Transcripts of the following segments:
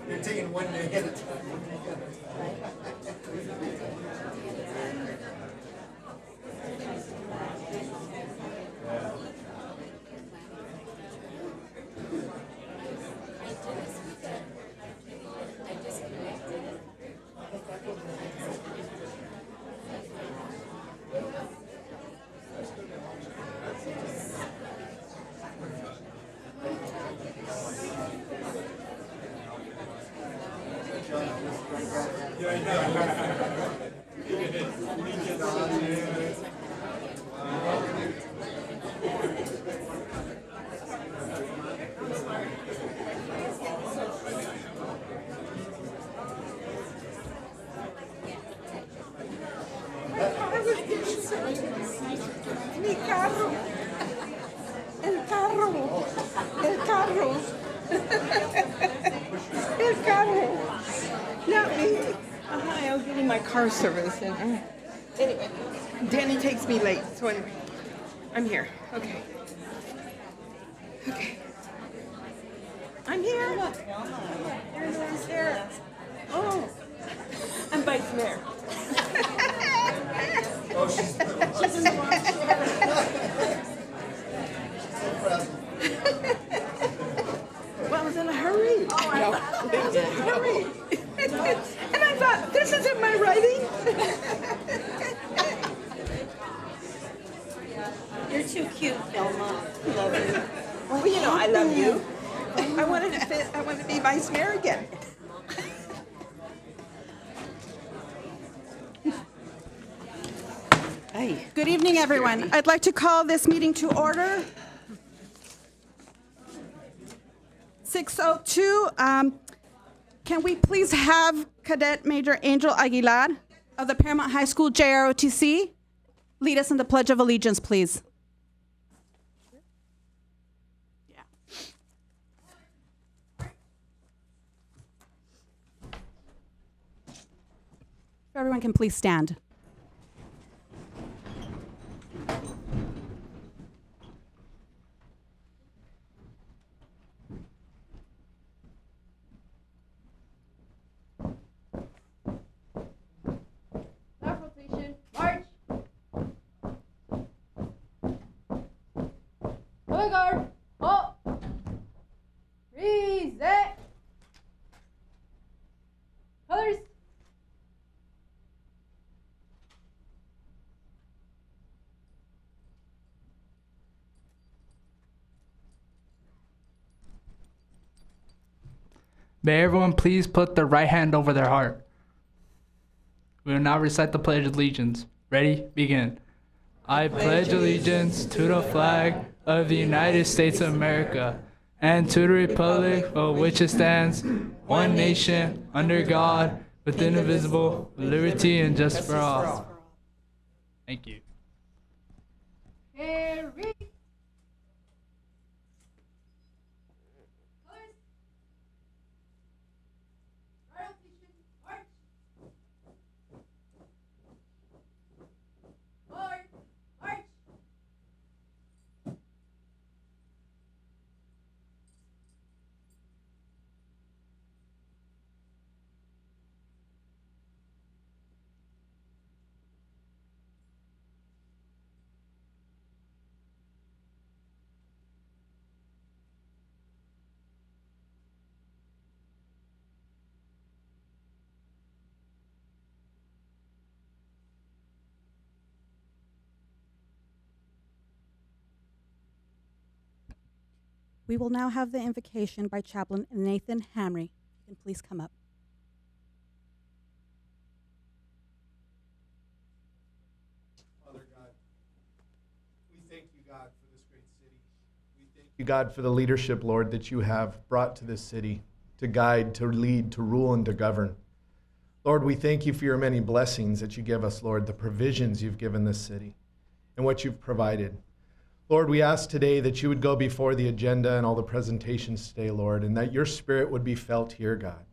You're taking one day at a time. Mi carro. El carro. El carro. El carro. Not me. Hi, I was getting my car service. And, anyway, Danny takes me late. So anyway, I'm here. Okay. Okay. I'm here. There's there. Oh, I'm Vice Mayor. Oh, she's Well, I was in a hurry. Oh, I was in a hurry. And I thought, this isn't my writing. You're too cute, Thelma. Love you. Well, you know, I love you. I wanted to be Vice Mayor again. Hey. Good evening, everyone. I'd like to call this meeting to order. 6:02. Can we please have Cadet Major Angel Aguilar of the Paramount High School JROTC lead us in the Pledge of Allegiance, please? If everyone can please stand. March! Color guard! Halt! Reset! Colors! May everyone please put their right hand over their heart. We will now recite the Pledge of Allegiance. Ready? Begin. I pledge allegiance to the flag of the United States of America and to the republic for which it stands, one nation, under God, with indivisible, with liberty and justice for all. Thank you. Harry! We will now have the invocation by Chaplain Nathan Hamry. You can please come up. you, God, for the leadership, Lord, that you have brought to this city to guide, to lead, to rule, and to govern. Lord, we thank you for your many blessings that you give us, Lord, the provisions you've given this city and what you've provided. Lord, we ask today that you would go before the agenda and all the presentations today, Lord, and that your spirit would be felt here, God.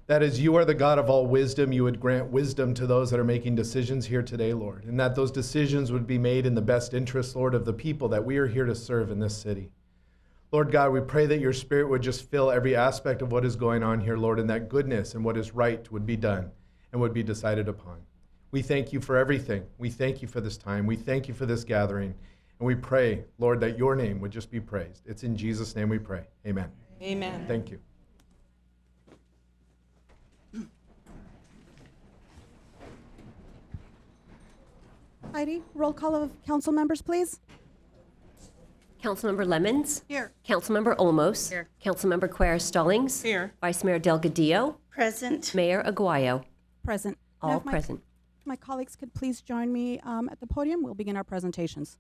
That as you are the God of all wisdom, you would grant wisdom to those that are making decisions here today, Lord, and that those decisions would be made in the best interest, Lord, of the people that we are here to serve in this city. Lord God, we pray that your spirit would just fill every aspect of what is going on here, Lord, and that goodness and what is right would be done and would be decided upon. We thank you for everything. We thank you for this time. We thank you for this gathering. And we pray, Lord, that your name would just be praised. It's in Jesus' name we pray. Amen. Amen. Thank you. Heidi, roll call of council members, please. Councilmember Lemons. Here. Councilmember Olmos. Here. Councilmember Quer Stallings. Here. Vice Mayor Delgadillo. Present. Mayor Aguayo. Present. Now, All if present. My colleagues could please join me at the podium. We'll begin our presentations.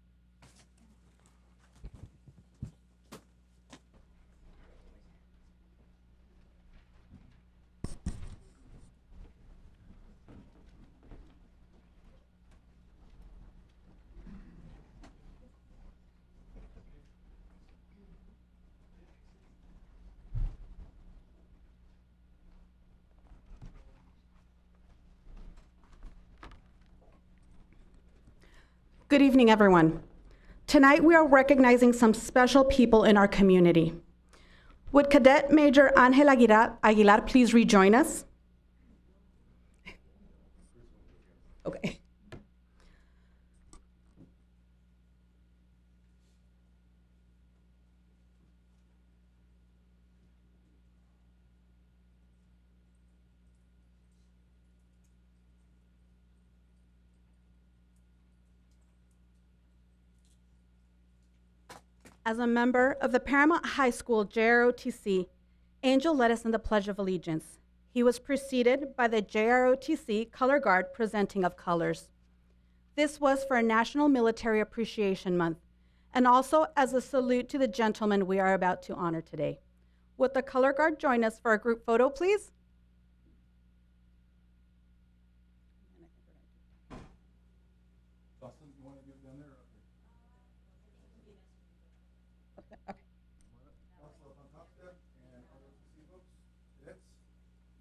Good evening, everyone. Tonight we are recognizing some special people in our community. Would Cadet Major Angel Aguilar please rejoin us? Okay. As a member of the Paramount High School JROTC, Angel led us in the Pledge of Allegiance. He was preceded by the JROTC Color Guard presenting of colors. This was for National Military Appreciation Month, and also as a salute to the gentlemen we are about to honor today. Would the Color Guard join us for a group photo, please?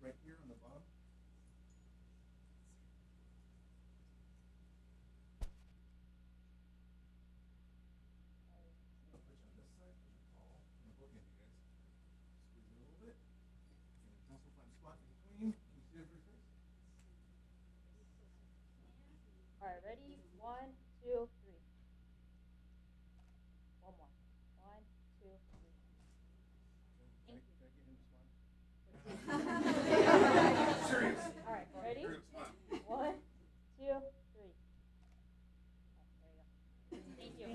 Right here on the bottom. All right, ready? 1, 2, 3. One more. 1, 2, 3. Serious. All right, ready? 1, 2, 3. There you go. Thank you.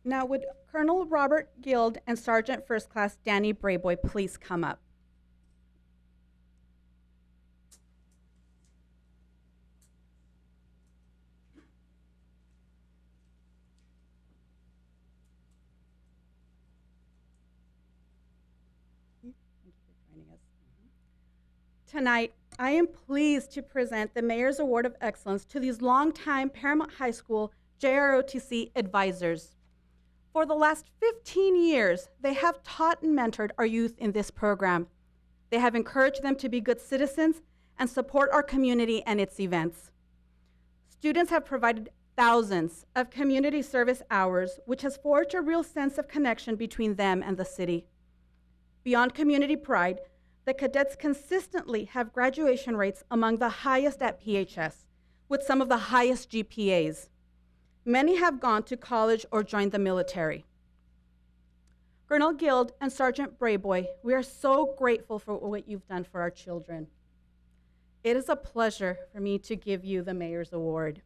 Now, would Colonel Robert Guild and Sergeant First Class Danny Brayboy please come up? Thank you for joining us. Tonight, I am pleased to present the Mayor's Award of Excellence to these longtime Paramount High School JROTC advisors. For the last 15 years, they have taught and mentored our youth in this program. They have encouraged them to be good citizens and support our community and its events. Students have provided thousands of community service hours, which has forged a real sense of connection between them and the city. Beyond community pride, the cadets consistently have graduation rates among the highest at PHS, with some of the highest GPAs. Many have gone to college or joined the military. Colonel Guild and Sergeant Brayboy, we are so grateful for what you've done for our children. It is a pleasure for me to give you the Mayor's Award.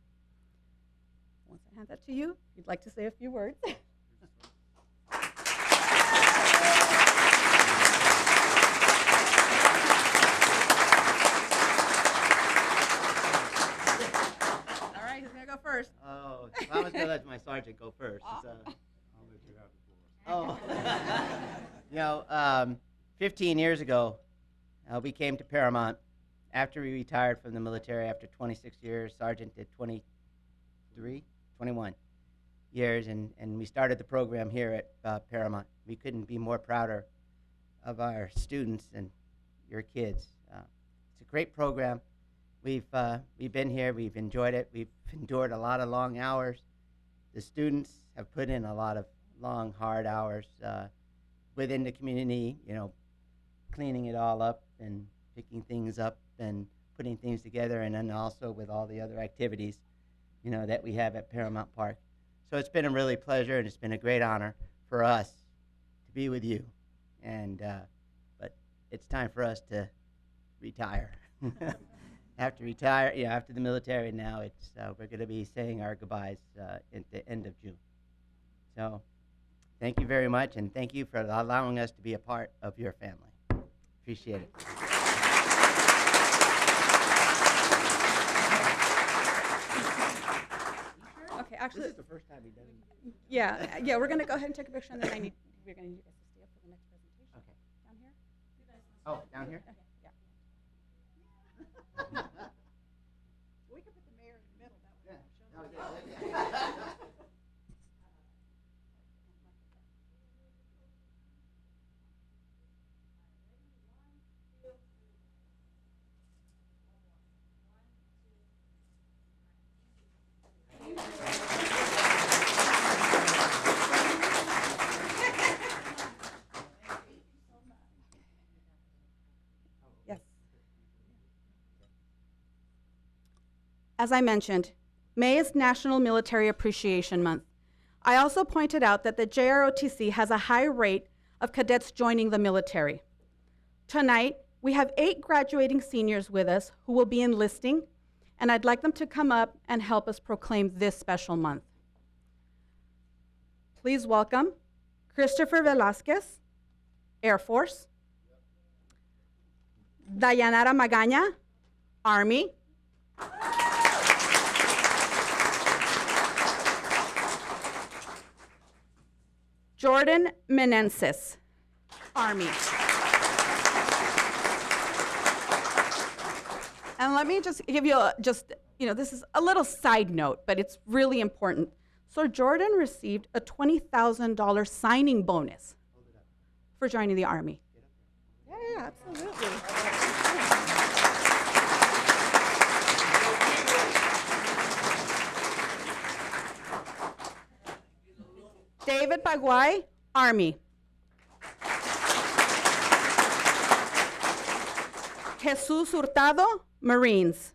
Once I hand that to you, if you'd like to say a few words. let my sergeant go first. Oh. 15 years ago, we came to Paramount after we retired from the military after 26 years. Sergeant did 21 years, and we started the program here at Paramount. We couldn't be more prouder of our students and your kids. It's a great program. We've been here. We've enjoyed it. We've endured a lot of long hours. The students have put in a lot of long, hard hours within the community, cleaning it all up and picking things up and putting things together, and then also with all the other activities, that we have at Paramount Park. So it's been a really pleasure, and it's been a great honor for us to be with you. And but it's time for us to retire. After the military now, it's we're going to be saying our goodbyes at the end of June. So thank you very much, and thank you for allowing us to be a part of your family. Appreciate it. Okay, actually, This is the first time we've done it. yeah, we're gonna go ahead and take a picture, and then we're gonna need you guys to stay up for the next presentation. Okay. Down here? Oh, down here? Okay, yeah. We could put the mayor in the middle, that way. Yes. As I mentioned, May is National Military Appreciation Month. I also pointed out that the JROTC has a high rate of cadets joining the military. Tonight, we have 8 graduating seniors with us who will be enlisting, and I'd like them to come up and help us proclaim this special month. Please welcome Christopher Velasquez, Air Force; Dayanara Magaña, Army; Jordan Menenses, Army. And let me just give you this is a little side note, but it's really important. So Jordan received a $20,000 signing bonus for joining the Army. Yeah, absolutely. David Baguay, Army. Jesus Hurtado, Marines.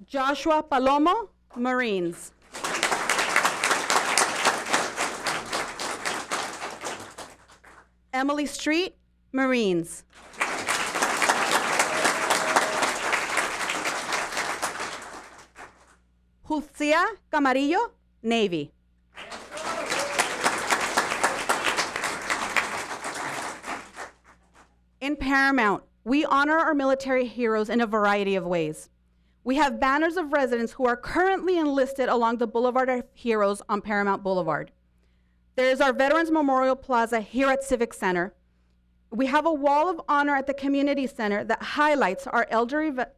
Joshua Palomo, Marines. Emily Street, Marines. Julcia Camarillo, Navy. In Paramount, we honor our military heroes in a variety of ways. We have banners of residents who are currently enlisted along the Boulevard of Heroes on Paramount Boulevard. There is our Veterans Memorial Plaza here at Civic Center. We have a wall of honor at the Community Center that highlights our elder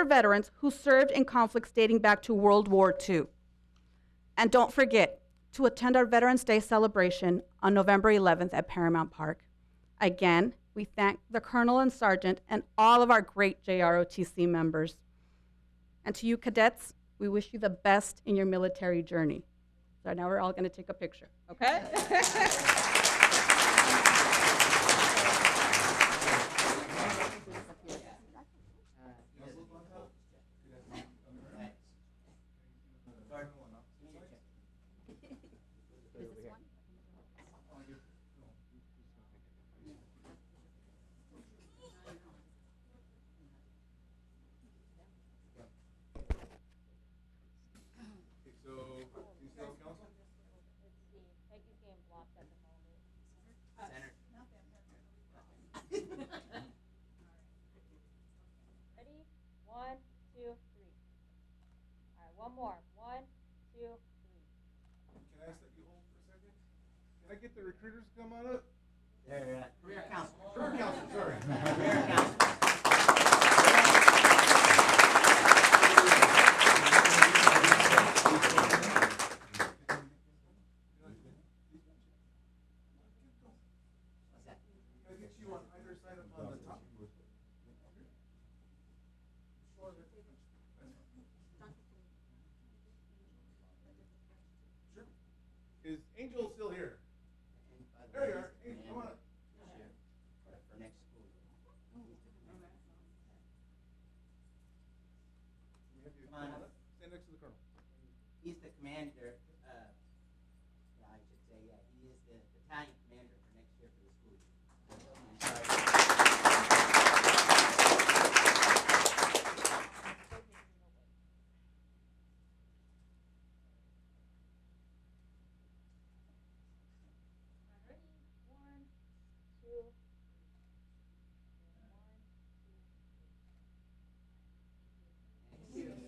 veterans who served in conflicts dating back to World War II. And don't forget to attend our Veterans Day celebration on November 11th at Paramount Park. Again, we thank the Colonel and Sergeant and all of our great JROTC members. And to you cadets, we wish you the best in your military journey. So now we're all going to take a picture, okay? One more. 1, 2, 3. Can I ask that you hold for a second? Can I get the recruiters to come on up? They're career counselors. Career counselor, sorry. Career counselors. What's that? Can I get you on either side of on the top? Sure. Is Angel still here? There you are. Angel, come on up. For next school year. We have you Come on come on up. up. Stand next to the colonel. He's the commander, yeah, I should say, yeah, he is the battalion commander for next year for the school year. Ready? 1, 2, 1,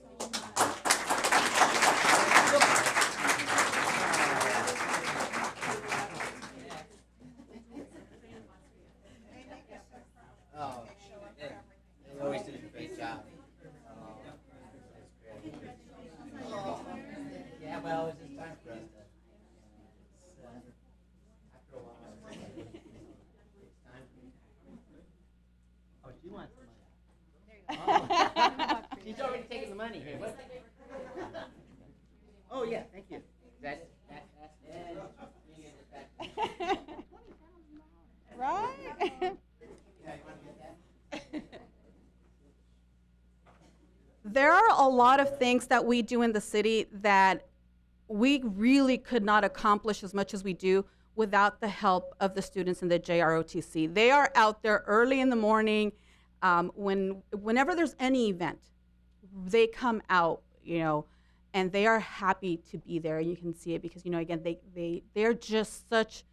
Oh, they always do a great job. Oh, that's great. Yeah, well, it's just time for us to, after a while, it's time. Oh, she wants the money. Oh, she's already taken the money here. What? Oh, yeah, thank you. That's Right? yeah, you want to get that? There are a lot of things that we do in the city that we really could not accomplish as much as we do without the help of the students in the JROTC. They are out there early in the morning. Whenever there's any event, they come out, and they are happy to be there. And you can see it because, again, they're just such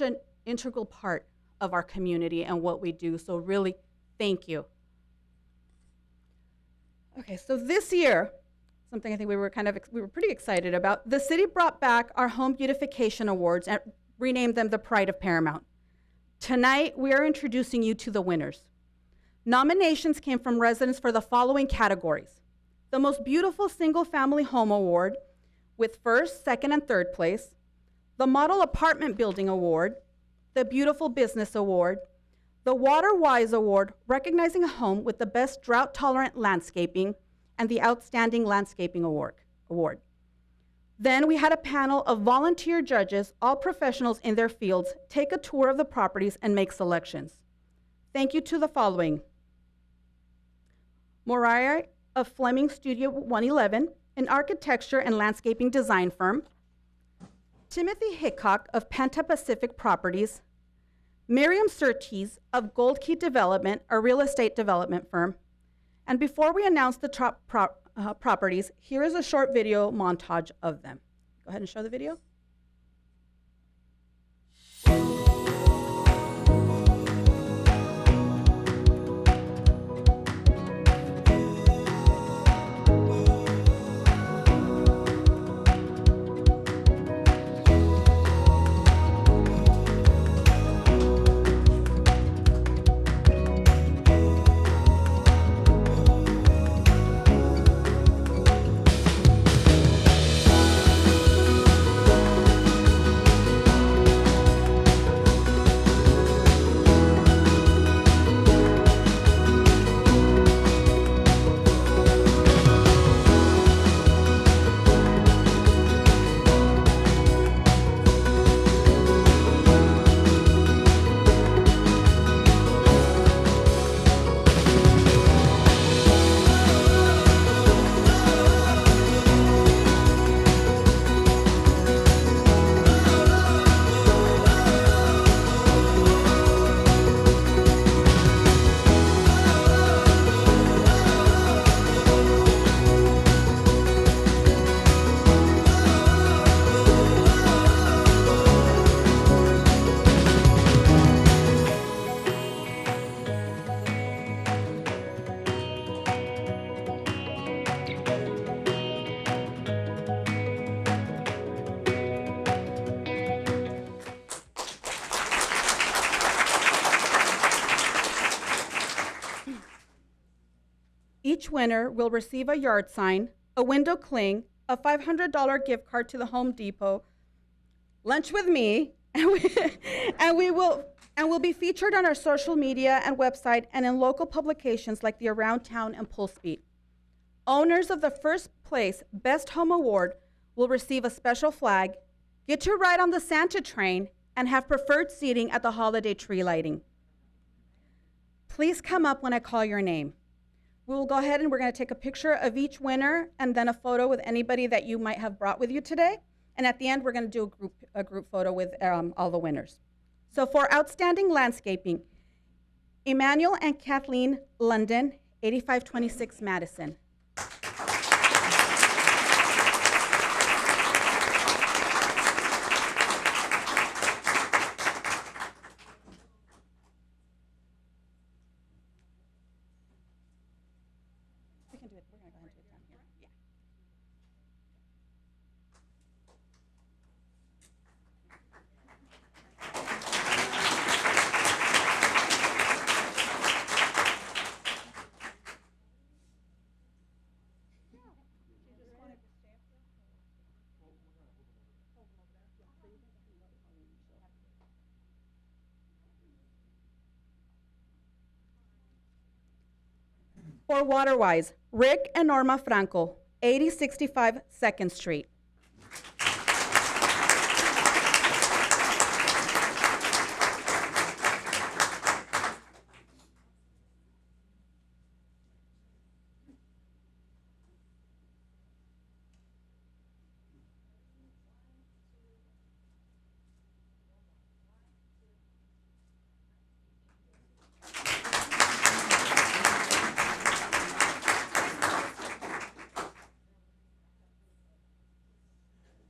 an integral part of our community and what we do. So really, thank you. Okay, so this year, something I think we were pretty excited about, the city brought back our Home Beautification Awards and renamed them the Pride of Paramount. Tonight, we are introducing you to the winners. Nominations came from residents for the following categories: the Most Beautiful Single Family Home Award with first, second, and third place, the Model Apartment Building Award, the Beautiful Business Award, the Water Wise Award, recognizing a home with the best drought-tolerant landscaping, and the Outstanding Landscaping Award. Then we had a panel of volunteer judges, all professionals in their fields, take a tour of the properties and make selections. Thank you to the following: Moriah of Fleming Studio 111, an architecture and landscaping design firm, Timothy Hickok of Penta Pacific Properties, Miriam Surtees of Gold Key Development, a real estate development firm. And before we announce the top properties, here is a short video montage of them. Go ahead and show the video. winner will receive a yard sign, a window cling, a $500 gift card to the Home Depot, lunch with me, and will be featured on our social media and website and in local publications like the Around Town and Pulse Beat. Owners of the first place Best Home Award will receive a special flag, get to ride on the Santa train, and have preferred seating at the holiday tree lighting. Please come up when I call your name. We will go ahead and we're going to take a picture of each winner and then a photo with anybody that you might have brought with you today. And at the end, we're going to do a group photo with all the winners. So for Outstanding Landscaping, Emmanuel and Kathleen London, 8526 Madison. We can do it. We're going to go ahead and do it down here. Yeah. For Waterwise, Rick and Norma Franco, 8065 2nd Street.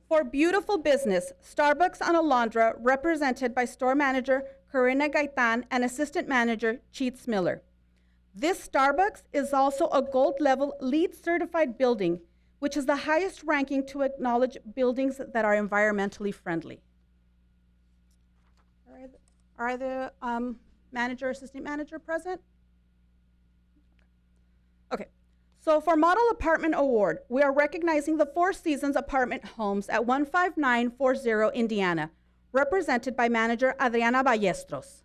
For Beautiful Business, Starbucks on Alondra, represented by store manager Corinna Gaitan and assistant manager Cheats Miller. This Starbucks is also a gold level LEED certified building, which is the highest ranking to acknowledge buildings that are environmentally friendly. Are the manager, assistant manager present? Okay. So for Model Apartment Award, we are recognizing the Four Seasons apartment homes at 15940 Indiana, represented by manager Adriana Ballestros.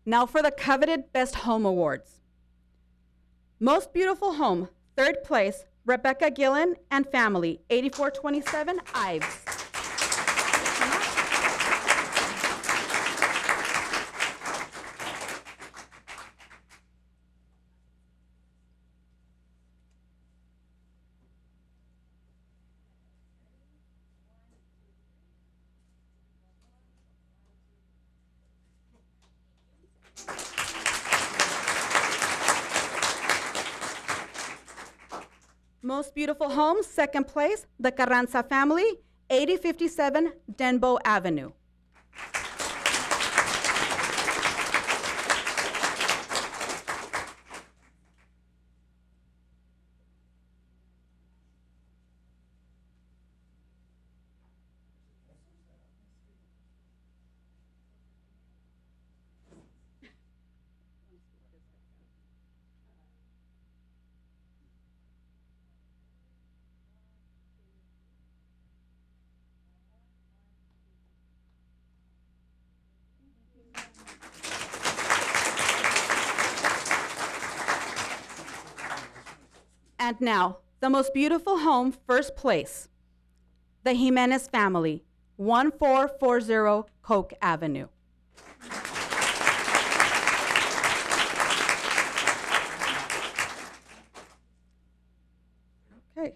Now for the coveted Best Home Awards. Most Beautiful Home, 3rd place, Rebecca Gillen and family, 8427 Ives. Most Beautiful Homes, 2nd place, the Carranza family, 8057 Denbo Avenue. And now, the Most Beautiful Home, 1st place, the Jimenez family, 1440 Coke Avenue. Okay.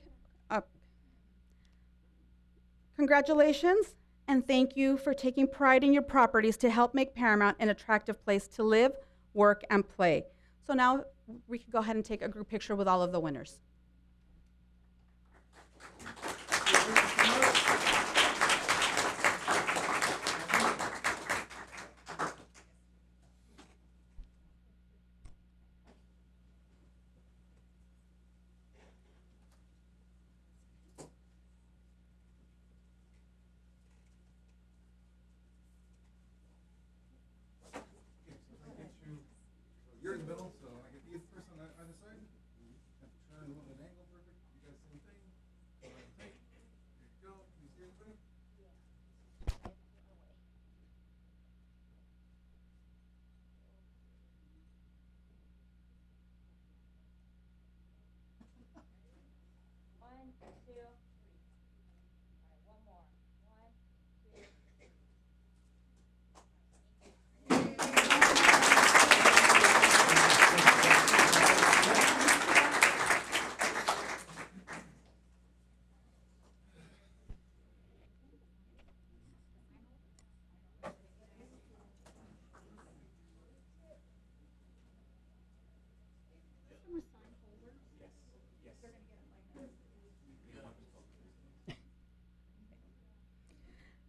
Congratulations, and thank you for taking pride in your properties to help make Paramount an attractive place to live, work, and play. So now we can go ahead and take a group picture with all of the winners.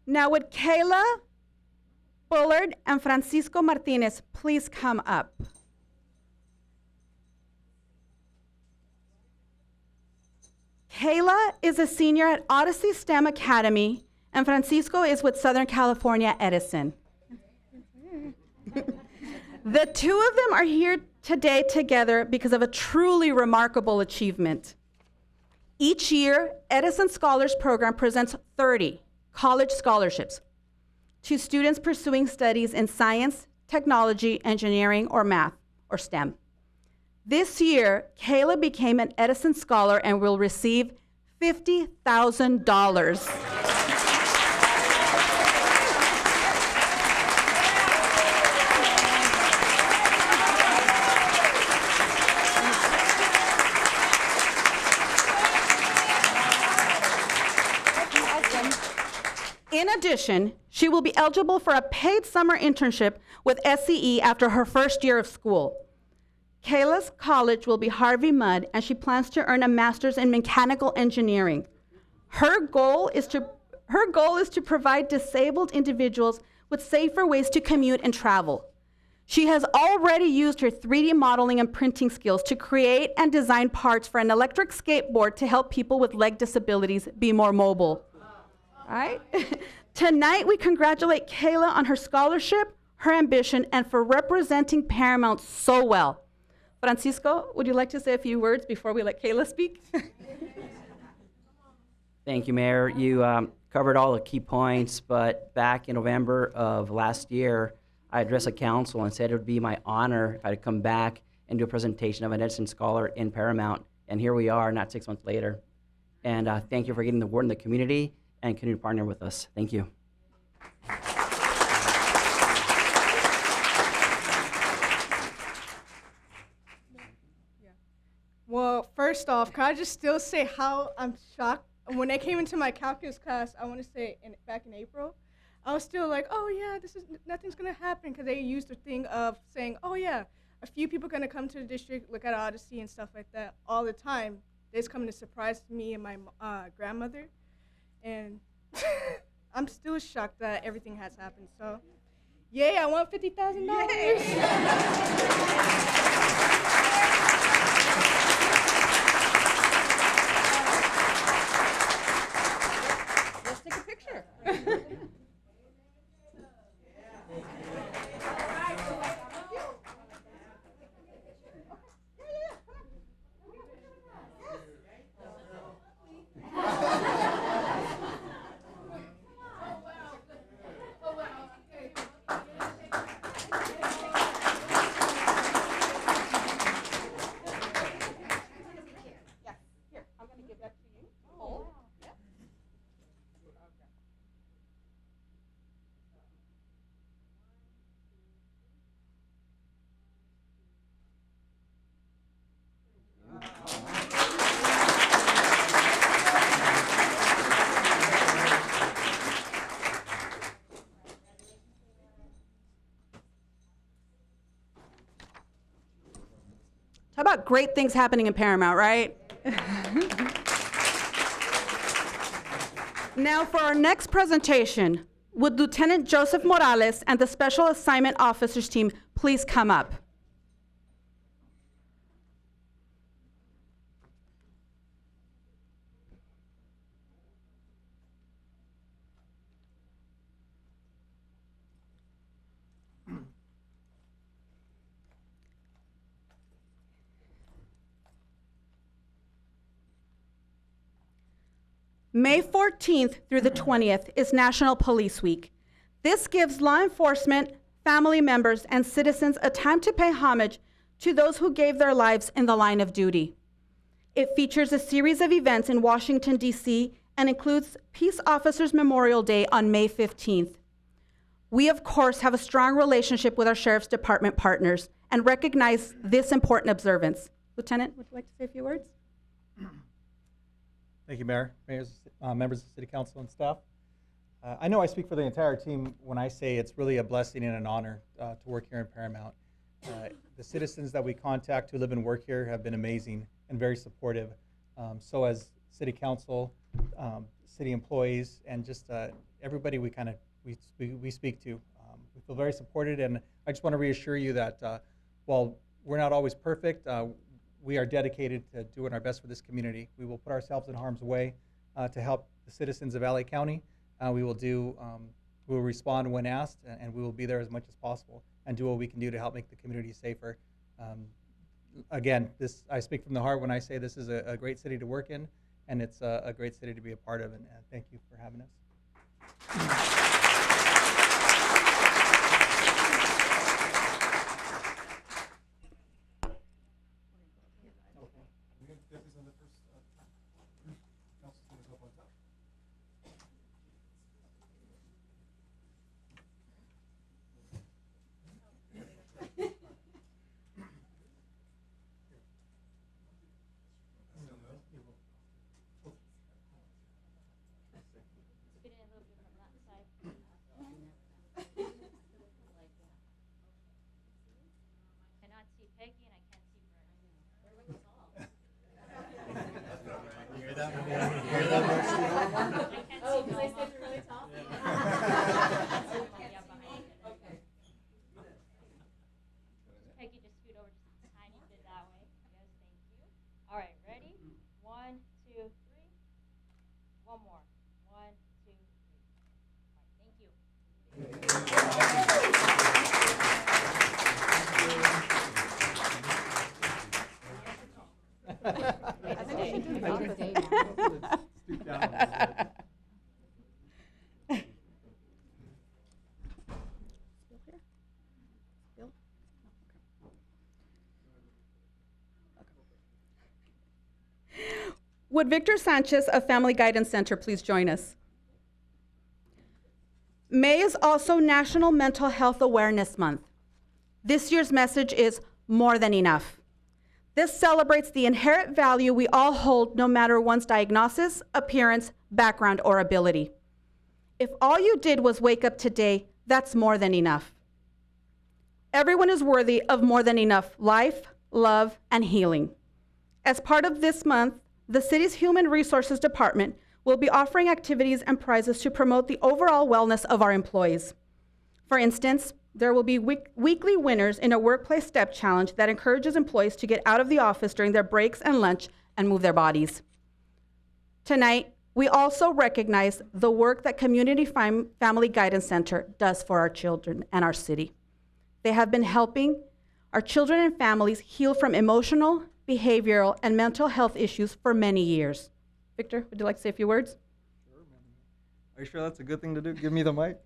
Now would Kayla Bullard and Francisco Martinez please come up? Kayla is a senior at Odyssey STEM Academy, and Francisco is with Southern California Edison. The two of them are here today together because of a truly remarkable achievement. Each year, Edison Scholars Program presents 30 college scholarships to students pursuing studies in science, technology, engineering, or math, or STEM. This year, Kayla became an Edison Scholar and will receive $50,000. In addition, she will be eligible for a paid summer internship with SCE after her first year of school. Kayla's college will be Harvey Mudd, and she plans to earn a master's in mechanical engineering. Her goal is to provide disabled individuals with safer ways to commute and travel. She has already used her 3D modeling and printing skills to create and design parts for an electric skateboard to help people with leg disabilities be more mobile. All right? Tonight, we congratulate Kayla on her scholarship, her ambition, and for representing Paramount so well. Francisco, would you like to say a few words before we let Kayla speak? Thank you, Mayor. You covered all the key points, but back in November of last year, I addressed the council and said it would be my honor if I could come back and do a presentation of an Edison Scholar in Paramount. And here we are, not 6 months later. And thank you for getting the word in the community and continue to partner with us. Thank you. Well, first off, can I just still say how I'm shocked? When I came into my calculus class, I want to say back in April, I was still like, oh yeah, nothing's gonna happen, because they used the thing of saying, oh yeah, a few people are gonna come to the district, look at Odyssey and stuff like that all the time. They're just coming to surprise me and my grandmother, and I'm still shocked that everything has happened. So, yay! I want $50,000. Let's take a picture. How about great things happening in Paramount, right? Now for our next presentation, would Lieutenant Joseph Morales and the Special Assignment Officers team please come up? May 14th through the 20th is National Police Week. This gives law enforcement, family members, and citizens a time to pay homage to those who gave their lives in the line of duty. It features a series of events in Washington, D.C., and includes Peace Officers Memorial Day on May 15th. We, of course, have a strong relationship with our Sheriff's Department partners and recognize this important observance. Lieutenant, would you like to say a few words? Thank you, Mayor, Mayors, members of the City Council and staff. I know I speak for the entire team when I say it's really a blessing and an honor to work here in Paramount. The citizens that we contact who live and work here have been amazing and very supportive. So as City Council, city employees, and just everybody we speak to. We feel very supported, and I just want to reassure you that while we're not always perfect, we are dedicated to doing our best for this community. We will put ourselves in harm's way to help the citizens of LA County. We will respond when asked, and we will be there as much as possible and do what we can do to help make the community safer. Again, I speak from the heart when I say this is a great city to work in, and it's a great city to be a part of, and thank you for having us. Would Victor Sanchez of Family Guidance Center please join us? May is also National Mental Health Awareness Month. This year's message is more than enough. This celebrates the inherent value we all hold no matter one's diagnosis, appearance, background, or ability. If all you did was wake up today, that's more than enough. Everyone is worthy of more than enough life, love, and healing. As part of this month, the city's Human Resources Department will be offering activities and prizes to promote the overall wellness of our employees. For instance, there will be weekly winners in a workplace step challenge that encourages employees to get out of the office during their breaks and lunch and move their bodies. Tonight, we also recognize the work that Community Family Guidance Center does for our children and our city. They have been helping our children and families heal from emotional, behavioral, and mental health issues for many years. Victor, would you like to say a few words? Sure, man. Are you sure that's a good thing to do? Give me the mic.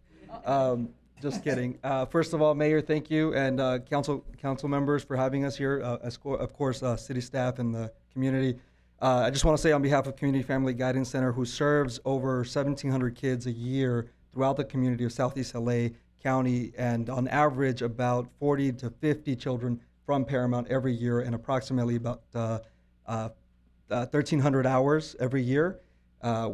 Just kidding. First of all, Mayor, thank you, and council members for having us here. Of course, city staff and the community. I just want to say on behalf of Community Family Guidance Center, who serves over 1,700 kids a year throughout the community of Southeast LA County, and on average about 40 to 50 children from Paramount every year, and approximately about 1,300 hours every year.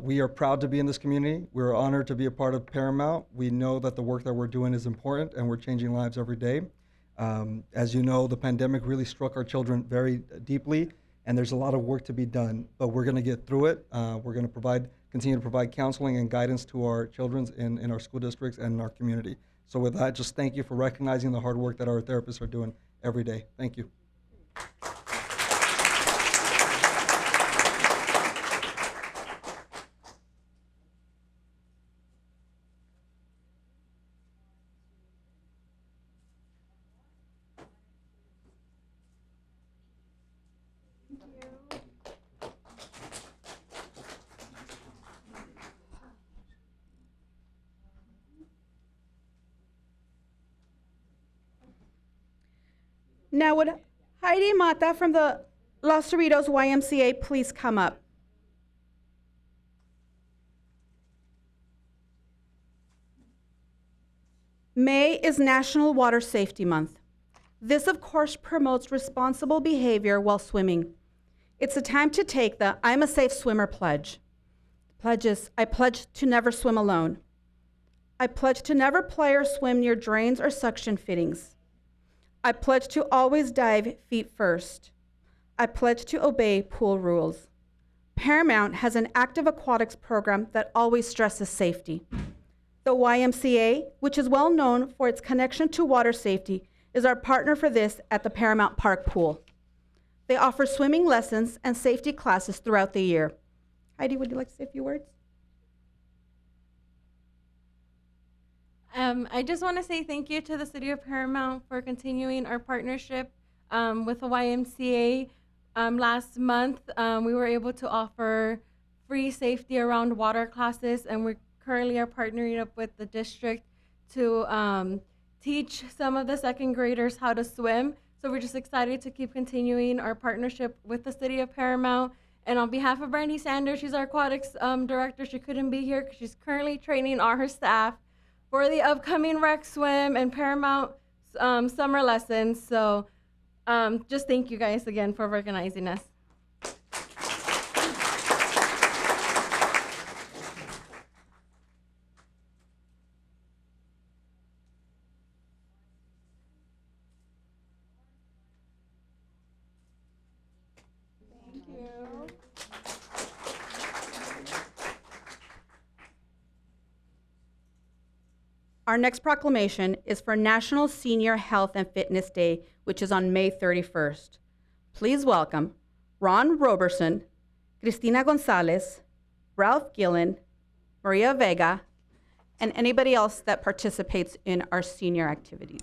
We are proud to be in this community. We're honored to be a part of Paramount. We know that the work that we're doing is important, and we're changing lives every day. As you know, the pandemic really struck our children very deeply, and there's a lot of work to be done, but we're going to get through it. We're going to continue to provide counseling and guidance to our children in our school districts and in our community. So with that, just thank you for recognizing the hard work that our therapists are doing every day. Thank you. Now, would Heidi Mata from the Los Cerritos YMCA, please come up. May is National Water Safety Month. This, of course, promotes responsible behavior while swimming. It's a time to take the I'm a Safe Swimmer pledge. The pledge is, I pledge to never swim alone. I pledge to never play or swim near drains or suction fittings. I pledge to always dive feet first. I pledge to obey pool rules. Paramount has an active aquatics program that always stresses safety. The YMCA, which is well known for its connection to water safety, is our partner for this at the Paramount Park Pool. They offer swimming lessons and safety classes throughout the year. Heidi, would you like to say a few words? I just want to say thank you to the City of Paramount for continuing our partnership with the YMCA. Last month, we were able to offer free safety around water classes, and we currently are partnering up with the district to teach some of the second graders how to swim. So we're just excited to keep continuing our partnership with the City of Paramount. And on behalf of Brandy Sanders, she's our aquatics director. She couldn't be here because she's currently training all her staff for the upcoming rec swim and Paramount summer lessons. So just thank you guys again for organizing us. Thank you. Our next proclamation is for National Senior Health and Fitness Day, which is on May 31st. Please welcome Ron Roberson, Cristina Gonzalez, Ralph Gillen, Maria Vega, and anybody else that participates in our senior activities.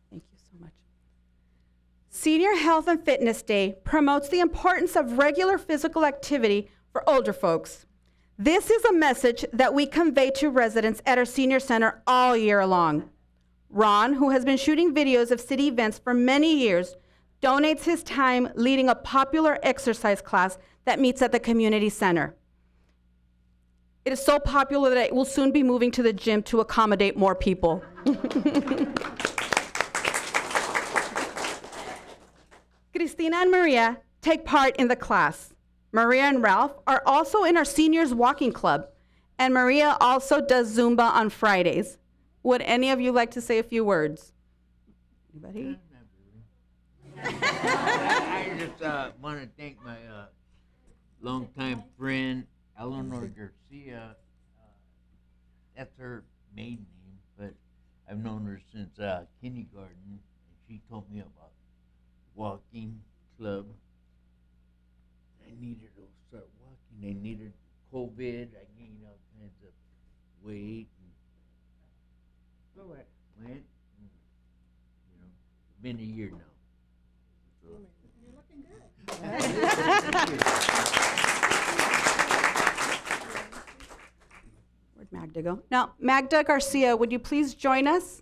Thank you so much. Senior Health and Fitness Day promotes the importance of regular physical activity for older folks. This is a message that we convey to residents at our senior center all year long. Ron, who has been shooting videos of city events for many years, donates his time leading a popular exercise class that meets at the community center. It is so popular that it will soon be moving to the gym to accommodate more people. Cristina and Maria take part in the class. Maria and Ralph are also in our seniors walking club, and Maria also does Zumba on Fridays. Would any of you like to say a few words? Anybody? I just want to thank my longtime friend, Eleanor Garcia. That's her maiden name, but I've known her since kindergarten, and she told me about walking club. I needed to start walking. I needed COVID. I gained all kinds of weight. So I went, and, been a year now. So. You're looking good. Where'd Magda go? Now, Magda Garcia, would you please join us?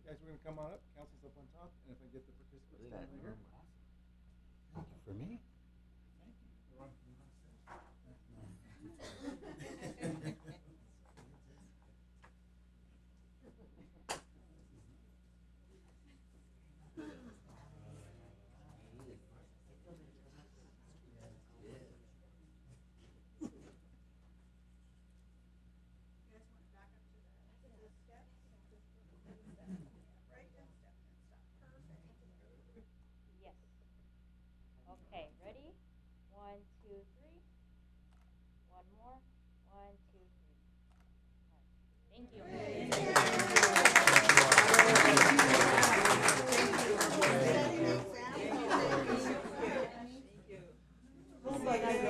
Guys, we're gonna come on up, council's up on top, and if I get the participants down here. Thank you for me. Yes. Okay, ready? 1, 2, 3. One more. 1, 2, 3. Thank you. Thank you.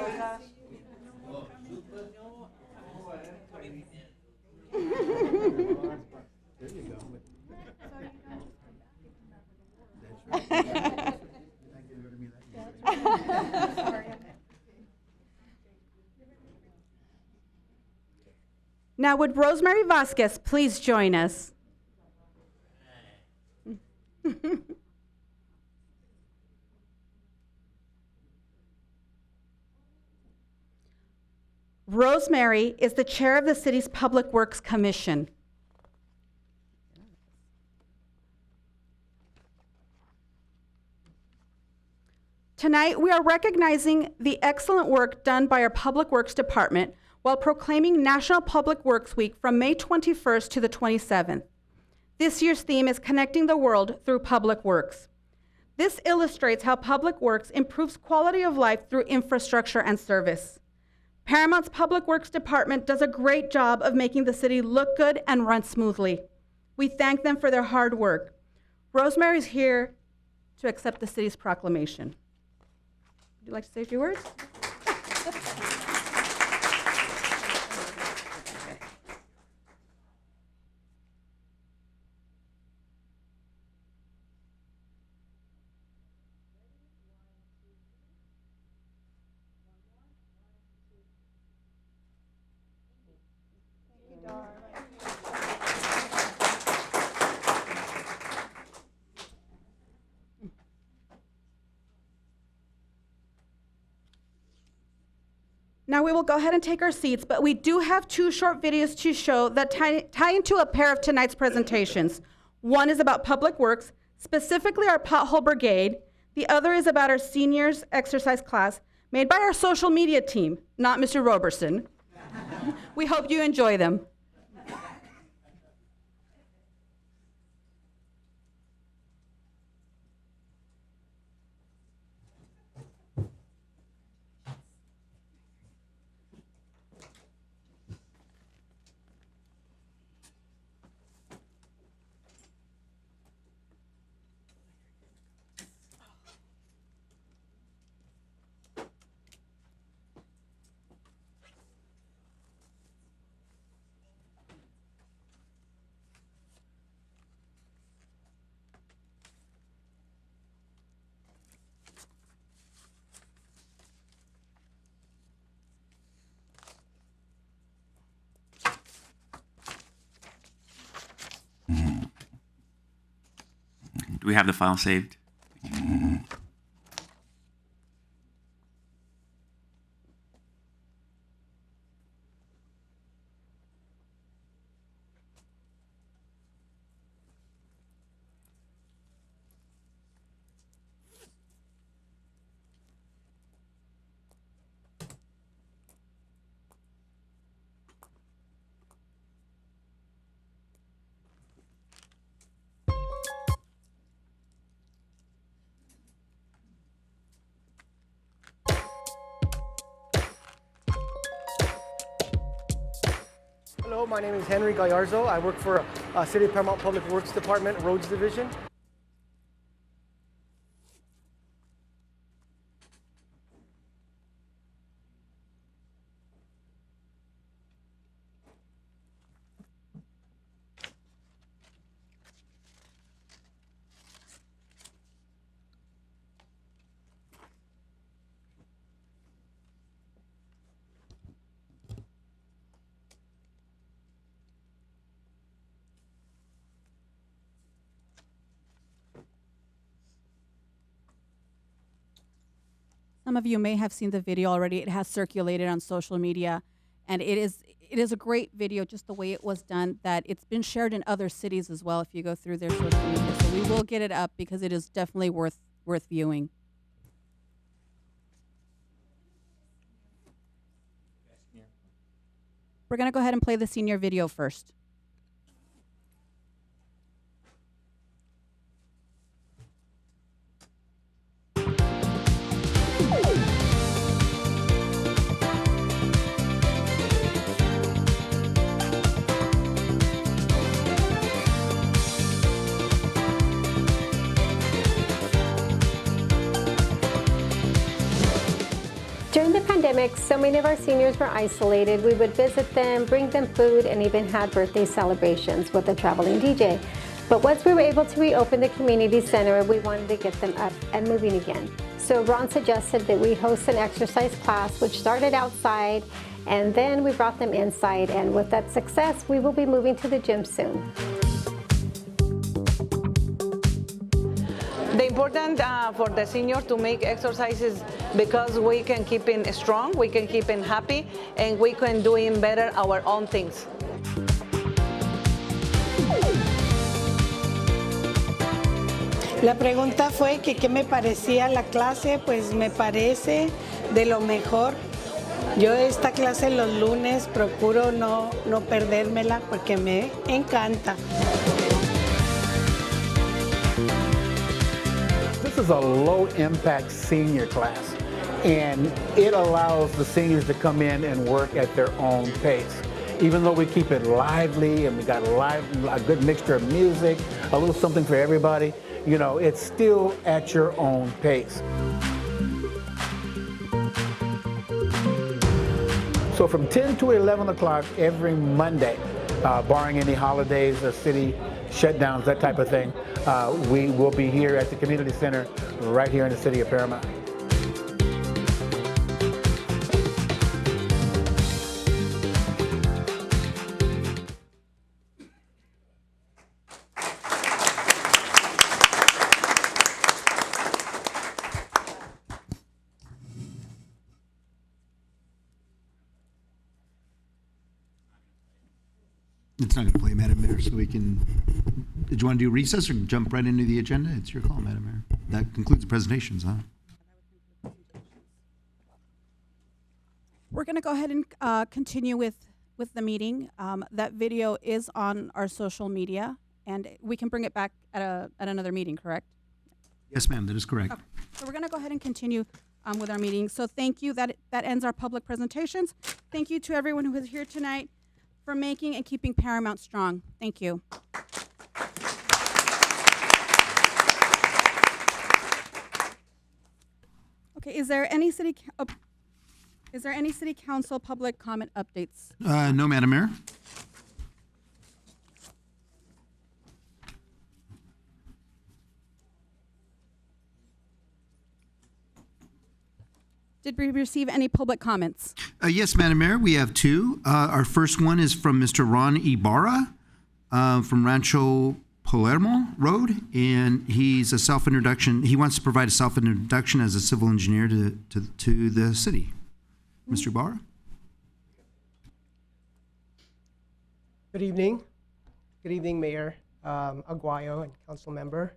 Now, would Rosemary Vasquez please join us? Rosemary is the chair of the city's Public Works Commission. Tonight, we are recognizing the excellent work done by our Public Works Department while proclaiming National Public Works Week from May 21st to the 27th. This year's theme is Connecting the World Through Public Works. This illustrates how Public Works improves quality of life through infrastructure and service. Paramount's Public Works Department does a great job of making the city look good and run smoothly. We thank them for their hard work. Rosemary is here to accept the city's proclamation. Would you like to say a few words? Now we will go ahead and take our seats, but we do have 2 short videos to show that tie into a pair of tonight's presentations. One is about Public Works, specifically our Pothole Brigade. The other is about our seniors exercise class made by our social media team, not Mr. Roberson. We hope you enjoy them. Do we have the file saved? Hello, my name is Henry Gallarzo. I work for City of Paramount Public Works Department, Roads Division. Some of you may have seen the video already. It has circulated on social media, and it is a great video, just the way it was done, that it's been shared in other cities as well if you go through their social media. So we will get it up because it is definitely worth viewing. We're going to go ahead and play the senior video first. During the pandemic, so many of our seniors were isolated. We would visit them, bring them food, and even had birthday celebrations with a traveling DJ. But once we were able to reopen the community center, we wanted to get them up and moving again. So Ron suggested that we host an exercise class, which started outside, and then we brought them inside. And with that success, we will be moving to the gym soon. The important for the senior to make exercises because we can keep him strong, we can keep him happy, and we can do him better our own things. La pregunta fue que qué me parecía la clase, pues me parece de lo mejor. Yo esta clase los lunes procuro no perdérmela porque me encanta. This is a low-impact senior class, and it allows the seniors to come in and work at their own pace. Even though we keep it lively and we got a good mixture of music, a little something for everybody, you know, it's still at your own pace. So from 10 to 11 o'clock every Monday, barring any holidays or city shutdowns, that type of thing, we will be here at the community center right here in the city of Paramount. It's not going to play, Madam Mayor, so we can... Did you want to do recess or jump right into the agenda? It's your call, Madam Mayor. That concludes the presentations, huh? We're going to go ahead and continue with the meeting. That video is on our social media, and we can bring it back at another meeting, correct? Yes, ma'am, that is correct. Okay. So we're going to go ahead and continue with our meeting. So thank you. That ends our public presentations. Thank you to everyone who is here tonight for making and keeping Paramount strong. Thank you. Okay, is there any city council public comment updates? No, Madam Mayor. Did we receive any public comments? Yes, Madam Mayor, we have two. Our first one is from Mr. Ron Ibarra from Rancho Palermo Road, and he's a self-introduction. He wants to provide a self-introduction as a civil engineer to the city. Mr. Ibarra? Good evening. Good evening, Mayor Aguayo and council member.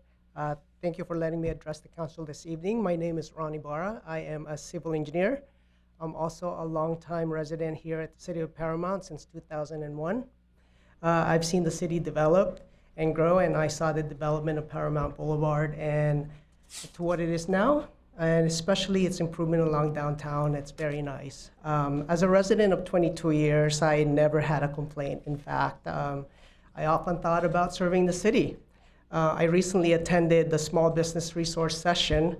Thank you for letting me address the council this evening. My name is Ron Ibarra. I am a civil engineer. I'm also a longtime resident here at the city of Paramount since 2001. I've seen the city develop and grow, and I saw the development of Paramount Boulevard and to what it is now, and especially its improvement along downtown. It's very nice. As a resident of 22 years, I never had a complaint. In fact, I often thought about serving the city. I recently attended the Small Business Resource Session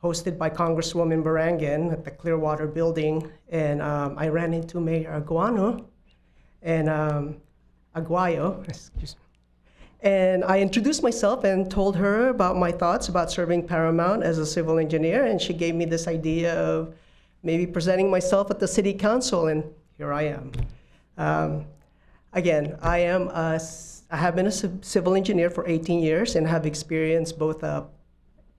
hosted by Congresswoman Berangan at the Clearwater Building, and I ran into Mayor Aguayo, excuse me. And I introduced myself and told her about my thoughts about serving Paramount as a civil engineer, and she gave me this idea of maybe presenting myself at the city council, and here I am. Again, I have been a civil engineer for 18 years and have experienced both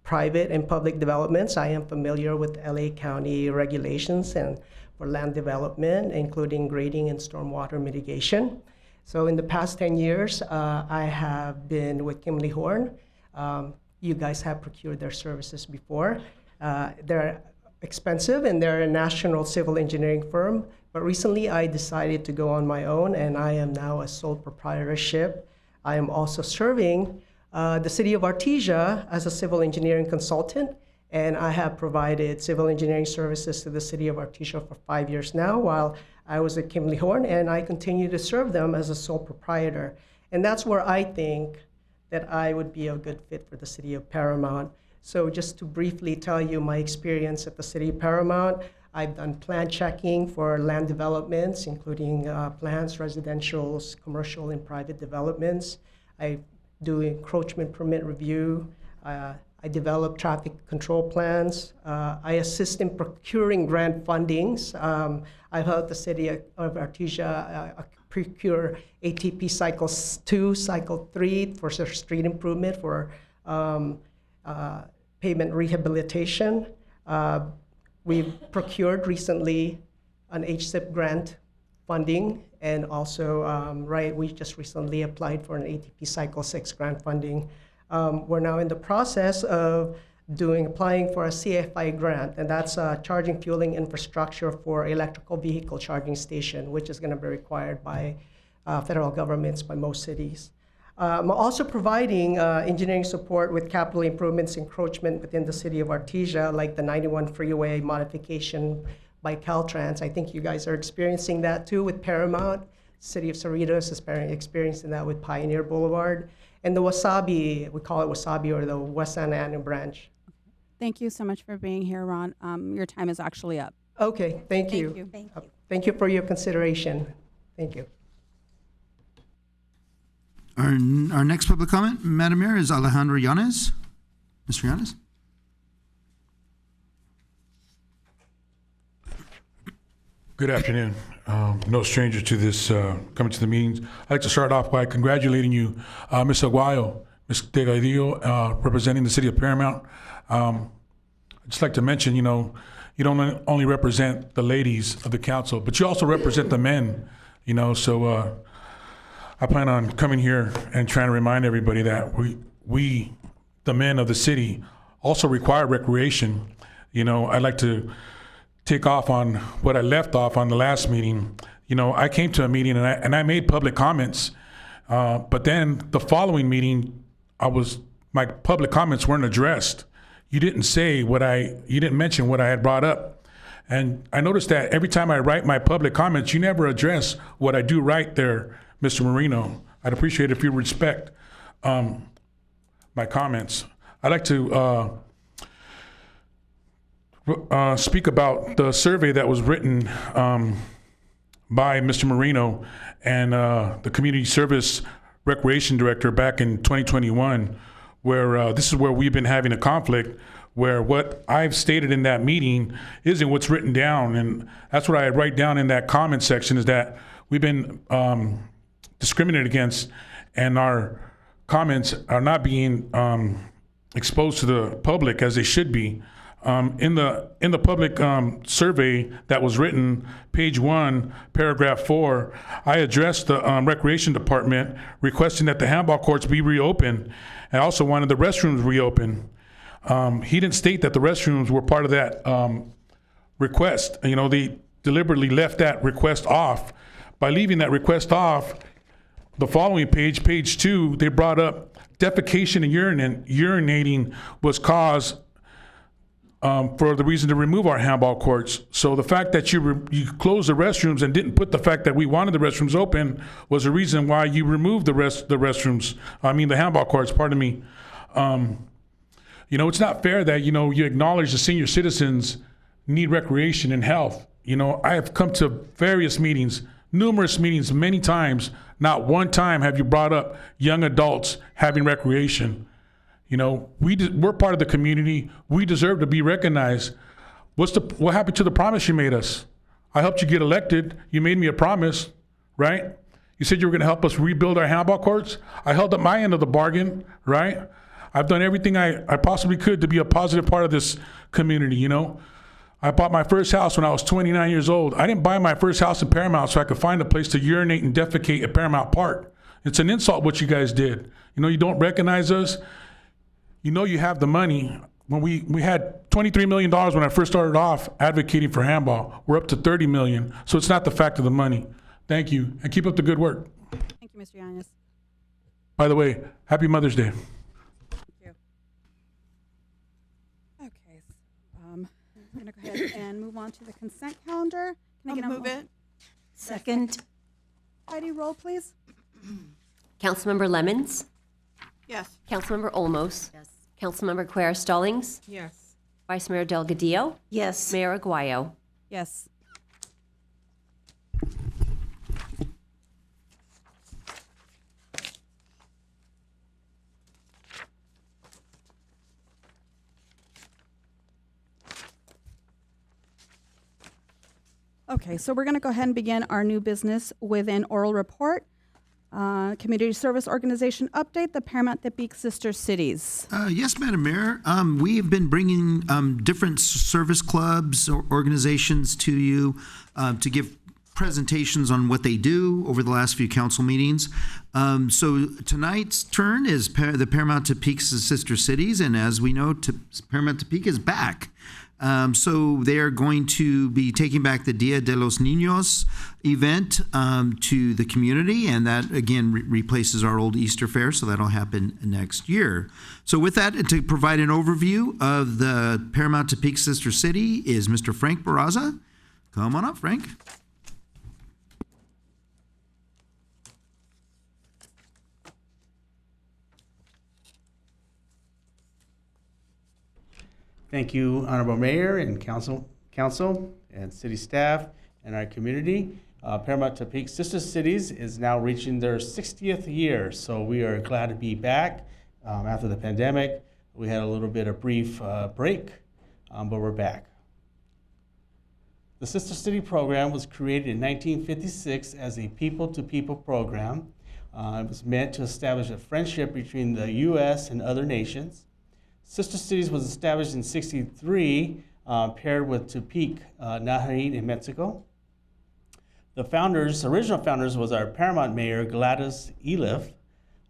private and public developments. I am familiar with LA County regulations and for land development, including grading and stormwater mitigation. So in the past 10 years, I have been with Kimley Horn. You guys have procured their services before. They're expensive and they're a national civil engineering firm. But recently I decided to go on my own, and I am now a sole proprietorship. I am also serving the city of Artesia as a civil engineering consultant, and I have provided civil engineering services to the city of Artesia for 5 years now while I was at Kimley Horn, and I continue to serve them as a sole proprietor. And that's where I think that I would be a good fit for the city of Paramount. So just to briefly tell you my experience at the city of Paramount, I've done plan checking for land developments, including plans, residentials, commercial and private developments. I do encroachment permit review. I develop traffic control plans. I assist in procuring grant fundings. I've helped the city of Artesia procure ATP Cycle 2, Cycle 3 for street improvement, for pavement rehabilitation. We've procured recently an HSIP grant funding, and also, we just recently applied for an ATP Cycle 6 grant funding. We're now in the process of applying for a CFI grant, and that's charging fueling infrastructure for electrical vehicle charging station, which is going to be required by federal governments, by most cities. I'm also providing engineering support with capital improvements encroachment within the city of Artesia, like the 91 freeway modification by Caltrans. I think you guys are experiencing that too with Paramount. City of Cerritos is experiencing that with Pioneer Boulevard. And the Wasabi, we call it Wasabi, or the West Santa Ana branch. Thank you so much for being here, Ron. Your time is actually up. Okay, thank you. Thank you. Thank you for your consideration. Thank you. Our next public comment, Madam Mayor, is Alejandro Yanez. Mr. Yanez? Good afternoon. No stranger to this, coming to the meetings. I'd like to start off by congratulating you, Ms. Aguayo, Ms. Delgadillo, representing the city of Paramount. I'd just like to mention, you don't only represent the ladies of the council, but you also represent the men, so I plan on coming here and trying to remind everybody that we, the men of the city, also require recreation. I'd like to take off on what I left off on the last meeting. I came to a meeting and I made public comments, but then the following meeting, my public comments weren't addressed. You didn't mention what I had brought up. And I noticed that every time I write my public comments, you never address what I do right there, Mr. Marino. I'd appreciate it if you respect my comments. I'd like to speak about the survey that was written by Mr. Marino and the Community Service Recreation Director back in 2021, where this is where we've been having a conflict, where what I've stated in that meeting isn't what's written down. And that's what I write down in that comment section, is that we've been discriminated against and our comments are not being exposed to the public as they should be. In the public survey that was written, page 1, paragraph 4, I addressed the Recreation Department requesting that the handball courts be reopened. I also wanted the restrooms reopened. He didn't state that the restrooms were part of that request. They deliberately left that request off. By leaving that request off, the following page, page 2, they brought up defecation and urinating was caused for the reason to remove our handball courts. So the fact that you closed the restrooms and didn't put the fact that we wanted the restrooms open was the reason why you removed the handball courts, pardon me. It's not fair that, you acknowledge the senior citizens need recreation and health. I have come to various meetings, numerous meetings, many times. Not one time have you brought up young adults having recreation. We're part of the community. We deserve to be recognized. What happened to the promise you made us? I helped you get elected. You made me a promise, right? You said you were going to help us rebuild our handball courts. I held up my end of the bargain, right? I've done everything I possibly could to be a positive part of this community, I bought my first house when I was 29 years old. I didn't buy my first house in Paramount so I could find a place to urinate and defecate at Paramount Park. It's an insult what you guys did. You don't recognize us. You have the money. When we had $23 million when I first started off advocating for handball. We're up to $30 million. So it's not the fact of the money. Thank you, and keep up the good work. Thank you, Mr. Yanez. By the way, happy Mother's Day. Okay, I'm going to go ahead and move on to the consent calendar. Can I get a move it. Second. Heidi, roll, please. Councilmember Lemons. Yes. Councilmember Olmos. Yes. Councilmember Quer Stallings. Yes. Vice Mayor Delgadillo. Yes. Mayor Aguayo. Yes. Okay, so we're going to go ahead and begin our new business with an oral report. Community Service Organization update, the Paramount Tepic Sister Cities. Yes, Madam Mayor. We have been bringing different service clubs or organizations to you to give presentations on what they do over the last few council meetings. So tonight's turn is the Paramount Tepic Sister Cities, and as we know, Paramount Tepic is back. So they are going to be taking back the Dia de los Niños event to the community, and that again replaces our old Easter fair, so that'll happen next year. So with that, to provide an overview of the Paramount Tepic Sister City is Mr. Frank Barraza. Come on up, Frank. Thank you, Honorable Mayor and Council and city staff and our community. Paramount Tepic Sister Cities is now reaching their 60th year, so we are glad to be back after the pandemic. We had a little bit of brief break, but we're back. The Sister City program was created in 1956 as a people-to-people program. It was meant to establish a friendship between the U.S. and other nations. Sister Cities was established in '63, paired with Tepic, Nayarit in Mexico. The original founders was our Paramount Mayor, Gladys Eliff.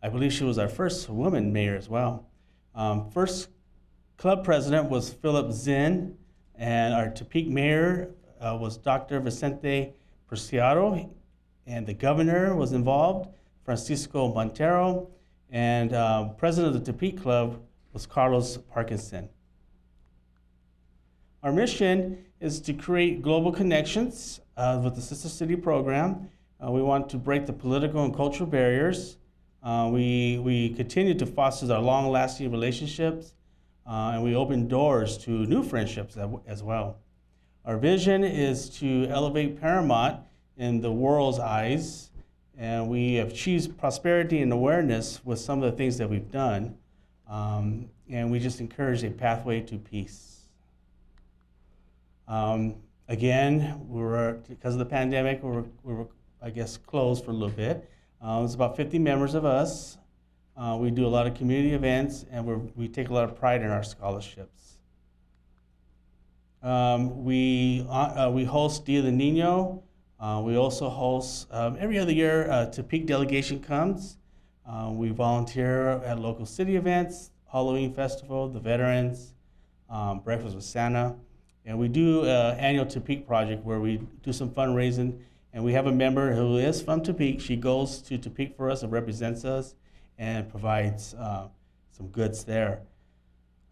I believe she was our first woman mayor as well. First club president was Philip Zinn, and our Tepic mayor was Dr. Vicente Preciado, and the governor was involved, Francisco Montero, and president of the Tepic Club was Carlos Parkinson. Our mission is to create global connections with the Sister City program. We want to break the political and cultural barriers. We continue to foster our long-lasting relationships, and we open doors to new friendships as well. Our vision is to elevate Paramount in the world's eyes, and we have achieved prosperity and awareness with some of the things that we've done. And we just encourage a pathway to peace. Again, because of the pandemic, we were, I guess, closed for a little bit. It's about 50 members of us. We do a lot of community events, and we take a lot of pride in our scholarships. We host Dia de Niño. We also host, every other year, Tepic delegation comes. We volunteer at local city events, Halloween Festival, the Veterans, Breakfast with Santa. And we do an annual Tepic project where we do some fundraising. And we have a member who is from Tepic. She goes to Tepic for us and represents us and provides some goods there.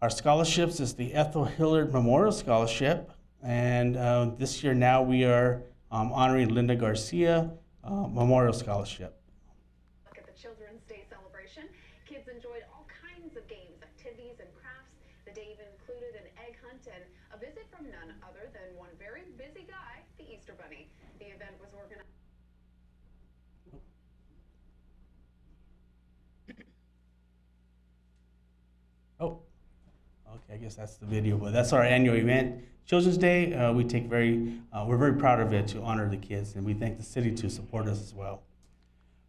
Our scholarships is the Ethel Hillard Memorial Scholarship. And this year now we are honoring Linda Garcia Memorial Scholarship. Children's Day celebration. Kids enjoyed all kinds of games, activities, and crafts. The day even included an egg hunt and a visit from none other than one very busy guy, the Easter Bunny. The event was organized. Oh, okay, I guess that's the video, but that's our annual event. Children's Day, we're very proud of it to honor the kids, and we thank the city to support us as well.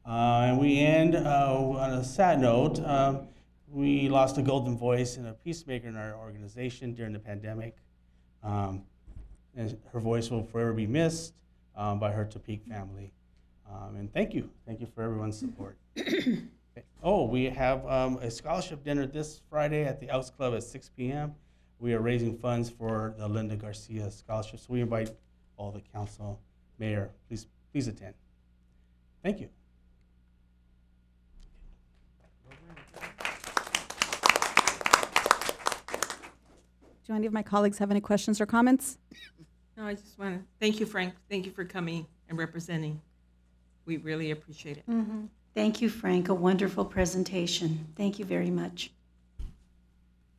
And we end on a sad note. We lost a golden voice and a peacemaker in our organization during the pandemic. And her voice will forever be missed by her Tepic family. And thank you for everyone's support. Oh, we have a scholarship dinner this Friday at the Elks Club at 6 p.m. We are raising funds for the Linda Garcia Scholarship. So we invite all the council, mayor, please attend. Thank you. Do any of my colleagues have any questions or comments? No, I just want to thank you, Frank. Thank you for coming and representing. We really appreciate it. Mm-hmm. Thank you, Frank. A wonderful presentation. Thank you very much.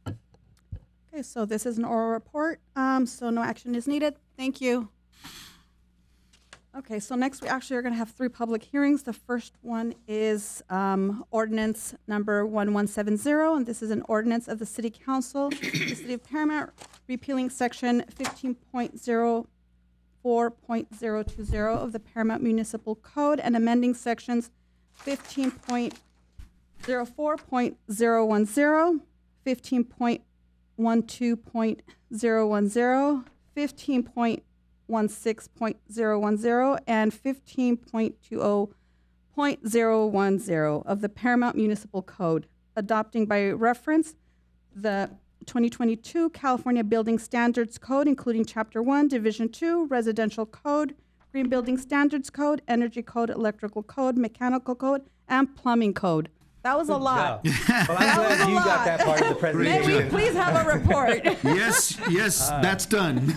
Okay, so this is an oral report, so no action is needed. Thank you. Okay, so next we actually are going to have 3 public hearings. The first one is ordinance number 1170, and this is an ordinance of the City Council, the City of Paramount, repealing section 15.0 04.020 of the Paramount Municipal Code and amending sections 15.04.010, 15.12.010, 15.16.010, and 15.20.010 of the Paramount Municipal Code, adopting by reference the 2022 California Building Standards Code, including Chapter 1, Division 2, Residential Code, Green Building Standards Code, Energy Code, Electrical Code, Mechanical Code, and Plumbing Code. That was a lot. Well, I'm glad you got that part of the presentation. May we please have a report? Yes, that's done.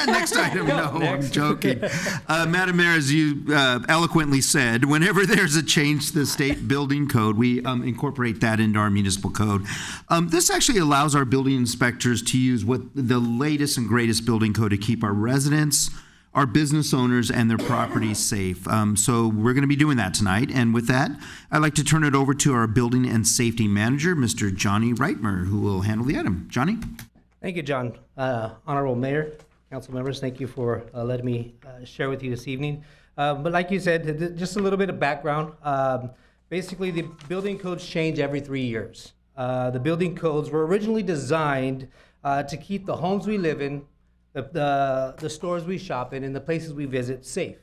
Next item, no, I'm joking. Madam Mayor, as you eloquently said, whenever there's a change to the state building code, we incorporate that into our municipal code. This actually allows our building inspectors to use what the latest and greatest building code to keep our residents, our business owners, and their properties safe. So we're going to be doing that tonight. And with that, I'd like to turn it over to our building and safety manager, Mr. Johnny Reitmer, who will handle the item. Johnny? Thank you, John. Honorable Mayor, council members, thank you for letting me share with you this evening. But like you said, just a little bit of background. Basically, the building codes change every 3 years. The building codes were originally designed to keep the homes we live in, the stores we shop in, and the places we visit safe.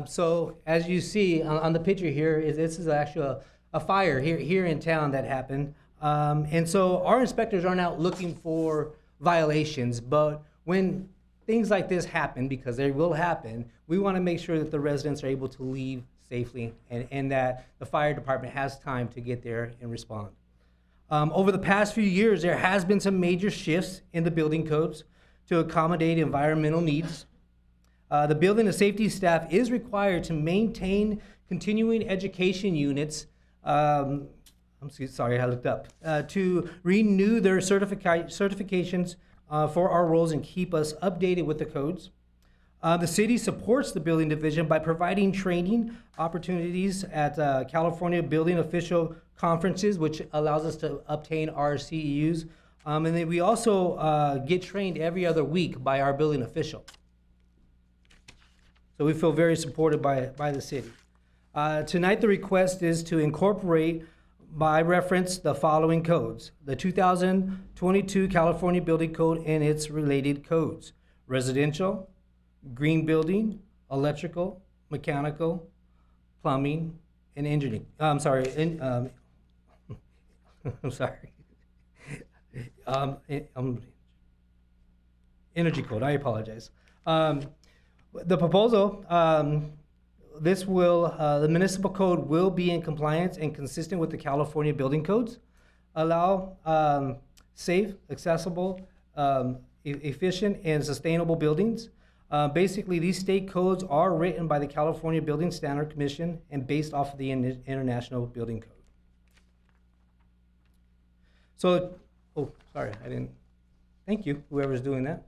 So as you see on the picture here, this is actually a fire here in town that happened. And so our inspectors aren't out looking for violations, but when things like this happen, because they will happen, we want to make sure that the residents are able to leave safely and that the fire department has time to get there and respond. Over the past few years, there has been some major shifts in the building codes to accommodate environmental needs. The building and safety staff is required to maintain continuing education units. I'm sorry, I looked up. To renew their certifications for our roles and keep us updated with the codes. The city supports the building division by providing training opportunities at California Building Official Conferences, which allows us to obtain our CEUs. And then we also get trained every other week by our building official. So we feel very supported by the city. Tonight the request is to incorporate by reference the following codes: the 2022 California Building Code and its related codes: residential, green building, electrical, mechanical, plumbing, and engineering. I'm sorry. I'm sorry. Energy code, I apologize. The proposal, the municipal code will be in compliance and consistent with the California building codes, allow safe, accessible, efficient, and sustainable buildings. Basically, these state codes are written by the California Building Standard Commission and based off of the International Building Code. So, oh, sorry, I didn't. Thank you, whoever's doing that.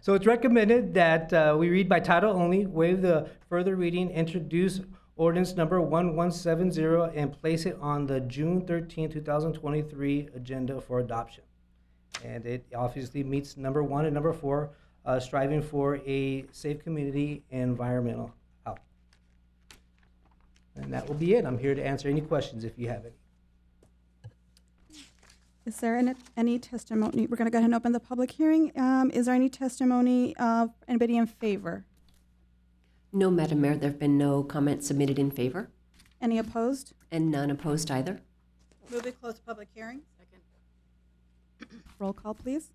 So it's recommended that we read by title only, waive the further reading, introduce ordinance number 1170, and place it on the June 13, 2023 agenda for adoption. And it obviously meets number 1 and number 4, striving for a safe community and environmental health. And that will be it. I'm here to answer any questions if you have any. Is there any testimony? We're going to go ahead and open the public hearing. Is there any testimony of anybody in favor? No, Madam Mayor, there have been no comments submitted in favor. Any opposed? And none opposed either. Move to close the public hearing. Second. Roll call, please.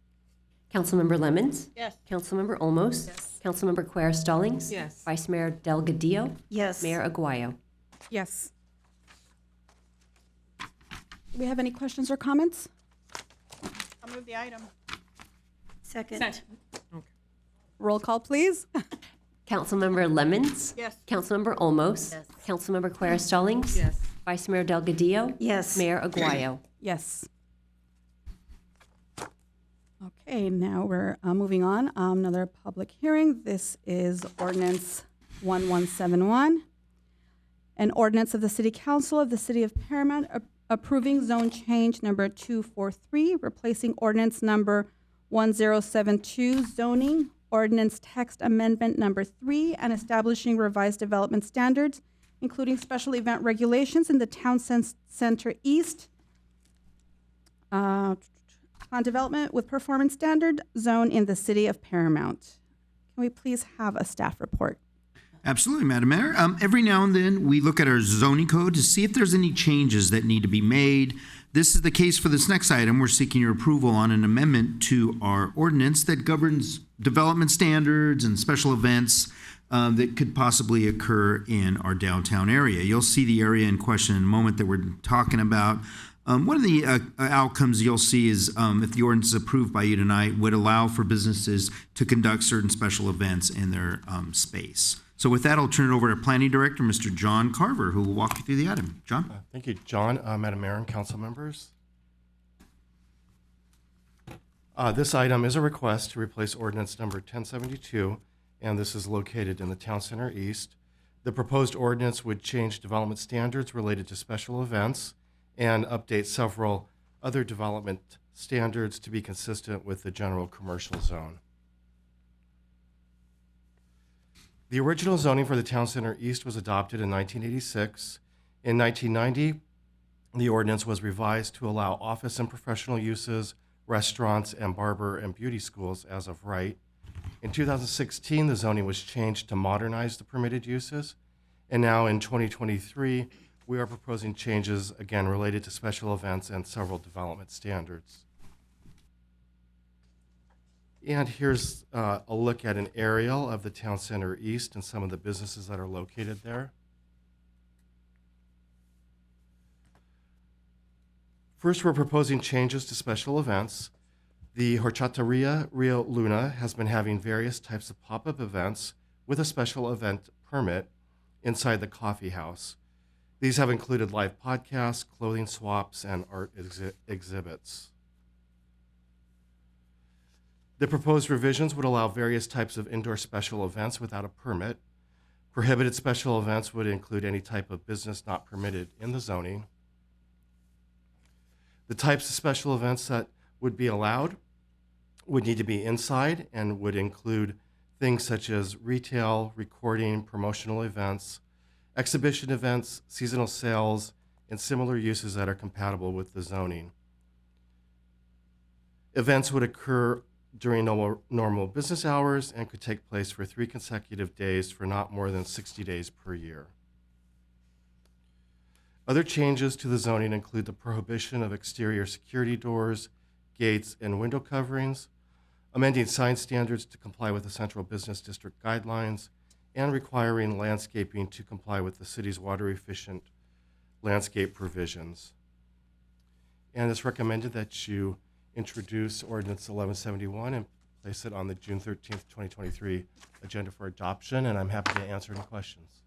Councilmember Lemons? Yes. Councilmember Olmos? Yes. Councilmember Quer Stallings? Yes. Vice Mayor Delgadillo? Yes. Mayor Aguayo? Yes. Do we have any questions or comments? I'll move the item. Second. Roll call, please. Councilmember Lemons? Yes. Councilmember Olmos? Yes. Councilmember Quer Stallings? Yes. Vice Mayor Delgadillo? Yes. Mayor Aguayo? Yes. Okay, now we're moving on. Another public hearing. This is ordinance 1171, an ordinance of the City Council of the City of Paramount approving zone change number 243, replacing ordinance number 1072 zoning ordinance text amendment number 3 and establishing revised development standards, including special event regulations in the town center east on development with performance standard zone in the city of Paramount. Can we please have a staff report? Absolutely, Madam Mayor. Every now and then, we look at our zoning code to see if there's any changes that need to be made. This is the case for this next item. We're seeking your approval on an amendment to our ordinance that governs development standards and special events that could possibly occur in our downtown area. You'll see the area in question in a moment that we're talking about. One of the outcomes you'll see is if the ordinance is approved by you tonight, would allow for businesses to conduct certain special events in their space. So with that, I'll turn it over to Planning Director, Mr. John Carver, who will walk you through the item. John? Thank you, John. Madam Mayor and council members. This item is a request to replace ordinance number 1072, and this is located in the Town Center East. The proposed ordinance would change development standards related to special events and update several other development standards to be consistent with the general commercial zone. The original zoning for the Town Center East was adopted in 1986. In 1990, the ordinance was revised to allow office and professional uses, restaurants, and barber and beauty schools as of right. In 2016, the zoning was changed to modernize the permitted uses. And now in 2023, we are proposing changes, again, related to special events and several development standards. And here's a look at an aerial of the Town Center East and some of the businesses that are located there. First, we're proposing changes to special events. The Horchateria Rio Luna has been having various types of pop-up events with a special event permit inside the coffee house. These have included live podcasts, clothing swaps, and art exhibits. The proposed revisions would allow various types of indoor special events without a permit. Prohibited special events would include any type of business not permitted in the zoning. The types of special events that would be allowed would need to be inside and would include things such as retail, recording, promotional events, exhibition events, seasonal sales, and similar uses that are compatible with the zoning. Events would occur during normal business hours and could take place for 3 consecutive days for not more than 60 days per year. Other changes to the zoning include the prohibition of exterior security doors, gates, and window coverings, amending sign standards to comply with the Central Business District guidelines, and requiring landscaping to comply with the city's water-efficient landscape provisions. And it's recommended that you introduce Ordinance 1171 and place it on the June 13th, 2023 agenda for adoption, and I'm happy to answer any questions.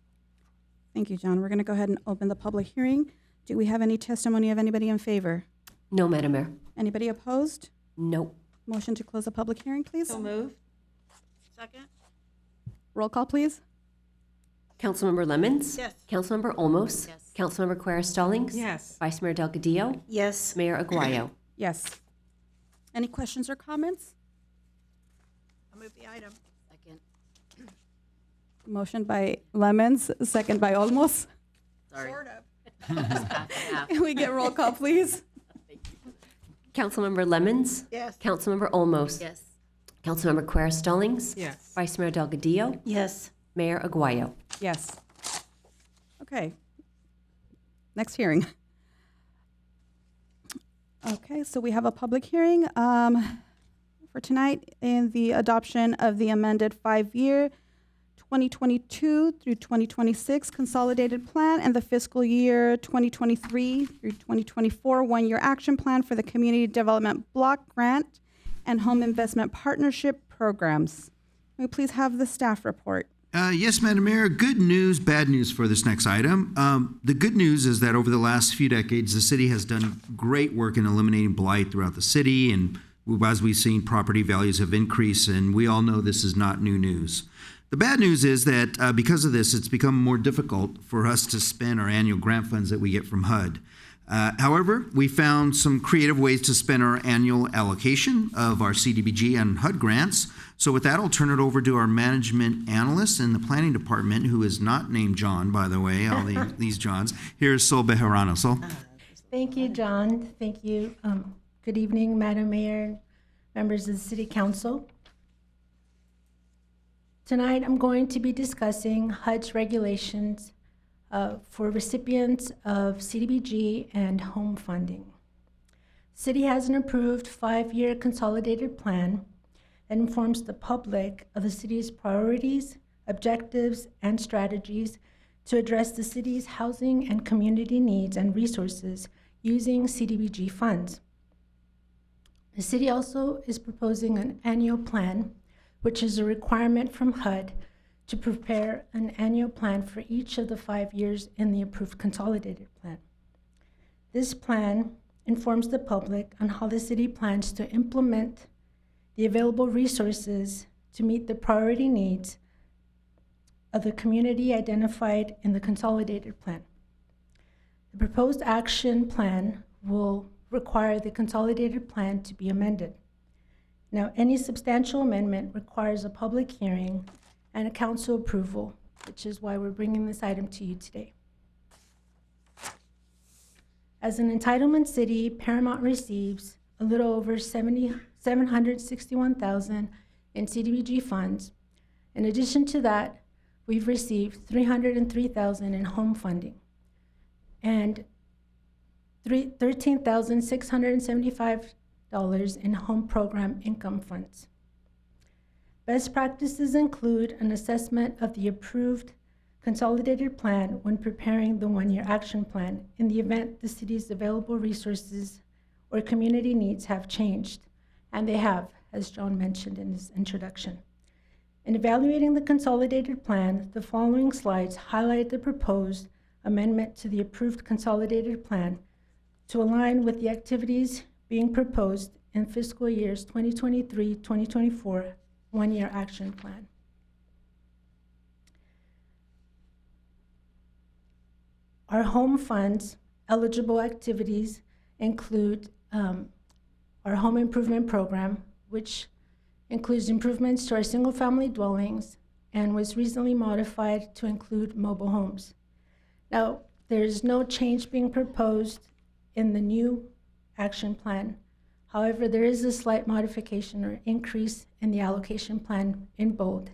Thank you, John. We're going to go ahead and open the public hearing. Do we have any testimony of anybody in favor? No, Madam Mayor. Anybody opposed? No. Motion to close the public hearing, please. So moved. Second. Roll call, please. Councilmember Lemons? Yes. Councilmember Olmos? Yes. Councilmember Quer Stallings? Yes. Vice Mayor Delgadillo? Yes. Mayor Aguayo? Yes. Any questions or comments? I'll move the item. Second. Motion by Lemons, second by Olmos. Sorry. Sort of. Can we get roll call, please? Councilmember Lemons? Yes. Councilmember Olmos? Yes. Councilmember Quer Stallings? Yes. Vice Mayor Delgadillo? Yes. Mayor Aguayo? Yes. Okay. Next hearing. Okay, so we have a public hearing for tonight in the adoption of the amended 5-year 2022 through 2026 consolidated plan and the fiscal year 2023 through 2024 one-year action plan for the Community Development Block Grant and Home Investment Partnership programs. May we please have the staff report? Yes, Madam Mayor. Good news, bad news for this next item. The good news is that over the last few decades, the city has done great work in eliminating blight throughout the city, and as we've seen, property values have increased, and we all know this is not new news. The bad news is that because of this, it's become more difficult for us to spend our annual grant funds that we get from HUD. However, we found some creative ways to spend our annual allocation of our CDBG and HUD grants. So with that, I'll turn it over to our management analyst in the planning department, who is not named John, by the way, all these Johns. Here's Sol Bejarano. Sol. Thank you, John. Thank you. Good evening, Madam Mayor, members of the City Council. Tonight, I'm going to be discussing HUD's regulations for recipients of CDBG and home funding. City has an approved 5-year consolidated plan that informs the public of the city's priorities, objectives, and strategies to address the city's housing and community needs and resources using CDBG funds. The city also is proposing an annual plan, which is a requirement from HUD to prepare an annual plan for each of the 5 years in the approved consolidated plan. This plan informs the public on how the city plans to implement the available resources to meet the priority needs of the community identified in the consolidated plan. The proposed action plan will require the consolidated plan to be amended. Now, any substantial amendment requires a public hearing and a council approval, which is why we're bringing this item to you today. As an entitlement city, Paramount receives a little over $761,000 in CDBG funds. In addition to that, we've received $303,000 in home funding and $13,675 in home program income funds. Best practices include an assessment of the approved consolidated plan when preparing the 1-year action plan in the event the city's available resources or community needs have changed, and they have, as John mentioned in his introduction. In evaluating the consolidated plan, the following slides highlight the proposed amendment to the approved consolidated plan to align with the activities being proposed in fiscal years 2023-2024 1-year action plan. Our home funds eligible activities include our home improvement program, which includes improvements to our single-family dwellings and was recently modified to include mobile homes. Now, there's no change being proposed in the new action plan. However, there is a slight modification or increase in the allocation plan in bold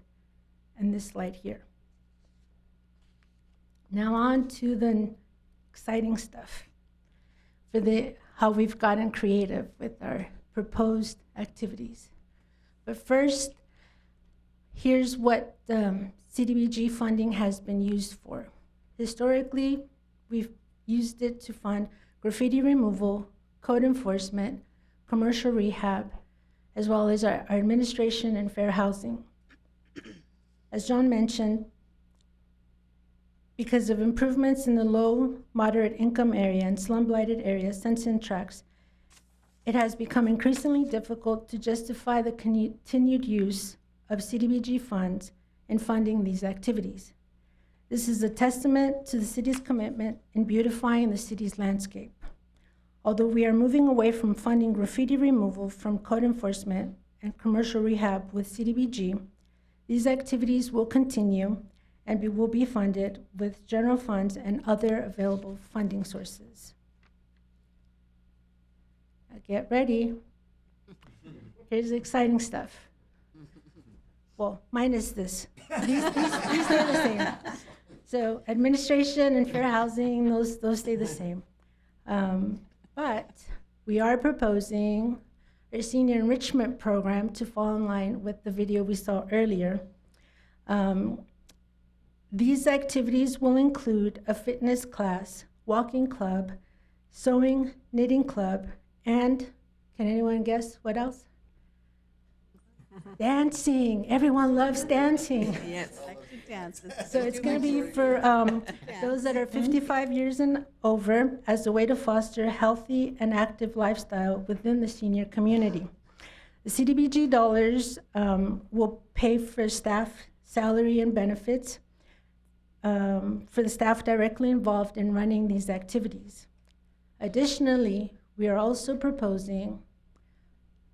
in this slide here. Now on to the exciting stuff for how we've gotten creative with our proposed activities. But first, here's what CDBG funding has been used for. Historically, we've used it to fund graffiti removal, code enforcement, commercial rehab, as well as our administration and fair housing. As John mentioned, because of improvements in the low, moderate income area and slum-blighted areas, census tracts, it has become increasingly difficult to justify the continued use of CDBG funds in funding these activities. This is a testament to the city's commitment in beautifying the city's landscape. Although we are moving away from funding graffiti removal from code enforcement and commercial rehab with CDBG, these activities will continue and will be funded with general funds and other available funding sources. Now get ready. Here's the exciting stuff. Well, minus this. These stay the same. So administration and fair housing, those stay the same. But we are proposing a senior enrichment program to fall in line with the video we saw earlier. These activities will include a fitness class, walking club, sewing, knitting club, and can anyone guess what else? Dancing. Everyone loves dancing. Yes, I like to dance. So it's going to be for those that are 55 years and over as a way to foster a healthy and active lifestyle within the senior community. The CDBG dollars will pay for staff salary and benefits for the staff directly involved in running these activities. Additionally, we are also proposing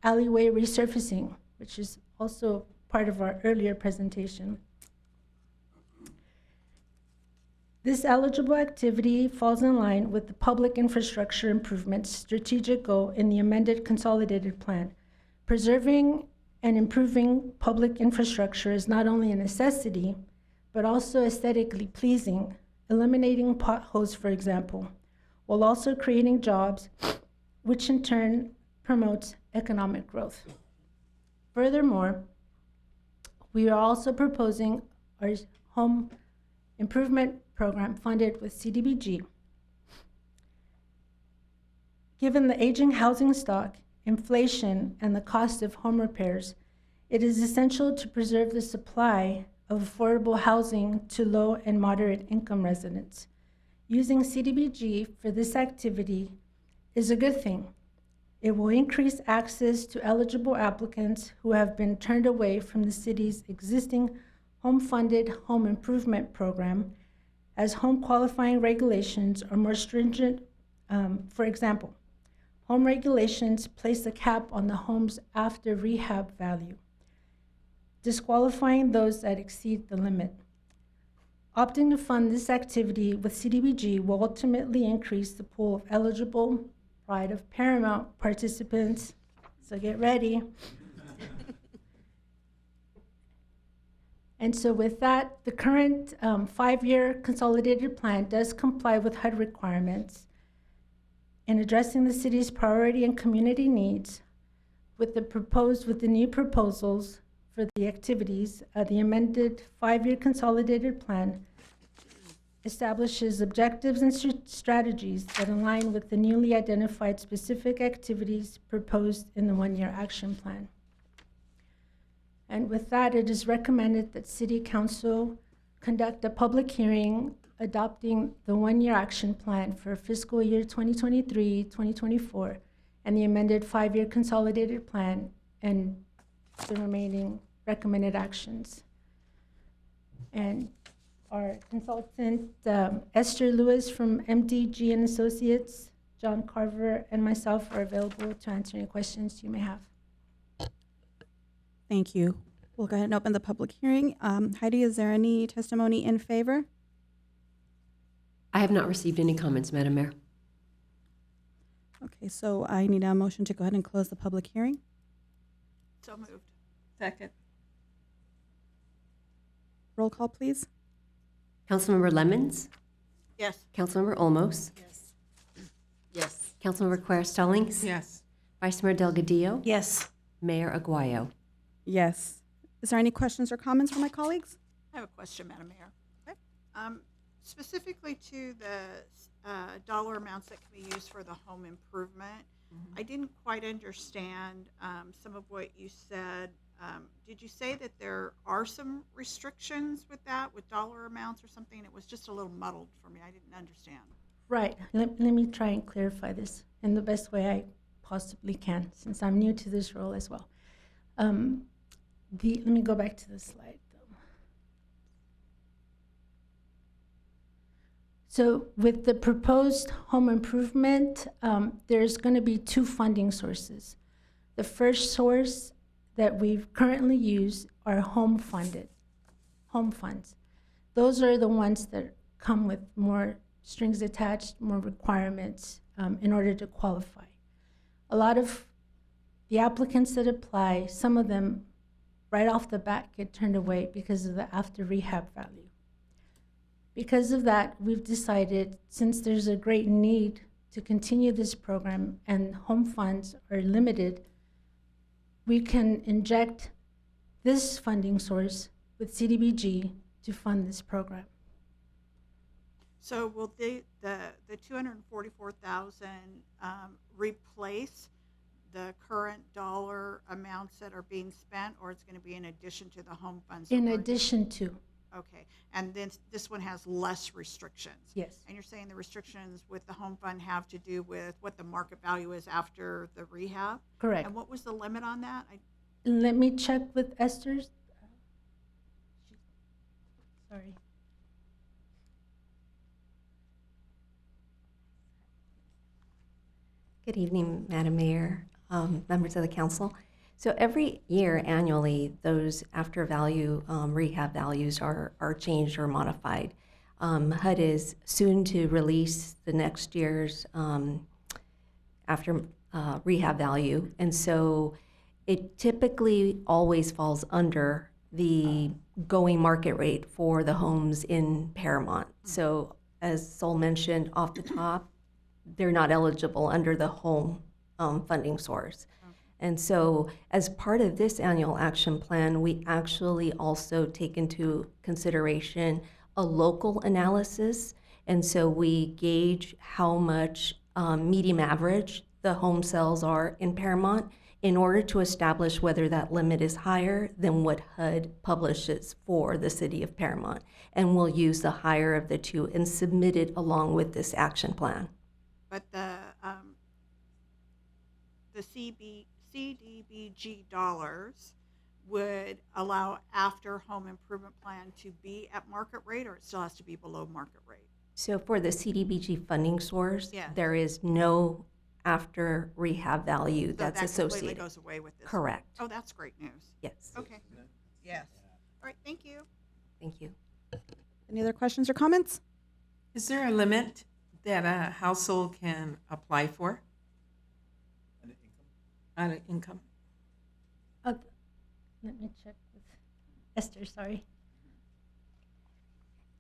alleyway resurfacing, which is also part of our earlier presentation. This eligible activity falls in line with the public infrastructure improvements strategic goal in the amended consolidated plan. Preserving and improving public infrastructure is not only a necessity, but also aesthetically pleasing, eliminating potholes, for example, while also creating jobs, which in turn promotes economic growth. Furthermore, we are also proposing our home improvement program funded with CDBG. Given the aging housing stock, inflation, and the cost of home repairs, it is essential to preserve the supply of affordable housing to low and moderate income residents. Using CDBG for this activity is a good thing. It will increase access to eligible applicants who have been turned away from the city's existing home-funded home improvement program, as home qualifying regulations are more stringent. For example, home regulations place a cap on the home's after rehab value, disqualifying those that exceed the limit. Opting to fund this activity with CDBG will ultimately increase the pool of eligible Pride of Paramount participants, so get ready. And so with that, the current 5-year consolidated plan does comply with HUD requirements in addressing the city's priority and community needs with the new proposals for the activities. The amended 5-year consolidated plan establishes objectives and strategies that align with the newly identified specific activities proposed in the 1-year action plan. And with that, it is recommended that City Council conduct a public hearing adopting the 1-year action plan for fiscal year 2023-2024 and the amended 5-year consolidated plan and the remaining recommended actions. And our consultant, Esther Lewis from MDG and Associates, John Carver, and myself are available to answer any questions you may have. Thank you. We'll go ahead and open the public hearing. Heidi, is there any testimony in favor? I have not received any comments, Madam Mayor. Okay, so I need a motion to go ahead and close the public hearing. So moved. Second. Roll call, please. Councilmember Lemons? Yes. Councilmember Olmos? Yes. Yes. Councilmember Quer Stallings? Yes. Vice Mayor Delgadillo? Yes. Mayor Aguayo? Yes. Is there any questions or comments from my colleagues? I have a question, Madam Mayor. Okay. Specifically to the dollar amounts that can be used for the home improvement, I didn't quite understand some of what you said. Did you say that there are some restrictions with that, with dollar amounts or something? It was just a little muddled for me. I didn't understand. Right. Let me try and clarify this in the best way I possibly can, since I'm new to this role as well. Let me go back to the slide. So with the proposed home improvement, there's going to be 2 funding sources. The first source that we've currently used are home funds. Those are the ones that come with more strings attached, more requirements in order to qualify. A lot of the applicants that apply, some of them right off the bat get turned away because of the after rehab value. Because of that, we've decided, since there's a great need to continue this program and home funds are limited, we can inject this funding source with CDBG to fund this program. So will the 244,000 replace the current dollar amounts that are being spent, or it's going to be in addition to the home funds? In addition to. Okay, and then this one has less restrictions. Yes. And you're saying the restrictions with the home fund have to do with what the market value is after the rehab? Correct. And what was the limit on that? Let me check with Esther's. Sorry. Good evening, Madam Mayor, members of the council. So every year annually, those after value rehab values are changed or modified. HUD is soon to release the next year's after rehab value, and so it typically always falls under the going market rate for the homes in Paramount. So as Sol mentioned off the top, they're not eligible under the home funding source. And so as part of this annual action plan, we actually also take into consideration a local analysis. And so we gauge how much medium average the home sales are in Paramount in order to establish whether that limit is higher than what HUD publishes for the city of Paramount. And we'll use the higher of the two and submit it along with this action plan. But the CDBG dollars would allow after home improvement plan to be at market rate, or it still has to be below market rate? So for the CDBG funding source, Yes. there is no after rehab value So that's that associated. completely goes away with this? Correct. Oh, that's great news. Yes. Okay. Yes. All right, thank you. Thank you. Any other questions or comments? Is there a limit that a household can apply for? On income? Let me check with Esther, sorry.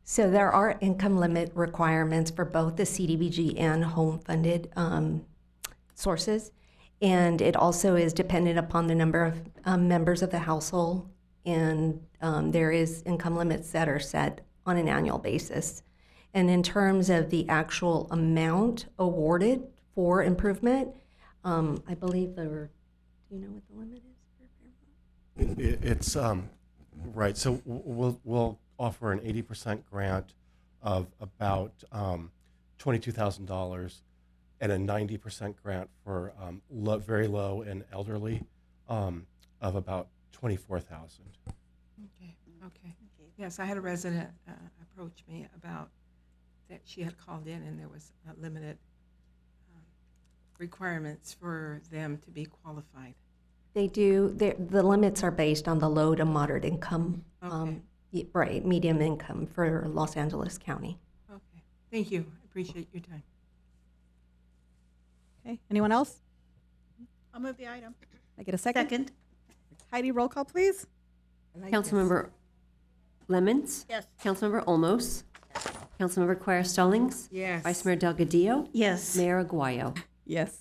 So there are income limit requirements for both the CDBG and home funded sources. And it also is dependent upon the number of members of the household. And there is income limits that are set on an annual basis. And in terms of the actual amount awarded for improvement, I believe there were, do you know what the limit is? It's right. So we'll offer an 80% grant of about $22,000 and a 90% grant for very low and elderly of about $24,000. Okay. Yes, I had a resident approach me about that she had called in and there was limited requirements for them to be qualified. They do. The limits are based on the low to moderate income, right, medium income for Los Angeles County. Okay. Thank you. I appreciate your time. Okay, anyone else? I'll move the item. I get a second? Second. Heidi, roll call, please. Councilmember Lemons? Yes. Councilmember Olmos? Yes. Councilmember Quer Stallings? Yes. Vice Mayor Delgadillo? Yes. Mayor Aguayo? Yes.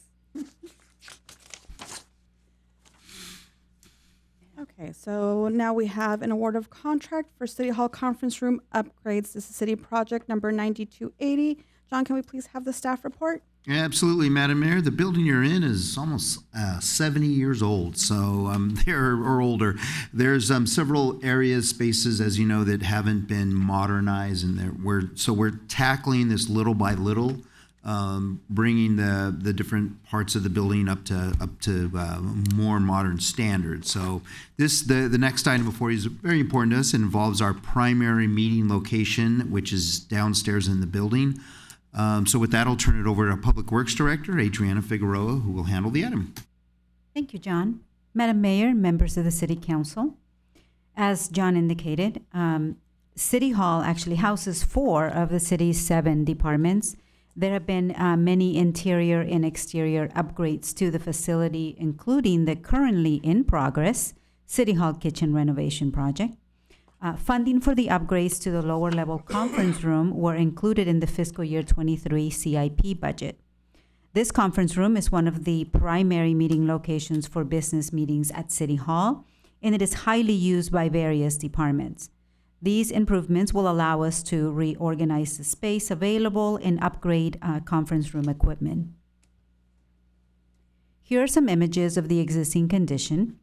Okay, so now we have an award of contract for City Hall Conference Room upgrades. This is city project number 9280. John, can we please have the staff report? Absolutely, Madam Mayor. The building you're in is almost 70 years old, so or older. There's several areas, spaces, as you know, that haven't been modernized, and we're tackling this little by little, bringing the different parts of the building up to more modern standards. So the next item before you is very important to us. It involves our primary meeting location, which is downstairs in the building. So with that, I'll turn it over to our Public Works Director, Adriana Figueroa, who will handle the item. Thank you, John. Madam Mayor, members of the City Council, as John indicated, City Hall actually houses 4 of the city's 7 departments. There have been many interior and exterior upgrades to the facility, including the currently in progress City Hall kitchen renovation project. Funding for the upgrades to the lower level conference room were included in the fiscal year 23 CIP budget. This conference room is one of the primary meeting locations for business meetings at City Hall, and it is highly used by various departments. These improvements will allow us to reorganize the space available and upgrade conference room equipment. Here are some images of the existing condition.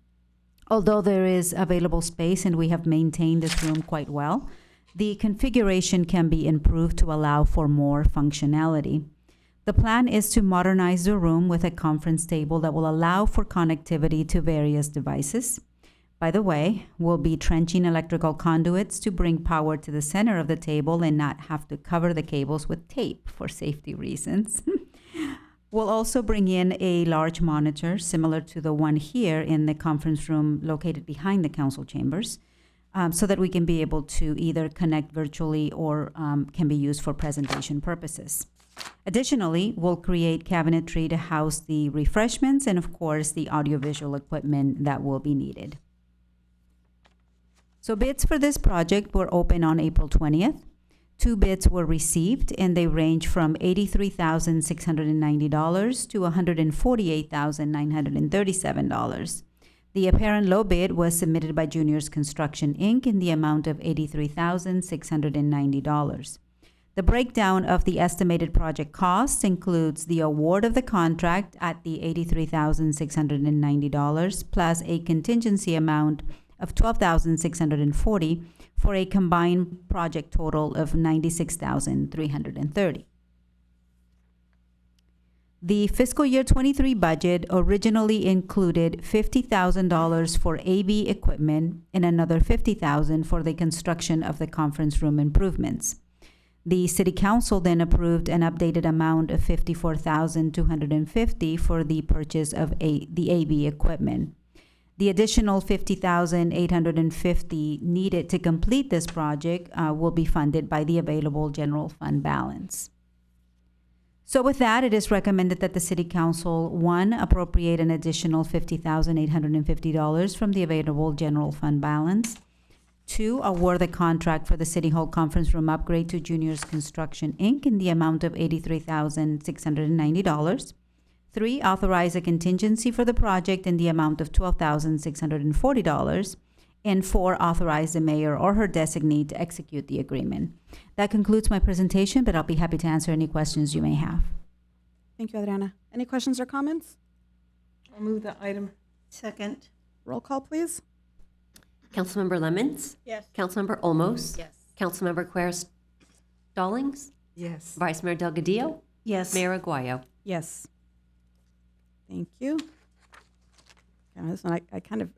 Although there is available space and we have maintained this room quite well, the configuration can be improved to allow for more functionality. The plan is to modernize the room with a conference table that will allow for connectivity to various devices. By the way, we'll be trenching electrical conduits to bring power to the center of the table and not have to cover the cables with tape for safety reasons. We'll also bring in a large monitor similar to the one here in the conference room located behind the council chambers, so that we can be able to either connect virtually or can be used for presentation purposes. Additionally, we'll create cabinetry to house the refreshments and, of course, the audiovisual equipment that will be needed. So bids for this project were open on April 20th. 2 bids were received, and they range from $83,690 to $148,937. The apparent low bid was submitted by Juniors Construction, Inc. in the amount of $83,690. The breakdown of the estimated project costs includes the award of the contract at the $83,690 plus a contingency amount of $12,640 for a combined project total of $96,330. The fiscal year 23 budget originally included $50,000 for AV equipment and another $50,000 for the construction of the conference room improvements. The City Council then approved an updated amount of $54,250 for the purchase of the AV equipment. The additional $50,850 needed to complete this project will be funded by the available general fund balance. So with that, it is recommended that the City Council, 1, appropriate an additional $50,850 from the available general fund balance. 2, award the contract for the City Hall Conference Room upgrade to Juniors Construction, Inc. in the amount of $83,690. 3, authorize a contingency for the project in the amount of $12,640. And 4, authorize the mayor or her designee to execute the agreement. That concludes my presentation, but I'll be happy to answer any questions you may have. Thank you, Adriana. Any questions or comments? I'll move the item. Second. Roll call, please. Councilmember Lemons? Yes. Councilmember Olmos? Yes. Councilmember Quer Stallings? Yes. Vice Mayor Delgadillo? Yes. Mayor Aguayo? Yes. Thank you. Yeah, this one, I can't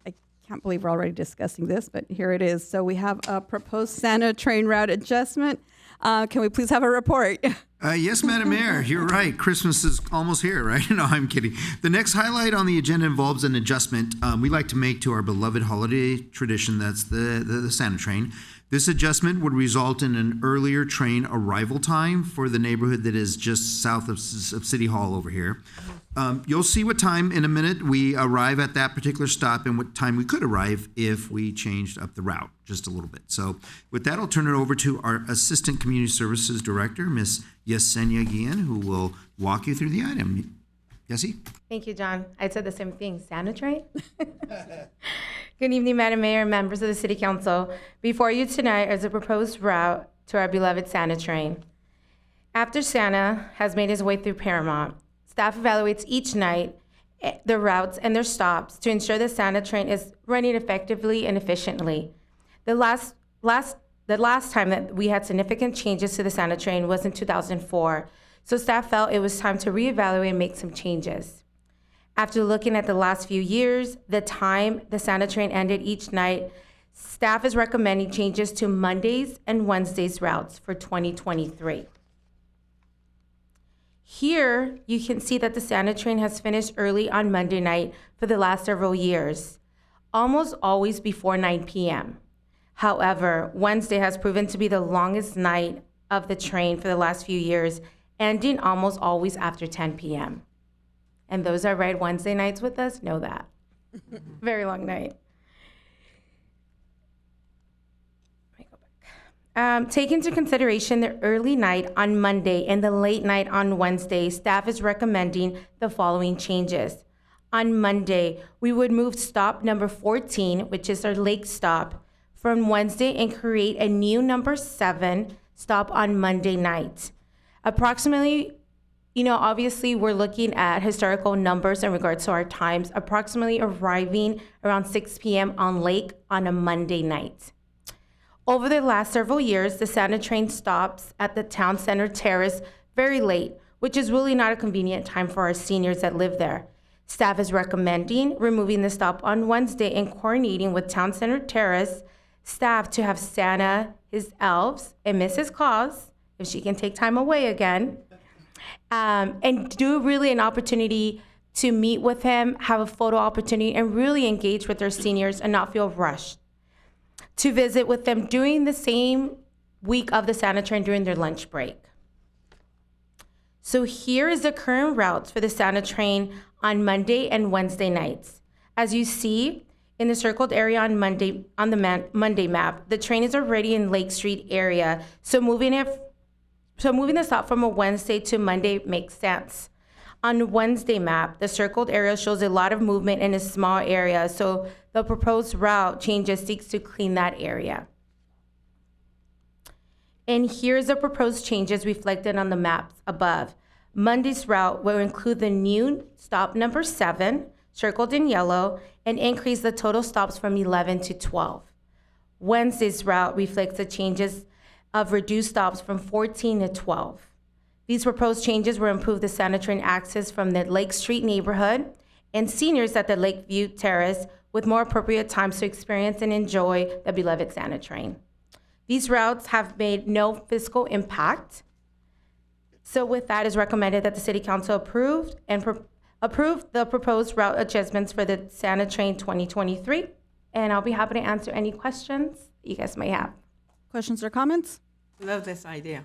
believe we're already discussing this, but here it is. So we have a proposed Santa train route adjustment. Can we please have a report? Yes, Madam Mayor, you're right. Christmas is almost here, right? No, I'm kidding. The next highlight on the agenda involves an adjustment we like to make to our beloved holiday tradition, that's the Santa train. This adjustment would result in an earlier train arrival time for the neighborhood that is just south of City Hall over here. You'll see what time in a minute we arrive at that particular stop and what time we could arrive if we changed up the route just a little bit. So with that, I'll turn it over to our Assistant Community Services Director, Ms. Yesenia Guillen, who will walk you through the item. Yessie? Thank you, John. I said the same thing. Santa train? Good evening, Madam Mayor and members of the City Council. Before you tonight is a proposed route to our beloved Santa train. After Santa has made his way through Paramount, staff evaluates each night the routes and their stops to ensure the Santa train is running effectively and efficiently. The last time that we had significant changes to the Santa train was in 2004, so staff felt it was time to reevaluate and make some changes. After looking at the last few years, the time the Santa train ended each night, staff is recommending changes to Mondays and Wednesdays routes for 2023. Here, you can see that the Santa train has finished early on Monday night for the last several years, almost always before 9 p.m. However, Wednesday has proven to be the longest night of the train for the last few years, ending almost always after 10 p.m. And those that ride Wednesday nights with us know that. Very long night. Take into consideration the early night on Monday and the late night on Wednesday, staff is recommending the following changes. On Monday, we would move stop number 14, which is our lake stop, from Wednesday and create a new number 7 stop on Monday night. Approximately, obviously we're looking at historical numbers in regards to our times, approximately arriving around 6 p.m. on Lake on a Monday night. Over the last several years, the Santa train stops at the Town Center Terrace very late, which is really not a convenient time for our seniors that live there. Staff is recommending removing the stop on Wednesday and coordinating with Town Center Terrace staff to have Santa, his elves, and Mrs. Claus, if she can take time away again, and do really an opportunity to meet with him, have a photo opportunity, and really engage with their seniors and not feel rushed. To visit with them during the same week of the Santa Train during their lunch break. So here is the current routes for the Santa Train on Monday and Wednesday nights. As you see in the circled area on Monday on the Monday map, the train is already in Lake Street area. So moving the stop from a Wednesday to Monday makes sense. On Wednesday map, the circled area shows a lot of movement in a small area, so the proposed route changes seeks to clean that area. And here's the proposed changes reflected on the maps above. Monday's route will include the new stop number 7, circled in yellow, and increase the total stops from 11 to 12. Wednesday's route reflects the changes of reduced stops from 14 to 12. These proposed changes will improve the Santa Train access from the Lake Street neighborhood and seniors at the Lakeview Terrace with more appropriate times to experience and enjoy the beloved Santa Train. These routes have made no fiscal impact. So with that, it's recommended that the City Council approve the proposed route adjustments for the Santa Train 2023. And I'll be happy to answer any questions you guys may have. Questions or comments? Love this idea.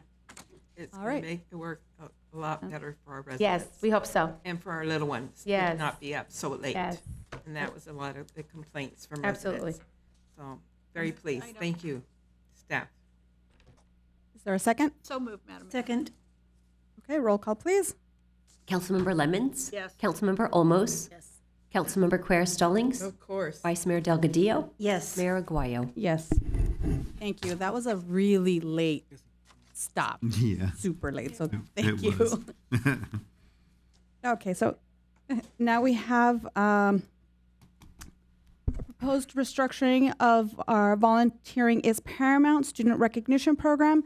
It's All going right. to make it work a lot better for our residents. Yes, we hope so. And for our little ones. Yes. To not be up so late. Yes. And that was a lot of the complaints from Absolutely. residents. So very pleased. Thank you, staff. Is there a second? So moved, Madam Mayor. Second. Okay, roll call, please. Councilmember Lemons? Yes. Councilmember Olmos? Yes. Councilmember Quer Stallings? Of course. Vice Mayor Delgadillo? Yes. Mayor Aguayo? Yes. Thank you. That was a really late stop. Yeah. Super late, so thank It you. was. Okay, so now we have a proposed restructuring of our volunteering is Paramount Student Recognition Program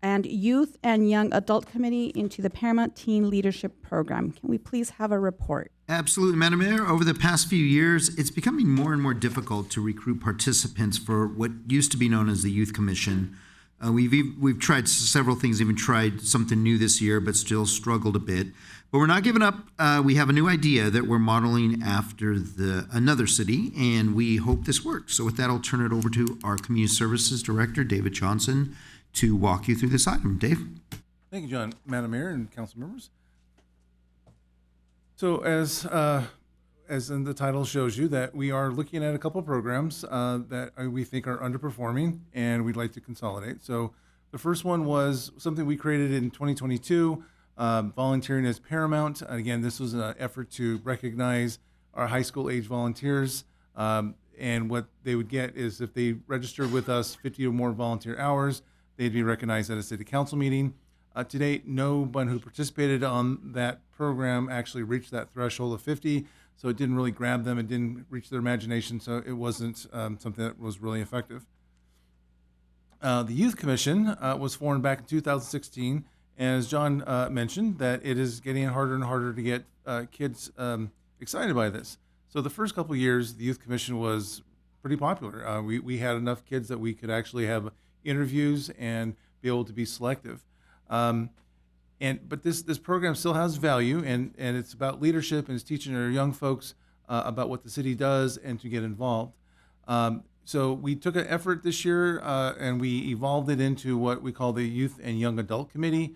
and Youth and Young Adult Committee into the Paramount Teen Leadership Program. Can we please have a report? Absolutely, Madam Mayor. Over the past few years, it's becoming more and more difficult to recruit participants for what used to be known as the Youth Commission. We've tried several things, even tried something new this year, but still struggled a bit. But we're not giving up. We have a new idea that we're modeling after another city, and we hope this works. So with that, I'll turn it over to our Community Services Director, David Johnson, to walk you through this item. Dave? Thank you, John. Madam Mayor and council members. So as in the title shows you, that we are looking at a couple programs that we think are underperforming and we'd like to consolidate. So the first one was something we created in 2022, volunteering as Paramount. Again, this was an effort to recognize our high school age volunteers. And what they would get is if they registered with us 50 or more volunteer hours, they'd be recognized at a city council meeting. To date, no one who participated on that program actually reached that threshold of 50, so it didn't really grab them. It didn't reach their imagination, so it wasn't something that was really effective. The Youth Commission was formed back in 2016, and as John mentioned, that it is getting harder and harder to get kids excited by this. So the first couple of years, the Youth Commission was pretty popular. We had enough kids that we could actually have interviews and be able to be selective. But this program still has value, and it's about leadership, and it's teaching our young folks about what the city does and to get involved. So we took an effort this year, and we evolved it into what we call the Youth and Young Adult Committee.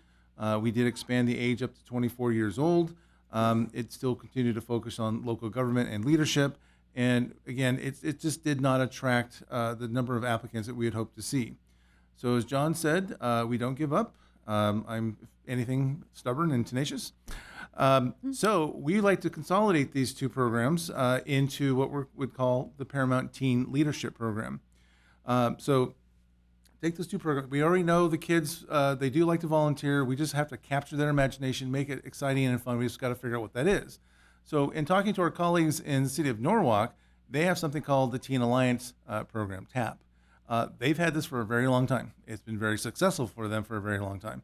We did expand the age up to 24 years old. It still continued to focus on local government and leadership. And again, it just did not attract the number of applicants that we had hoped to see. So as John said, we don't give up. I'm anything stubborn and tenacious. So we like to consolidate these two programs into what we would call the Paramount Teen Leadership Program. So take those two programs. We already know the kids, they do like to volunteer. We just have to capture their imagination, make it exciting and fun. We just got to figure out what that is. So in talking to our colleagues in the city of Norwalk, they have something called the Teen Alliance program, TAP. They've had this for a very long time. It's been very successful for them for a very long time.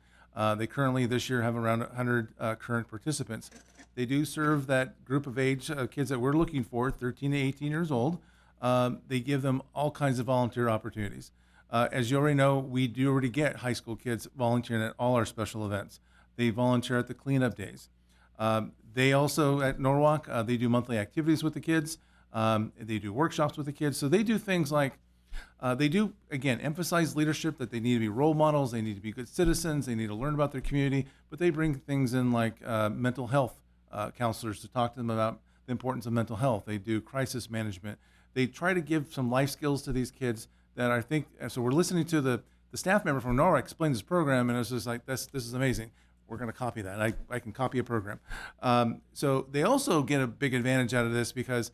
They currently this year have around 100 current participants. They do serve that group of age kids that we're looking for, 13 to 18 years old. They give them all kinds of volunteer opportunities. As you already know, we do already get high school kids volunteering at all our special events. They volunteer at the cleanup days. They also, at Norwalk, they do monthly activities with the kids. They do workshops with the kids. So they do things like, they do, again, emphasize leadership, that they need to be role models, they need to be good citizens, they need to learn about their community, but they bring things in like mental health counselors to talk to them about the importance of mental health. They do crisis management. They try to give some life skills to these kids that I think, so we're listening to the staff member from Norwalk explain this program, and it's just like, this is amazing. We're going to copy that. I can copy a program. So they also get a big advantage out of this because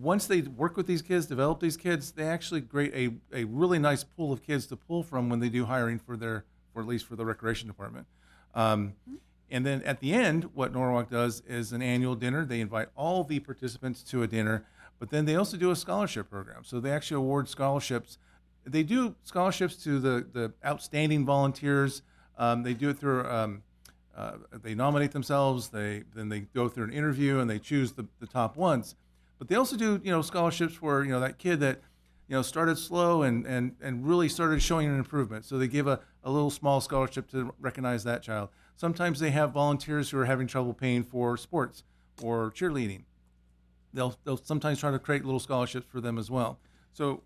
once they work with these kids, develop these kids, they actually create a really nice pool of kids to pull from when they do hiring for at least for the recreation department. And then at the end, what Norwalk does is an annual dinner. They invite all the participants to a dinner, but then they also do a scholarship program. So they actually award scholarships. They do scholarships to the outstanding volunteers. They do it through, they nominate themselves, then they go through an interview and they choose the top ones. But they also do, scholarships for, that kid that, started slow and really started showing an improvement. So they give a little small scholarship to recognize that child. Sometimes they have volunteers who are having trouble paying for sports or cheerleading. They'll sometimes try to create little scholarships for them as well. So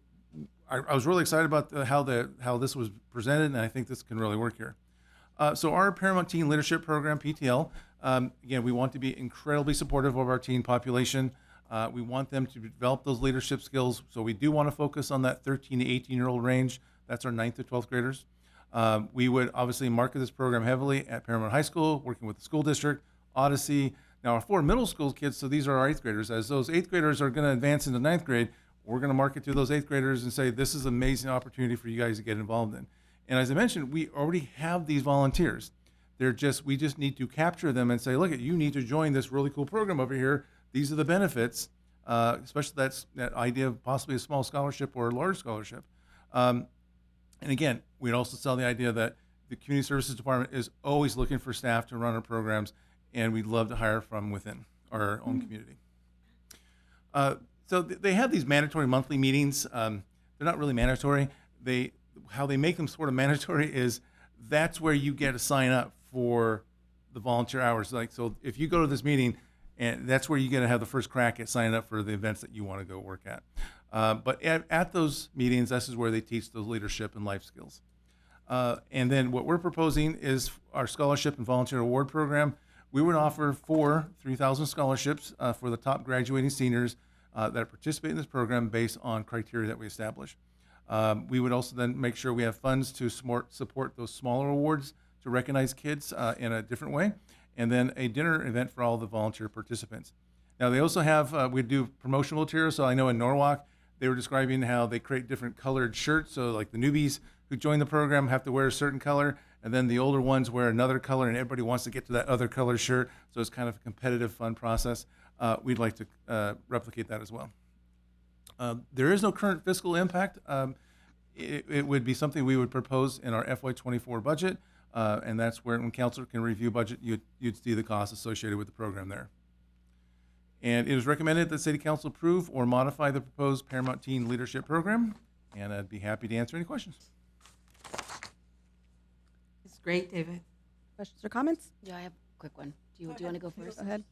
I was really excited about how this was presented, and I think this can really work here. So our Paramount Teen Leadership Program, PTL, again, we want to be incredibly supportive of our teen population. We want them to develop those leadership skills. So we do want to focus on that 13 to 18-year-old range. That's our 9th to 12th graders. We would obviously market this program heavily at Paramount High School, working with the school district, Odyssey. Now our 4 middle school kids, so these are our 8th graders. As those 8th graders are going to advance into 9th grade, we're going to market to those 8th graders and say, this is an amazing opportunity for you guys to get involved in. And as I mentioned, we already have these volunteers. We just need to capture them and say, look, you need to join this really cool program over here. These are the benefits, especially that idea of possibly a small scholarship or a large scholarship. And again, we'd also sell the idea that the Community Services Department is always looking for staff to run our programs, and we'd love to hire from within our own community. So they have these mandatory monthly meetings. They're not really mandatory. How they make them sort of mandatory is that's where you get to sign up for the volunteer hours. Like, so if you go to this meeting, and that's where you're going to have the first crack at signing up for the events that you want to go work at. But at those meetings, this is where they teach those leadership and life skills. And then what we're proposing is our scholarship and volunteer award program. We would offer 3,000 scholarships for the top graduating seniors that participate in this program based on criteria that we establish. We would also then make sure we have funds to support those smaller awards to recognize kids in a different way, and then a dinner event for all the volunteer participants. Now they also have, we do promotional materials. So I know in Norwalk, they were describing how they create different colored shirts. So like the newbies who join the program have to wear a certain color, and then the older ones wear another color, and everybody wants to get to that other color shirt. So it's kind of a competitive, fun process. We'd like to replicate that as well. There is no current fiscal impact. It would be something we would propose in our FY24 budget, and that's where when council can review budget, you'd see the costs associated with the program there. And it is recommended that City Council approve or modify the proposed Paramount Teen Leadership Program, and I'd be happy to answer any questions. It's great, David. Questions or comments? Yeah, I have a quick one. Do you want to go first? Go ahead.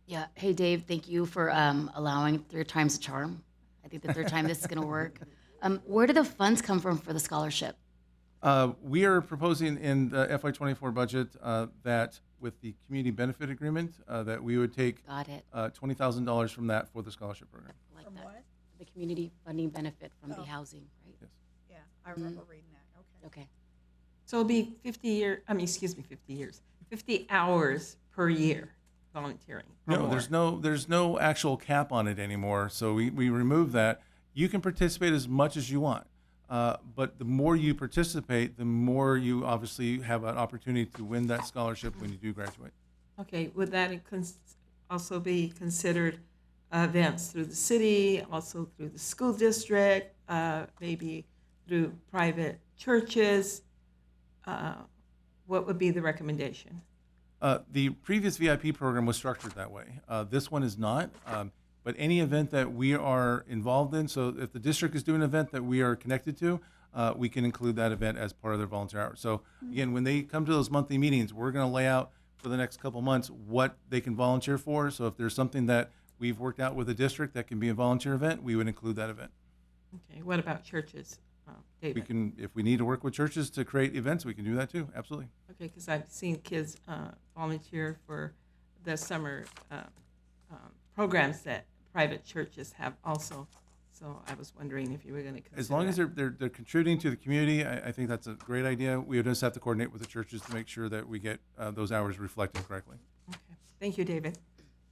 Yeah. Hey, Dave, thank you for allowing 3 times the charm. I think the 3rd time this is going to work. Where do the funds come from for the scholarship? We are proposing in the FY24 budget that with the community benefit agreement that we would take $20,000 from that for the scholarship program. Like from that. What? The community funding benefit from the housing, right? Yes. Yeah, I remember reading that. Okay. Okay. So it'll be 50 hours per year volunteering. No, there's no actual cap on it anymore. So we removed that. You can participate as much as you want. But the more you participate, the more you obviously have an opportunity to win that scholarship when you do graduate. Okay, would that also be considered events through the city, also through the school district, maybe through private churches? What would be the recommendation? The previous VIP program was structured that way. This one is not. But any event that we are involved in, so if the district is doing an event that we are connected to, we can include that event as part of their volunteer hours. So again, when they come to those monthly meetings, we're going to lay out for the next couple months what they can volunteer for. So if there's something that we've worked out with the district that can be a volunteer event, we would include that event. Okay, what about churches, David? We can, if we need to work with churches to create events, we can do that too, absolutely. Okay, because I've seen kids volunteer for the summer programs that private churches have also. So I was wondering if you were going to consider As long as that. they're contributing to the community, I think that's a great idea. We would just have to coordinate with the churches to make sure that we get those hours reflected correctly. Okay, thank you, David.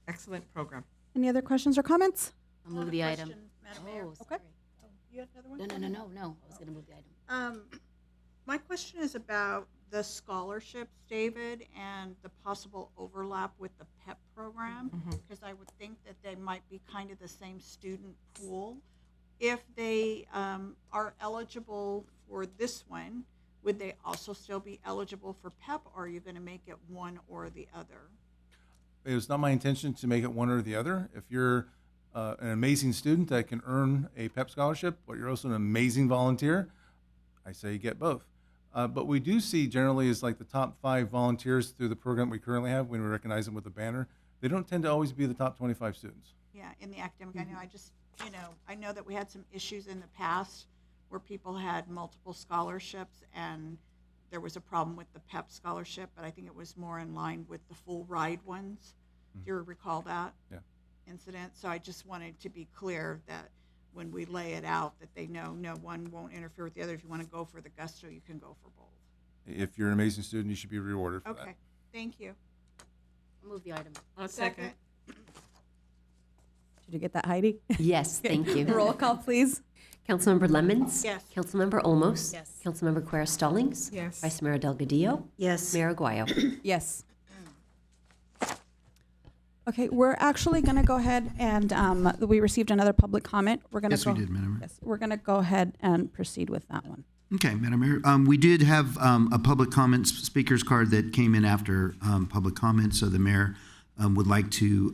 Excellent program. Any other questions or comments? I'll move the item. Madam Mayor. Oh, Okay. You had another one? No. I was going to move the item. My question is about the scholarships, David, and the possible overlap with the PEP program, because I would think that they might be kind of the same student pool. If they are eligible for this one, would they also still be eligible for PEP, or are you going to make it one or the other? It was not my intention to make it one or the other. If you're an amazing student that can earn a PEP scholarship, but you're also an amazing volunteer, I say you get both. But we do see generally is like the top 5 volunteers through the program we currently have when we recognize them with a banner. They don't tend to always be the top 25 students. Yeah, in the academic, I know, I know that we had some issues in the past where people had multiple scholarships and there was a problem with the PEP scholarship, but I think it was more in line with the full ride ones. Do you recall that? Yeah. Incident? So I just wanted to be clear that when we lay it out, that they know no one won't interfere with the other. If you want to go for the gusto, you can go for both. If you're an amazing student, you should be rewarded for that. Okay, thank you. I'll move the item. I'll second. Did you get that, Heidi? Yes, thank you. Roll call, please. Councilmember Lemons? Yes. Councilmember Olmos? Yes. Councilmember Quer Stallings? Yes. Vice Mayor Delgadillo? Yes. Mayor Aguayo? Yes. Okay, we're actually going to go ahead and we received another public comment. We're going to Yes, we did, Madam Mayor. Yes, we're going to go ahead and proceed with that one. Okay, Madam Mayor. We did have a public comments speaker's card that came in after public comment, so the mayor would like to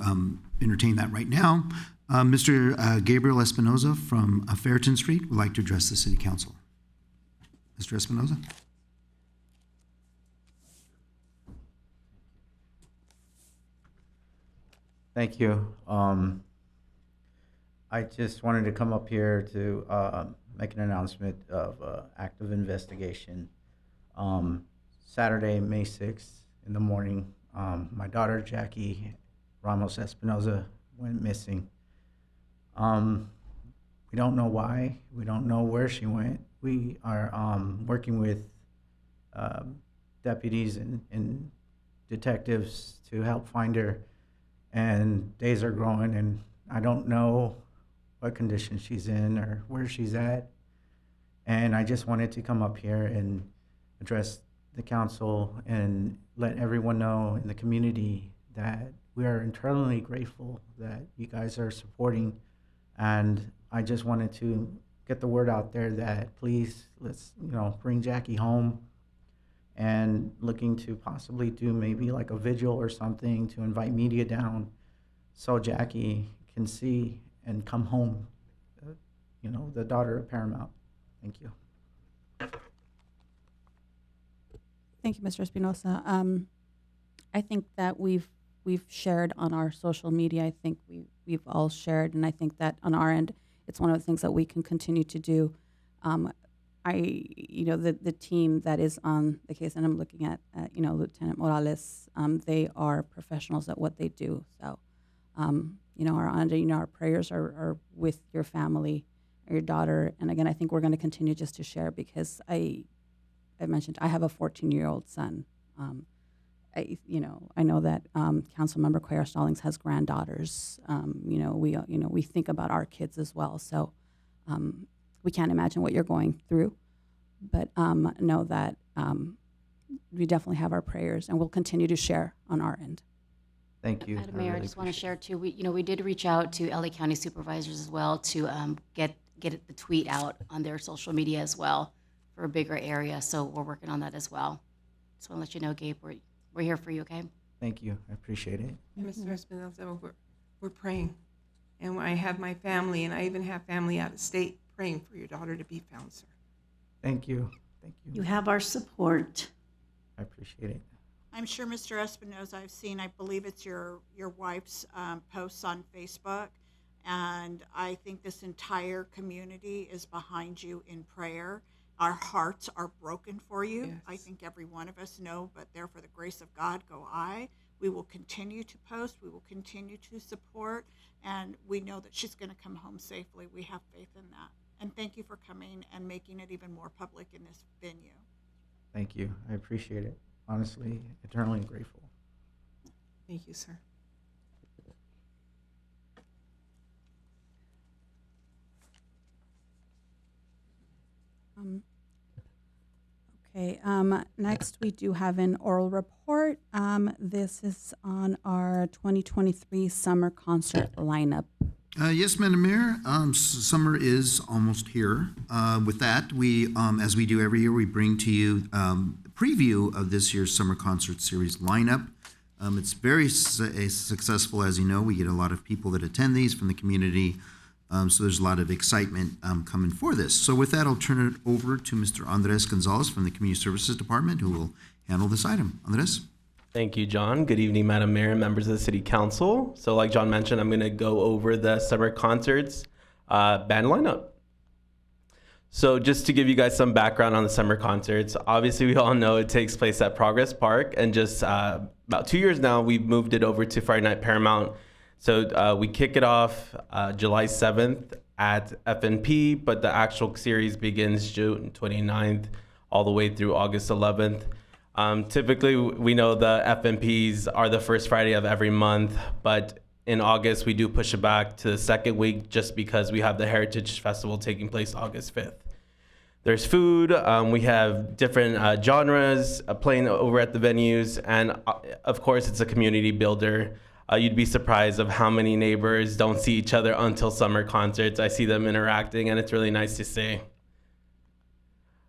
entertain that right now. Mr. Gabriel Espinoza from Fairton Street would like to address the City Council. Mr. Espinoza? Thank you. I just wanted to come up here to make an announcement of active investigation. Saturday, May 6th in the morning, my daughter, Jackie Ramos Espinoza, went missing. We don't know why. We don't know where she went. We are working with deputies and detectives to help find her. And days are growing, and I don't know what condition she's in or where she's at. And I just wanted to come up here and address the council and let everyone know in the community that we are internally grateful that you guys are supporting. And I just wanted to get the word out there that please, let's, bring Jackie home, and looking to possibly do maybe like a vigil or something to invite media down so Jackie can see and come home, the daughter of Paramount. Thank you. Thank you, Mr. Espinosa. I think that we've shared on our social media. I think we've all shared, and I think that on our end, it's one of the things that we can continue to do. The team that is on the case, and I'm looking at Lieutenant Morales. They are professionals at what they do. So, our prayers are with your family, or your daughter. And again, I think we're going to continue just to share because I mentioned I have a 14-year-old son. I know that Councilmember Quer Stallings has granddaughters. We think about our kids as well. So. We can't imagine what you're going through, but know that we definitely have our prayers, and we'll continue to share on our end. Thank you. Madam Mayor, I just want to share too. We did reach out to LA County supervisors as well to get the tweet out on their social media as well for a bigger area. So we're working on that as well. Just want to let you know, Gabe, we're here for you. Okay. Thank you. I appreciate it. Mr. Espinoza, we're praying, and I have my family, and I even have family out of state praying for your daughter to be found, sir. Thank you. Thank you. You have our support. I appreciate it. I'm sure Mr. Espinoza, I've seen, I believe it's your wife's posts on Facebook, and I think this entire community is behind you in prayer. Our hearts are broken for you. Yes. I think every one of us know, but there for the grace of God go I. We will continue to post. We will continue to support, and we know that she's going to come home safely. We have faith in that. And thank you for coming and making it even more public in this venue. Thank you. I appreciate it. Honestly, eternally grateful. Thank you, sir. Okay, next we do have an oral report. This is on our 2023 summer concert lineup. Yes, Madam Mayor, summer is almost here. With that, we, as we do every year, we bring to you a preview of this year's Summer Concert Series lineup. It's very successful, as you know. We get a lot of people that attend these from the community, so there's a lot of excitement coming for this. So with that, I'll turn it over to Mr. Andres Gonzalez from the Community Services Department, who will handle this item. Andres? Thank you, John. Good evening, Madam Mayor and members of the City Council. So like John mentioned, I'm going to go over the summer concerts band lineup. So just to give you guys some background on the summer concerts, obviously we all know it takes place at Progress Park, and just about 2 years now, we've moved it over to Friday Night Paramount. So we kick it off July 7th at FNP, but the actual series begins June 29th all the way through August 11th. Typically, we know the FMPs are the first Friday of every month, but in August, we do push it back to the second week just because we have the Heritage Festival taking place August 5th. There's food, we have different genres playing over at the venues, and of course, it's a community builder. You'd be surprised of how many neighbors don't see each other until summer concerts. I see them interacting, and it's really nice to see.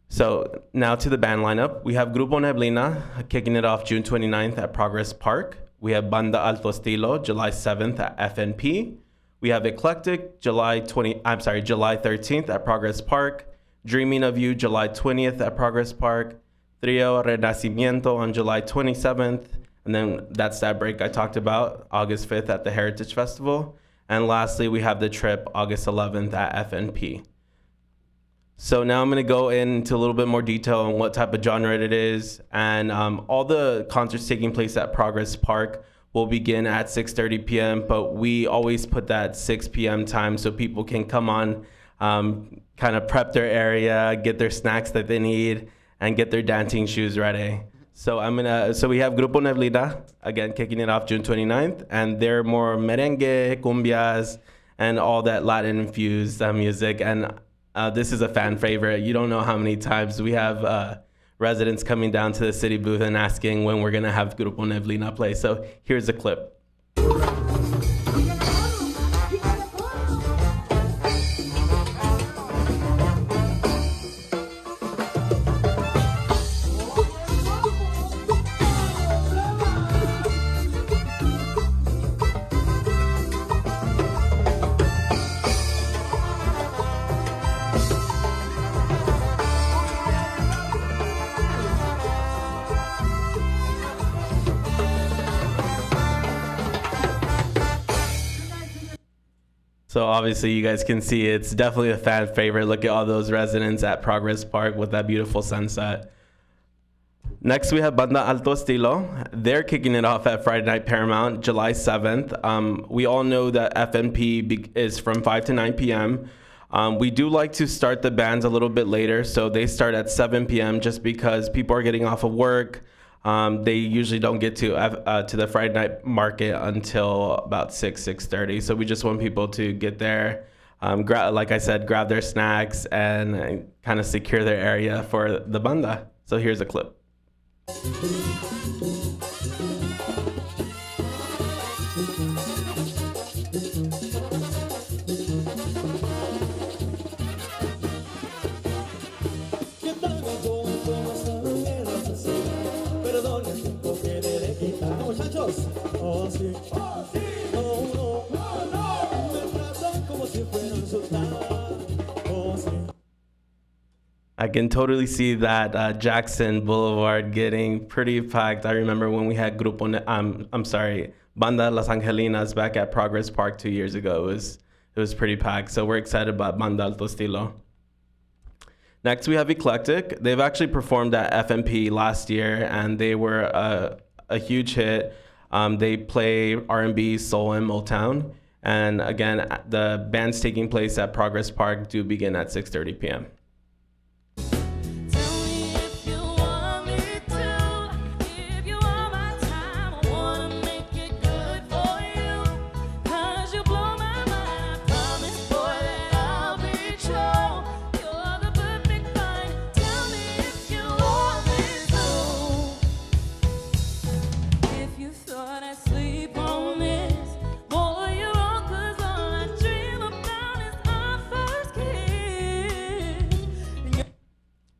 So now to the band lineup. We have Grupo Neblina kicking it off June 29th at Progress Park. We have Banda Alto Estilo July 7th at FNP. We have Eclectic July 13th at Progress Park. Dreaming of You July 20th at Progress Park. Trio Renacimiento on July 27th. And then that's that break I talked about, August 5th at the Heritage Festival. And lastly, we have The Trip August 11th at FNP. So now I'm going to go into a little bit more detail on what type of genre it is. And all the concerts taking place at Progress Park will begin at 6:30 p.m., but we always put that 6 p.m. time so people can come on, kind of prep their area, get their snacks that they need, and get their dancing shoes ready. So we have Grupo Neblina, again, kicking it off June 29th, and they're more merengue, cumbias, and all that Latin-infused music. And this is a fan favorite. You don't know how many times we have residents coming down to the city booth and asking when we're gonna have Grupo Neblina play. So here's a clip. So obviously you guys can see it's definitely a fan favorite. Look at all those residents at Progress Park with that beautiful sunset. Next we have Banda Alto Estilo. They're kicking it off at Friday Night Paramount, July 7th. We all know that FNP is from 5 to 9 p.m. We do like to start the bands a little bit later, so they start at 7 p.m. just because people are getting off of work. They usually don't get to the Friday night market until about 6:30. So we just want people to get there, like I said, grab their snacks and kind of secure their area for the banda. So here's a clip. I can totally see that Jackson Boulevard getting pretty packed. I remember when we had Banda Las Angelinas back at Progress Park 2 years ago. It was pretty packed. So we're excited about Banda Alto Estilo. Next, we have Eclectic. They've actually performed at FMP last year, and they were a huge hit. They play R&B, soul, and Motown. And again, the band's taking place at Progress Park, do begin at 6:30 p.m.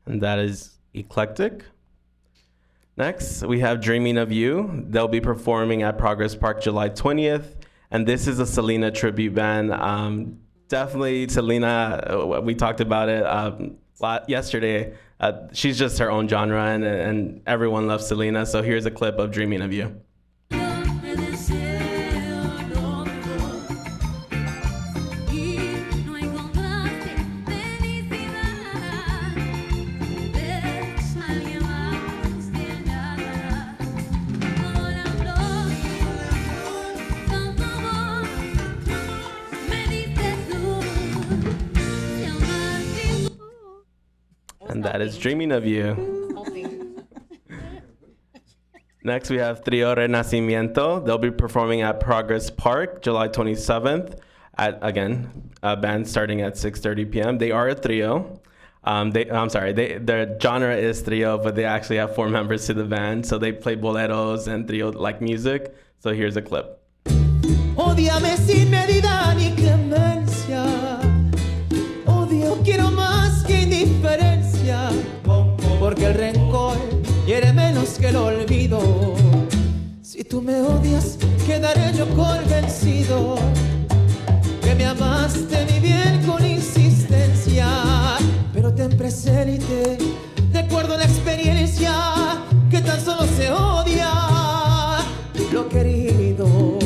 And that is Eclectic. Next, we have Dreaming of You. They'll be performing at Progress Park July 20th. And this is a Selena tribute band. Definitely Selena, we talked about it yesterday. She's just her own genre, and everyone loves Selena. So here's a clip of Dreaming of You. And that is Dreaming of You. Next, we have Trio Renacimiento. They'll be performing at Progress Park July 27th. Band starting at 6:30 p.m. They are a trio. Their genre is trio, but they actually have 4 members to the band. So they play boleros and trio-like music. So here's a clip. Ódiame sin medida ni clemencia. Odio quiero más que indiferencia. Porque el rencor hiere menos que el olvido. Si tú me odias, quedaré yo convencido que me amaste mi bien con insistencia. Pero ten presente, de acuerdo a la experiencia, que tan solo se odia lo querido.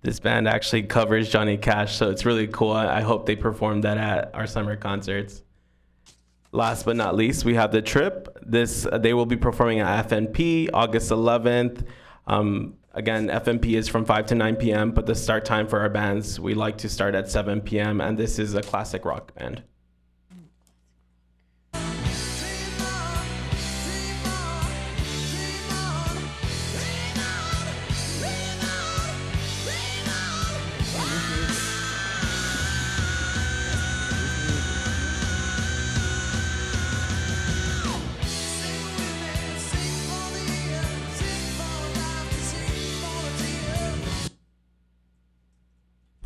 This band actually covers Johnny Cash, so it's really cool. I hope they perform that at our summer concerts. Last but not least, we have The Trip. They will be performing at FNP August 11th. Again, FNP is from 5 to 9 p.m., but the start time for our bands, we like to start at 7 p.m., and this is a classic rock band.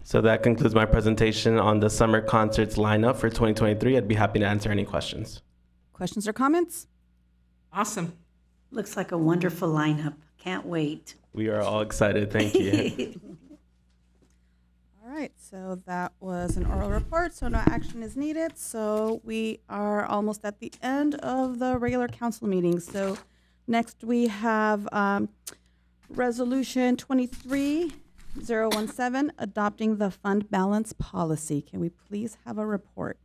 So that concludes my presentation on the summer concerts lineup for 2023. I'd be happy to answer any questions. Questions or comments? Awesome. Looks like a wonderful lineup. Can't wait. We are all excited. Thank you. All right, so that was an oral report, so no action is needed. So we are almost at the end of the regular council meeting. So next we have Resolution 23017, adopting the fund balance policy. Can we please have a report?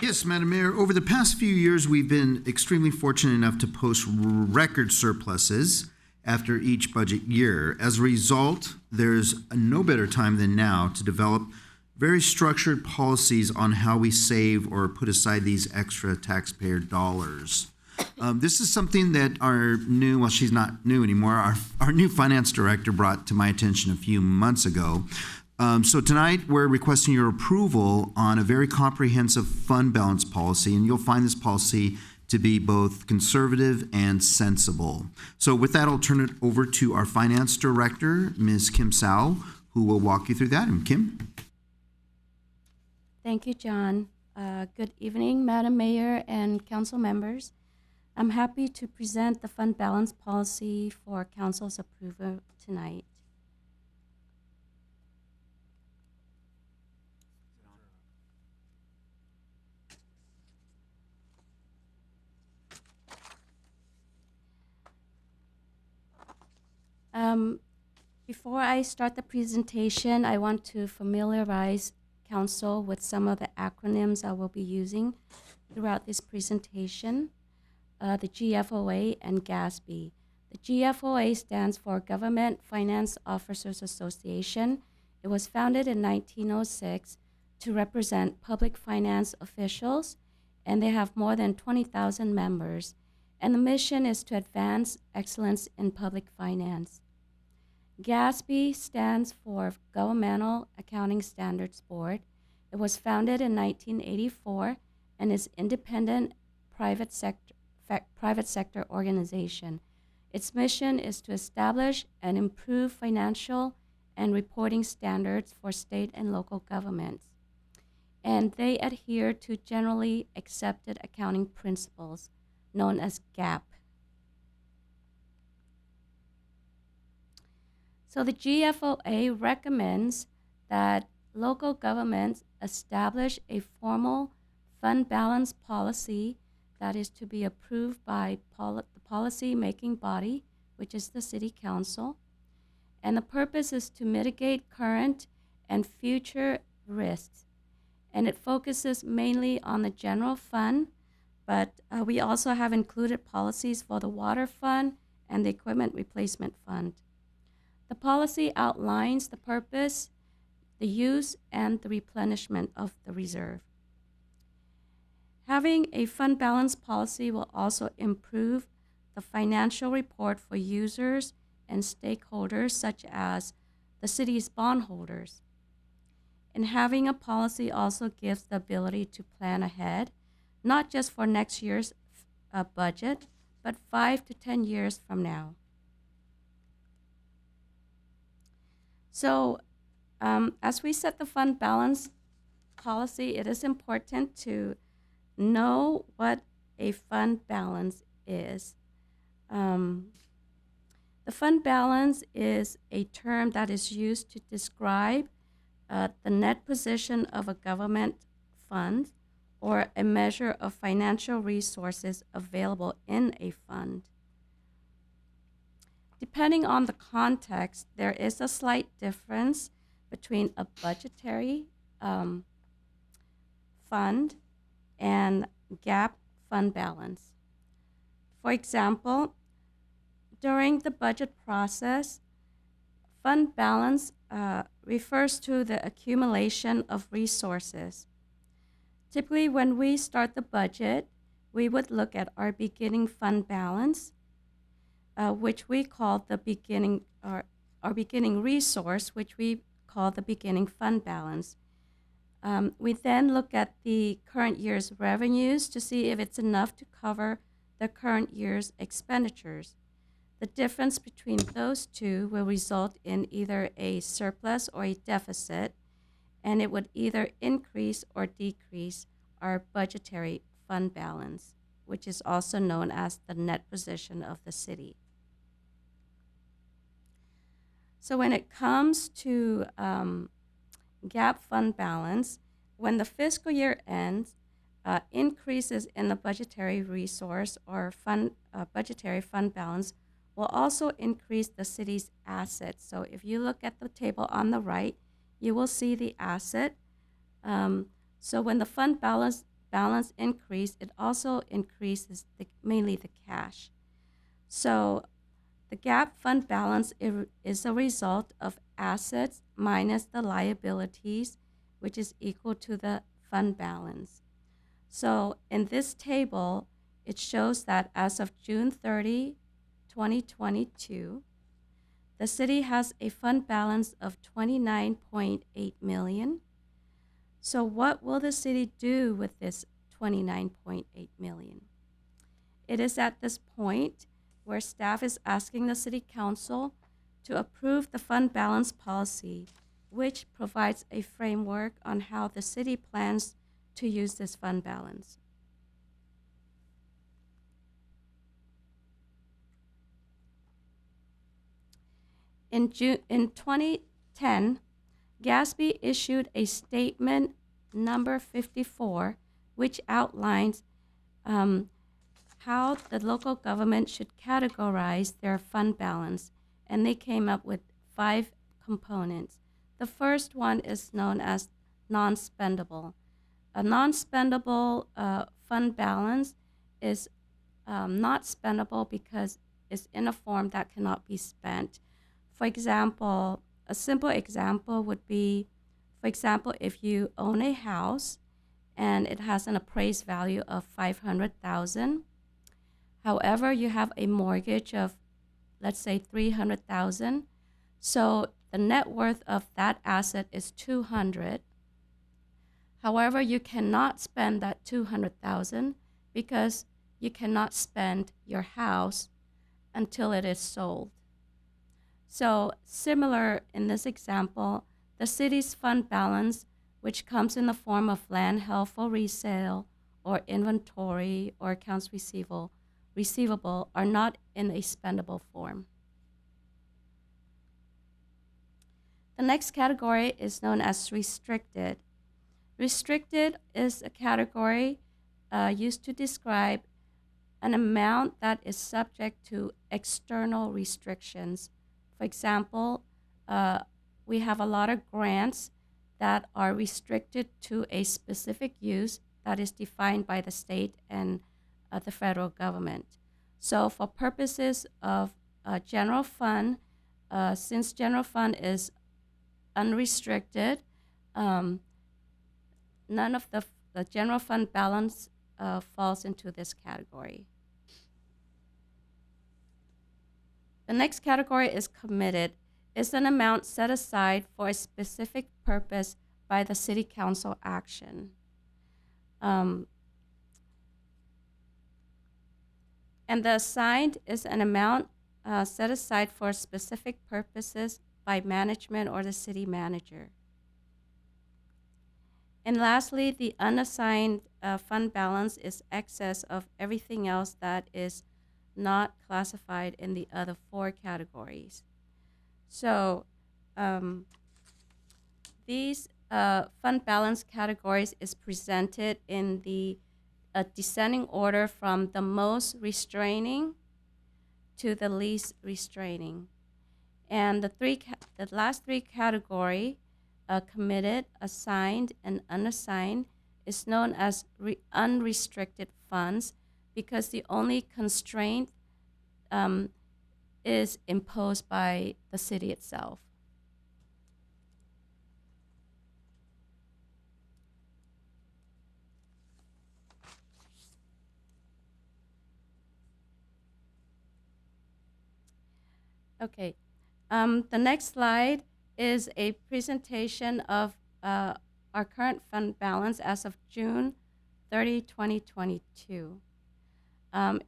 Yes, Madam Mayor. Over the past few years, we've been extremely fortunate enough to post record surpluses after each budget year. As a result, there's no better time than now to develop very structured policies on how we save or put aside these extra taxpayer dollars. This is something that our new, well, she's not new anymore, our new finance director brought to my attention a few months ago. So tonight we're requesting your approval on a very comprehensive fund balance policy, and you'll find this policy to be both conservative and sensible. So with that, I'll turn it over to our finance director, Ms. Kim Sao, who will walk you through that. And Kim? Thank you, John. Good evening, Madam Mayor and council members. I'm happy to present the fund balance policy for council's approval tonight. Before I start the presentation, I want to familiarize council with some of the acronyms I will be using throughout this presentation, the GFOA and GASB. The GFOA stands for Government Finance Officers Association. It was founded in 1906 to represent public finance officials, and they have more than 20,000 members. And the mission is to advance excellence in public finance. GASB stands for Governmental Accounting Standards Board. It was founded in 1984 and is independent private sector organization. Its mission is to establish and improve financial and reporting standards for state and local governments. And they adhere to generally accepted accounting principles known as GAAP. So the GFOA recommends that local governments establish a formal fund balance policy that is to be approved by the policy-making body, which is the City Council. And the purpose is to mitigate current and future risks. And it focuses mainly on the general fund, but we also have included policies for the water fund and the equipment replacement fund. The policy outlines the purpose, the use, and the replenishment of the reserve. Having a fund balance policy will also improve the financial report for users and stakeholders such as the city's bondholders. And having a policy also gives the ability to plan ahead, not just for next year's budget, but 5 to 10 years from now. So as we set the fund balance policy, it is important to know what a fund balance is. The fund balance is a term that is used to describe the net position of a government fund or a measure of financial resources available in a fund. Depending on the context, there is a slight difference between a budgetary fund and GAAP fund balance. For example, during the budget process, fund balance refers to the accumulation of resources. Typically, when we start the budget, we would look at our beginning fund balance, which we call the beginning, or our beginning resource, which we call the beginning fund balance. We then look at the current year's revenues to see if it's enough to cover the current year's expenditures. The difference between those two will result in either a surplus or a deficit, and it would either increase or decrease our budgetary fund balance, which is also known as the net position of the city. So when it comes to GAAP fund balance, when the fiscal year ends, increases in the budgetary resource or budgetary fund balance will also increase the city's assets. So if you look at the table on the right, you will see the asset. So when the fund balance increase, it also increases mainly the cash. So the GAAP fund balance is a result of assets minus the liabilities, which is equal to the fund balance. So in this table, it shows that as of June 30, 2022, the city has a fund balance of $29.8 million. So what will the city do with this $29.8 million? It is at this point where staff is asking the City Council to approve the fund balance policy, which provides a framework on how the city plans to use this fund balance. In 2010, GASB issued a statement number 54, which outlines how the local government should categorize their fund balance. and they came up with 5 components. The first one is known as non-spendable. A non-spendable fund balance is not spendable because it's in a form that cannot be spent. For example, a simple example would be, for example, if you own a house and it has an appraised value of $500,000. However, you have a mortgage of, let's say, $300,000. So the net worth of that asset is $200,000. However, you cannot spend that $200,000 because you cannot spend your house until it is sold. So similar in this example, the city's fund balance, which comes in the form of land held for resale or inventory or accounts receivable are not in a spendable form. The next category is known as restricted. Restricted is a category used to describe an amount that is subject to external restrictions. For example, we have a lot of grants that are restricted to a specific use that is defined by the state and the federal government. So for purposes of general fund, since general fund is unrestricted, none of the general fund balance falls into this category. The next category is committed. It's an amount set aside for a specific purpose by the city council action. And the assigned is an amount set aside for specific purposes by management or the city manager. And lastly, the unassigned fund balance is excess of everything else that is not classified in the other 4 categories. So these fund balance categories is presented in the descending order from the most restraining to the least restraining. And the last 3 category, committed, assigned, and unassigned, is known as unrestricted funds because the only constraint is imposed by the city itself. Okay, the next slide is a presentation of our current fund balance as of June 30, 2022.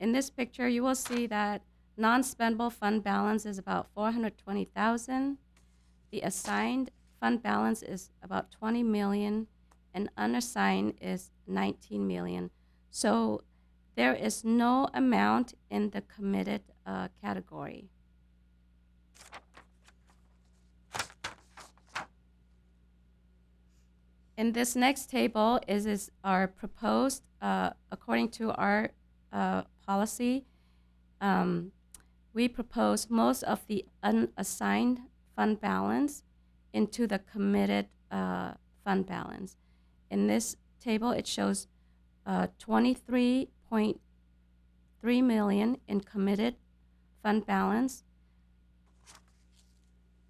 In this picture, you will see that non-spendable fund balance is about $420,000. The assigned fund balance is about $20 million, and unassigned is $19 million. So there is no amount in the committed category. In this next table is our proposed, according to our policy, we propose most of the unassigned fund balance into the committed fund balance. In this table, it shows $23.3 million in committed fund balance,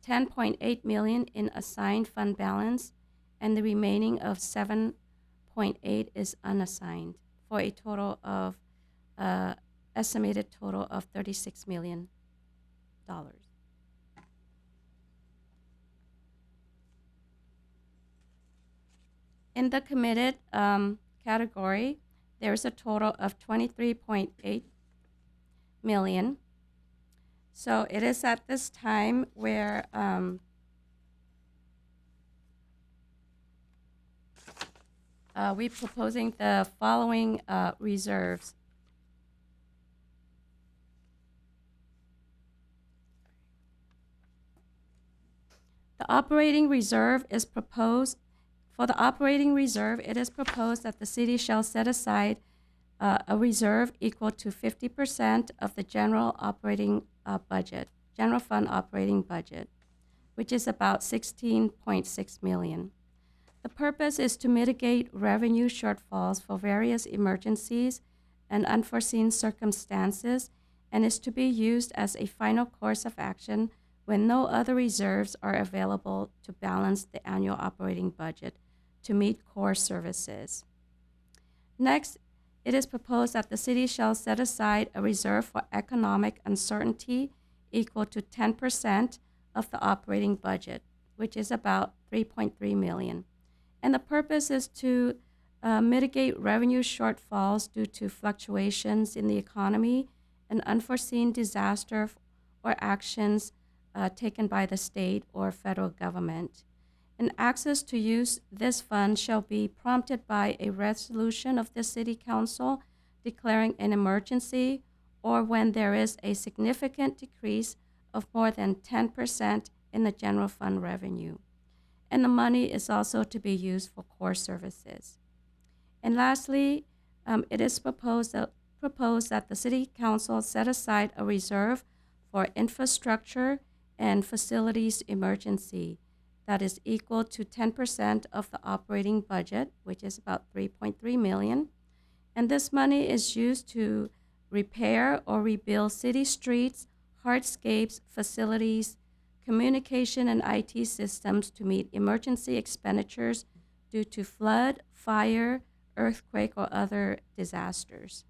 $10.8 million in assigned fund balance, and the remaining of 7.8 is unassigned, for a total of estimated total of $36 million. In the committed category, there's a total of $23.8 million. So it is at this time where we're proposing the following reserves. The operating reserve is proposed. For the operating reserve, it is proposed that the city shall set aside a reserve equal to 50% of the general operating budget. general fund operating budget, which is about $16.6 million. The purpose is to mitigate revenue shortfalls for various emergencies and unforeseen circumstances, and is to be used as a final course of action when no other reserves are available to balance the annual operating budget to meet core services. Next, it is proposed that the city shall set aside a reserve for economic uncertainty equal to 10% of the operating budget, which is about $3.3 million. And the purpose is to mitigate revenue shortfalls due to fluctuations in the economy and unforeseen disaster or actions taken by the state or federal government. And access to use this fund shall be prompted by a resolution of the City Council declaring an emergency, or when there is a significant decrease of more than 10% in the general fund revenue. And the money is also to be used for core services. And lastly, it is proposed that the City Council set aside a reserve for infrastructure and facilities emergency that is equal to 10% of the operating budget, which is about $3.3 million. And this money is used to repair or rebuild city streets, hardscapes, facilities, communication and IT systems to meet emergency expenditures due to flood, fire, earthquake, or other disasters.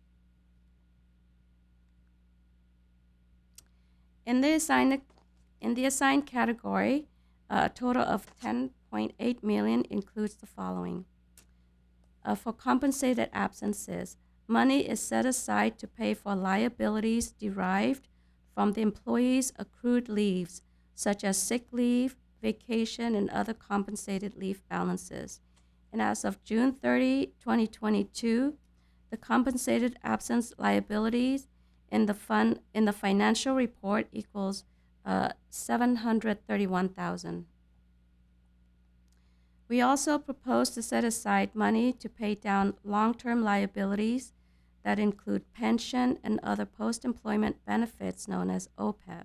In the assigned category, a total of $10.8 million includes the following. For compensated absences, money is set aside to pay for liabilities derived from the employee's accrued leaves, such as sick leave, vacation, and other compensated leave balances. And as of June 30, 2022, the compensated absence liabilities in the financial report equals $731,000. We also propose to set aside money to pay down long-term liabilities that include pension and other post-employment benefits known as OPEB.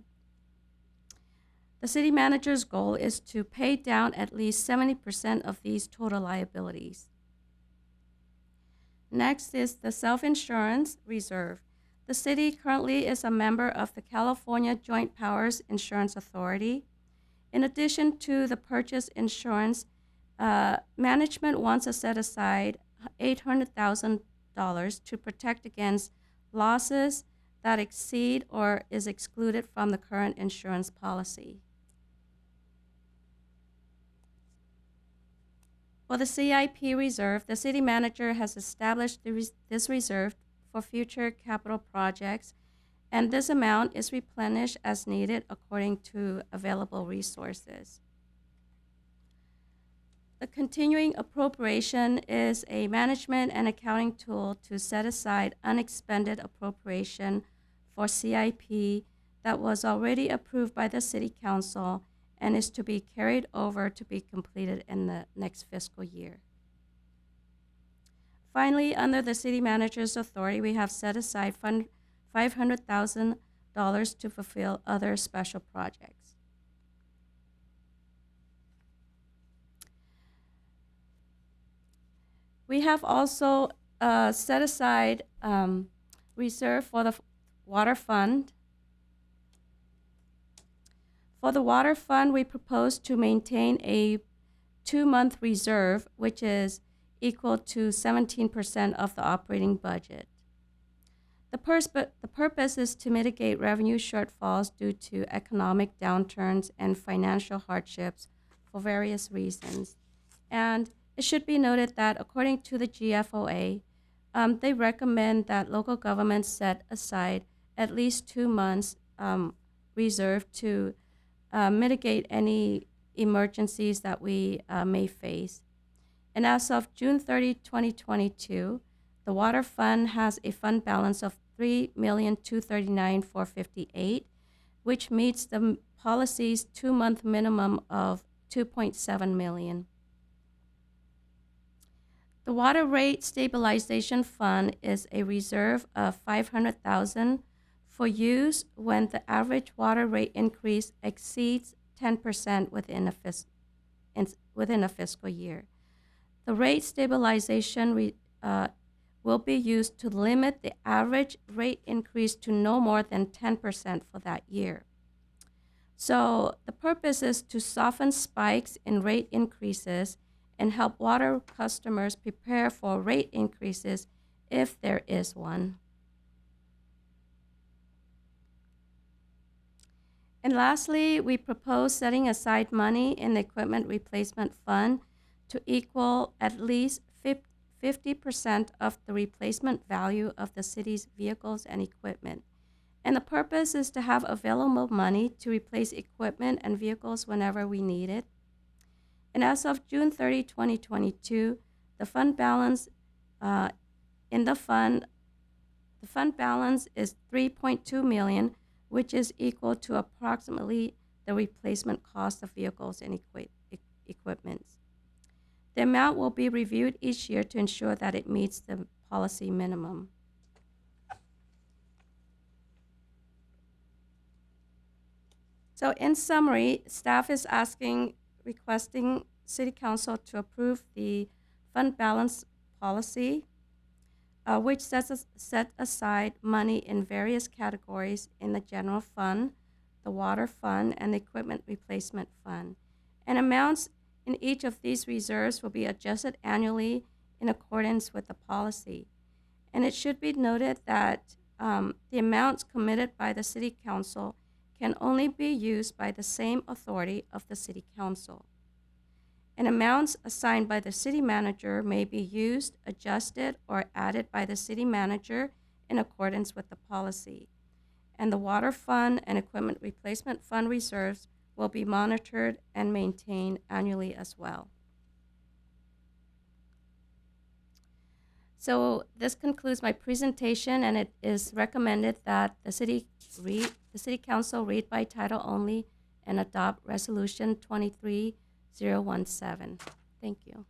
The city manager's goal is to pay down at least 70% of these total liabilities. Next is the self-insurance reserve. The city currently is a member of the California Joint Powers Insurance Authority. In addition to the purchase insurance, management wants to set aside $800,000 to protect against losses that exceed or is excluded from the current insurance policy. For the CIP reserve, the city manager has established this reserve for future capital projects, and this amount is replenished as needed according to available resources. The continuing appropriation is a management and accounting tool to set aside unexpended appropriation for CIP that was already approved by the City Council and is to be carried over to be completed in the next fiscal year. Finally, under the city manager's authority, we have set aside $500,000 to fulfill other special projects. We have also set aside reserve for the water fund. For the water fund, we propose to maintain a 2-month reserve, which is equal to 17% of the operating budget. The purpose is to mitigate revenue shortfalls due to economic downturns and financial hardships for various reasons. And it should be noted that according to the GFOA, they recommend that local governments set aside at least 2 months reserve to mitigate any emergencies that we may face. And as of June 30, 2022, the water fund has a fund balance of $3,239,458, which meets the policy's 2-month minimum of $2.7 million. The Water Rate Stabilization Fund is a reserve of $500,000 for use when the average water rate increase exceeds 10% within a fiscal year. The rate stabilization will be used to limit the average rate increase to no more than 10% for that year. So the purpose is to soften spikes in rate increases and help water customers prepare for rate increases if there is one. And lastly, we propose setting aside money in the equipment replacement fund to equal at least 50% of the replacement value of the city's vehicles and equipment. And the purpose is to have available money to replace equipment and vehicles whenever we need it. And as of June 30, 2022, the fund balance the fund balance is $3.2 million, which is equal to approximately the replacement cost of vehicles and equipment. The amount will be reviewed each year to ensure that it meets the policy minimum. So in summary, staff is requesting City Council to approve the fund balance policy, which set aside money in various categories in the general fund, the water fund, and the equipment replacement fund. And amounts in each of these reserves will be adjusted annually in accordance with the policy. And it should be noted that the amounts committed by the City Council can only be used by the same authority of the City Council. And amounts assigned by the City Manager may be used, adjusted, or added by the City Manager in accordance with the policy. And the Water Fund and Equipment Replacement Fund reserves will be monitored and maintained annually as well. So this concludes my presentation, and it is recommended that the City Council read by title only and adopt Resolution 23017. Thank you.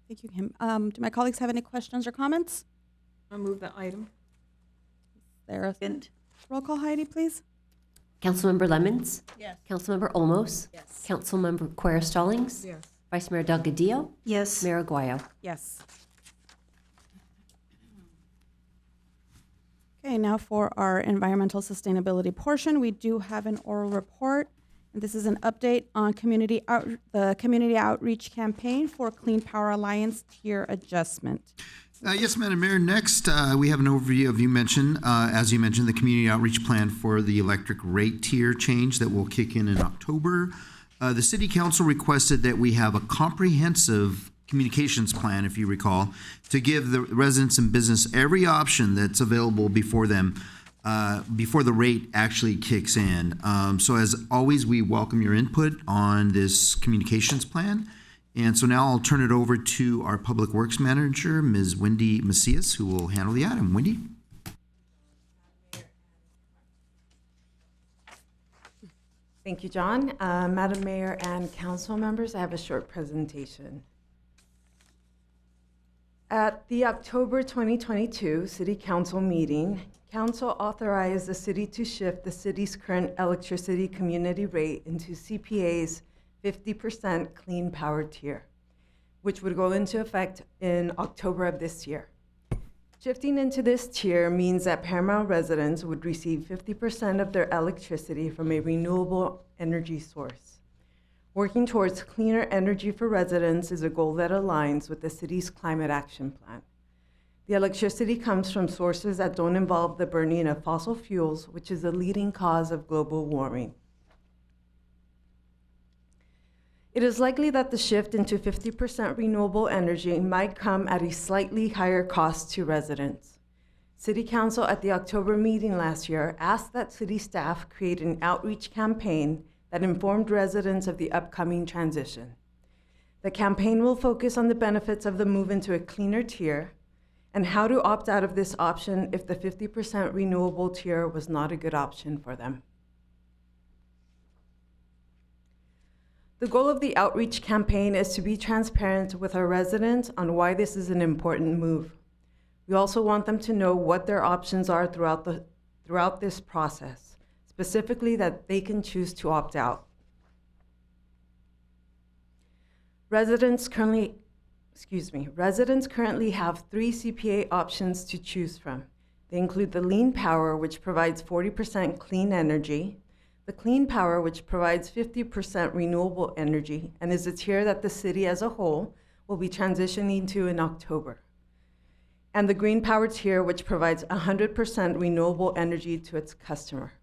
Thank you, Kim. Do my colleagues have any questions or comments? I move the item. There. Roll call, Heidi, please. Councilmember Lemons? Yes. Councilmember Olmos? Yes. Councilmember Quer Stallings? Yes. Vice Mayor Delgadillo? Yes. Mayor Aguayo? Yes. Okay, now for our environmental sustainability portion, we do have an oral report. And this is an update on the community outreach campaign for Clean Power Alliance tier adjustment. Yes, Madam Mayor. Next, we have an overview of, as you mentioned, the community outreach plan for the electric rate tier change that will kick in October. The City Council requested that we have a comprehensive communications plan, if you recall, to give the residents and business every option that's available before them, before the rate actually kicks in. So as always, we welcome your input on this communications plan. And so now I'll turn it over to our Public Works Manager, Ms. Wendy Macias, who will handle the item. Wendy? Thank you, John. Madam Mayor and council members, I have a short presentation. At the October 2022 City Council meeting, Council authorized the city to shift the city's current electricity community rate into CPA's 50% clean power tier, which would go into effect in October of this year. Shifting into this tier means that Paramount residents would receive 50% of their electricity from a renewable energy source. Working towards cleaner energy for residents is a goal that aligns with the city's climate action plan. The electricity comes from sources that don't involve the burning of fossil fuels, which is a leading cause of global warming. It is likely that the shift into 50% renewable energy might come at a slightly higher cost to residents. City Council at the October meeting last year asked that city staff create an outreach campaign that informed residents of the upcoming transition. The campaign will focus on the benefits of the move into a cleaner tier and how to opt out of this option if the 50% renewable tier was not a good option for them. The goal of the outreach campaign is to be transparent with our residents on why this is an important move. We also want them to know what their options are throughout throughout this process, specifically that they can choose to opt out. Residents currently have 3 CPA options to choose from. They include the Lean Power, which provides 40% clean energy, the Clean Power, which provides 50% renewable energy, and is a tier that the city as a whole will be transitioning to in October, and the Green Power tier, which provides 100% renewable energy to its customer.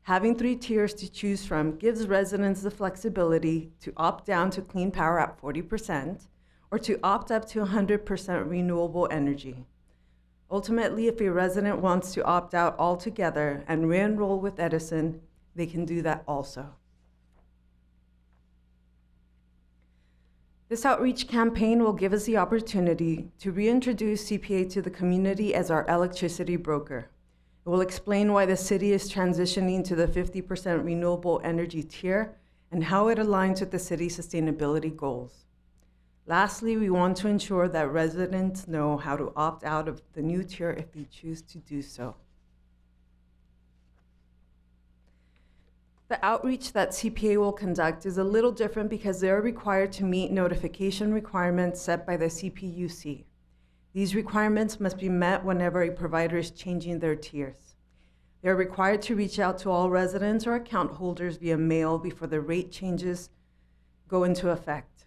Having 3 tiers to choose from gives residents the flexibility to opt down to Clean Power at 40% or to opt up to 100% renewable energy. Ultimately, if a resident wants to opt out altogether and re-enroll with Edison, they can do that also. This outreach campaign will give us the opportunity to reintroduce CPA to the community as our electricity broker. It will explain why the city is transitioning to the 50% renewable energy tier and how it aligns with the city's sustainability goals. Lastly, we want to ensure that residents know how to opt out of the new tier if they choose to do so. The outreach that CPA will conduct is a little different because they are required to meet notification requirements set by the CPUC. These requirements must be met whenever a provider is changing their tiers. They are required to reach out to all residents or account holders via mail before the rate changes go into effect.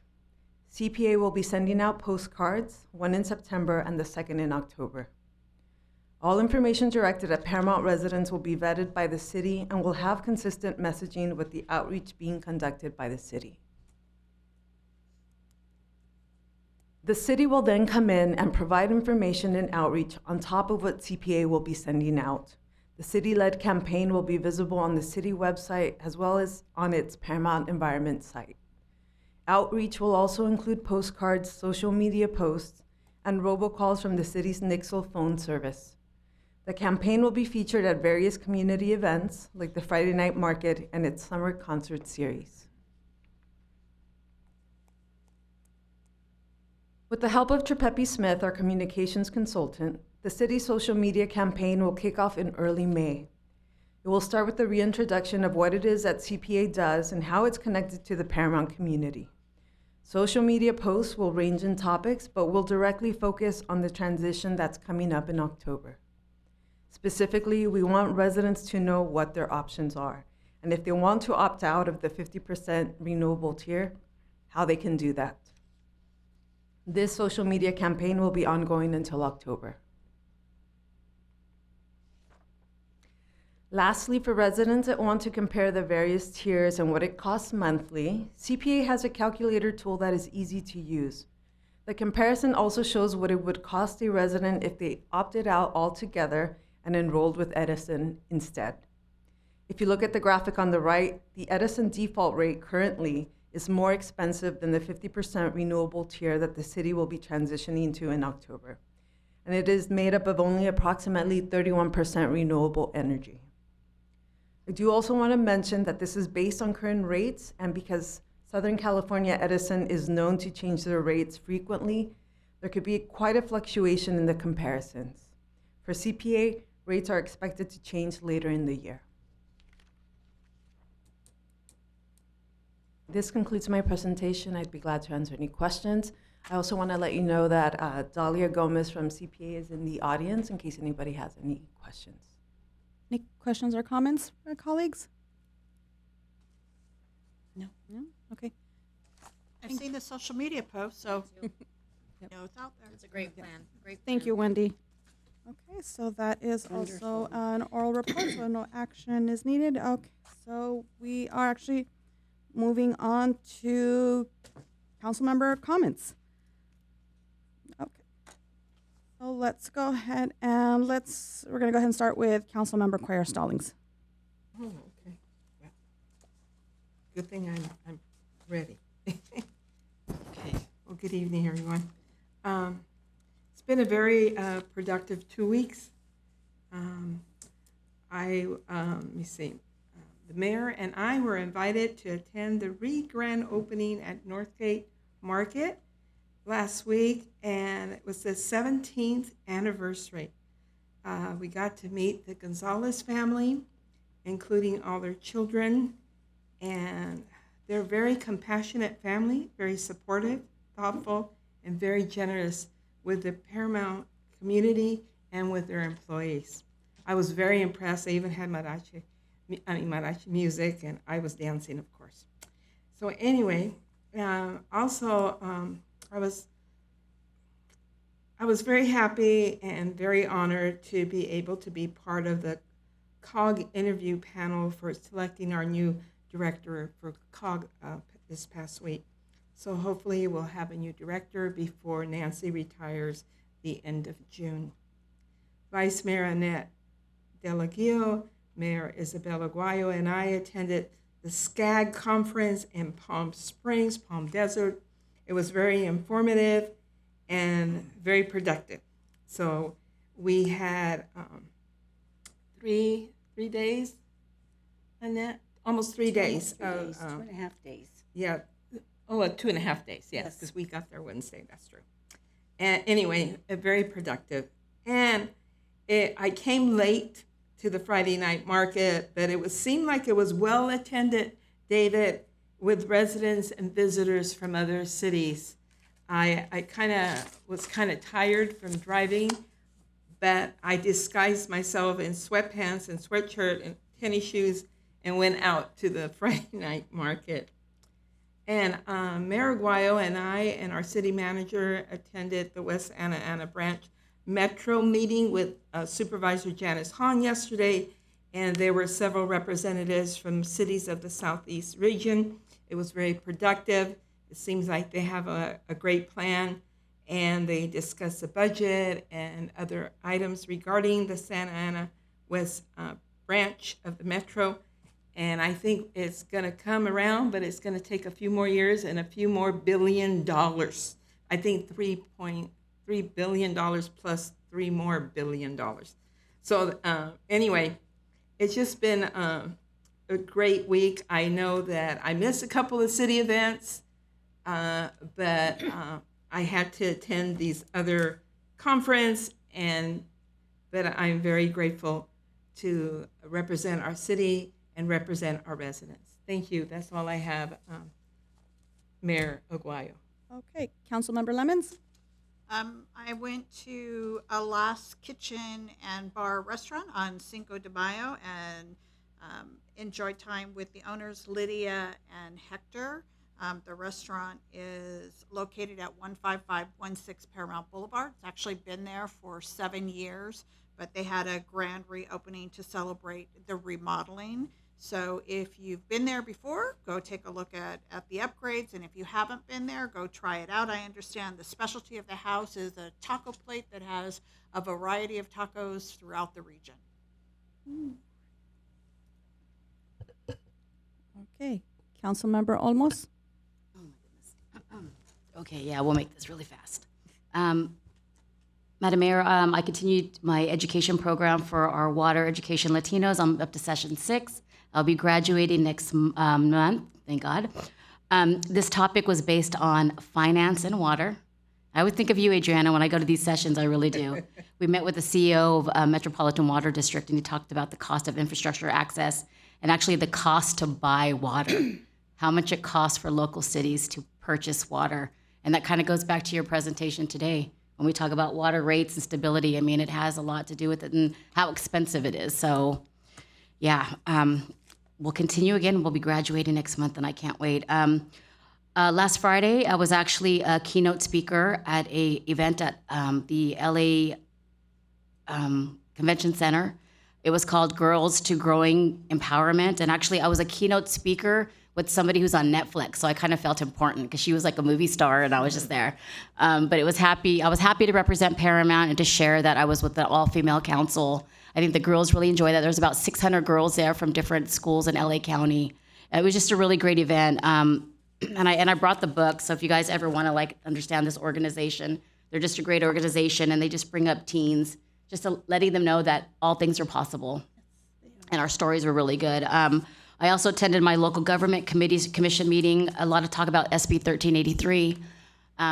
CPA will be sending out postcards, one in September and the second in October. All information directed at Paramount residents will be vetted by the city and will have consistent messaging with the outreach being conducted by the city. The city will then come in and provide information and outreach on top of what CPA will be sending out. The city-led campaign will be visible on the city website as well as on its Paramount Environment site. Outreach will also include postcards, social media posts, and robocalls from the city's Nixle phone service. The campaign will be featured at various community events like the Friday Night Market and its summer concert series. With the help of Trepepi Smith, our communications consultant, the city's social media campaign will kick off in early May. It will start with the reintroduction of what it is that CPA does and how it's connected to the Paramount community. Social media posts will range in topics, but will directly focus on the transition that's coming up in October. Specifically, we want residents to know what their options are, and if they want to opt out of the 50% renewable tier, how they can do that. This social media campaign will be ongoing until October. Lastly, for residents that want to compare the various tiers and what it costs monthly, CPA has a calculator tool that is easy to use. The comparison also shows what it would cost a resident if they opted out altogether and enrolled with Edison instead. If you look at the graphic on the right, the Edison default rate currently is more expensive than the 50% renewable tier that the city will be transitioning to in October. And it is made up of only approximately 31% renewable energy. I do also want to mention that this is based on current rates, and because Southern California Edison is known to change their rates frequently, there could be quite a fluctuation in the comparisons. For CPA, rates are expected to change later in the year. This concludes my presentation. I'd be glad to answer any questions. I also want to let you know that Dahlia Gomez from CPA is in the audience in case anybody has any questions. Any questions or comments, colleagues? No? Okay. I've seen the social media post, so you know it's out there. It's a great plan. Great plan. Thank you, Wendy. Okay, so that is also an oral report, so no action is needed. Okay, so we are actually moving on to council member comments. Okay. So let's go ahead and we're going to go ahead and start with council member Cuellar Stallings. Oh, okay. Well, good thing I'm ready. Okay. Well, good evening, everyone. It's been a very productive 2 weeks. Let me see. The mayor and I were invited to attend the re-grand opening at Northgate Market last week, and it was the 17th anniversary. We got to meet the Gonzalez family, including all their children, and they're a very compassionate family, very supportive, thoughtful, and very generous with the Paramount community and with their employees. I was very impressed. They even had mariachi music, and I was dancing, of course. So anyway, also I was very happy and very honored to be able to be part of the COG interview panel for selecting our new director for COG this past week. So hopefully we'll have a new director before Nancy retires the end of June. Vice Mayor Annette Delagio, Mayor Isabel Aguayo, and I attended the SCAG conference in Palm Springs, Palm Desert. It was very informative and very productive. So we had 3 days, Annette? Almost 3 days. 2.5 days. Yeah. Oh, 2.5 days, yes, because we got there Wednesday, that's true. And anyway, very productive. And I came late to the Friday night market, but seemed like it was well attended, David, with residents and visitors from other cities. I was kind of tired from driving, but I disguised myself in sweatpants and sweatshirt and tennis shoes and went out to the Friday night market. And Mayor Aguayo and I and our city manager attended the West Anna Ana Branch Metro meeting with Supervisor Janice Hahn yesterday, and there were several representatives from cities of the Southeast region. It was very productive. It seems like they have a great plan, and they discussed the budget and other items regarding the Santa Ana West branch of the Metro. And I think it's going to come around, but it's going to take a few more years and a few more $1 billion. I think $3.3 billion plus $3 more billion. So anyway, it's just been a great week. I know that I missed a couple of city events, but I had to attend these other conference, but I'm very grateful to represent our city and represent our residents. Thank you. That's all I have, Mayor Aguayo. Okay, Councilmember Lemons? I went to Alas Kitchen and Bar Restaurant on Cinco de Mayo and enjoyed time with the owners, Lydia and Hector. The restaurant is located at 15516 Paramount Boulevard. It's actually been there for 7 years, but they had a grand reopening to celebrate the remodeling. So if you've been there before, go take a look at the upgrades. And if you haven't been there, go try it out. I understand the specialty of the house is a taco plate that has a variety of tacos throughout the region. Okay, Councilmember Olmos? Okay, yeah, we'll make this really fast. Madam Mayor, I continued my education program for our water education Latinos. I'm up to session 6. I'll be graduating next month, thank God. This topic was based on finance and water. I would think of you, Adriana, when I go to these sessions, I really do. We met with the CEO of Metropolitan Water District, and he talked about the cost of infrastructure access and actually the cost to buy water, how much it costs for local cities to purchase water. And that kind of goes back to your presentation today. When we talk about water rates and stability, I mean, it has a lot to do with it and how expensive it is. So, yeah, we'll continue again. We'll be graduating next month, and I can't wait. Last Friday, I was actually a keynote speaker at an event at the LA Convention Center. It was called Girls to Growing Empowerment, and actually, I was a keynote speaker with somebody who's on Netflix, so I kind of felt important because she was like a movie star and I was just there. But I was happy to represent Paramount and to share that I was with the all-female council. I think the girls really enjoyed that. There's about 600 girls there from different schools in LA County. It was just a really great event. And I brought the book, so if you guys ever want to understand this organization, they're just a great organization, and they just bring up teens, just letting them know that all things are possible. And our stories were really good. I also attended my local government commission meeting, a lot of talk about SB 1383,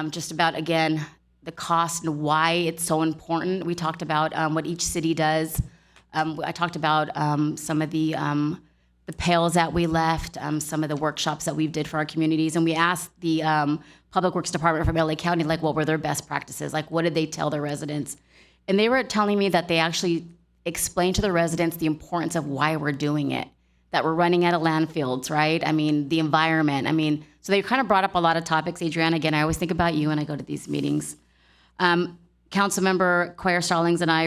just about, again, the cost and why it's so important. We talked about what each city does. I talked about some of the pails that we left, some of the workshops that we did for our communities, and we asked the Public Works Department from LA County, like, what were their best practices? Like, what did they tell their residents? And they were telling me that they actually explained to the residents the importance of why we're doing it, that we're running out of landfills, right? I mean, the environment. I mean, so they kind of brought up a lot of topics. Adriana, again, I always think about you when I go to these meetings. Councilmember Cuellar Stallings and I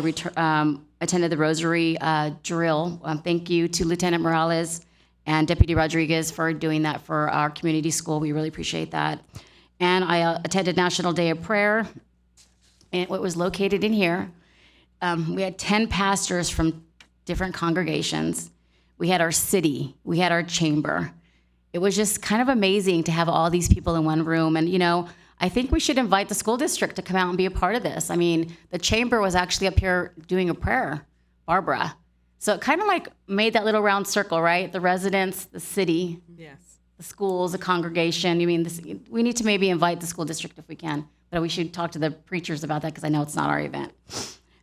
attended the Rosary drill. Thank you to Lieutenant Morales and Deputy Rodriguez for doing that for our community school. We really appreciate that. And I attended National Day of Prayer, and it was located in here. We had 10 pastors from different congregations. We had our city, we had our chamber. It was just kind of amazing to have all these people in one room. And, you know, I think we should invite the school district to come out and be a part of this. I mean, the chamber was actually up here doing a prayer, Barbara. So it kind of like made that little round circle, right? The residents, the city, Yes. the schools, the congregation. I mean, we need to maybe invite the school district if we can, but we should talk to the preachers about that because I know it's not our event.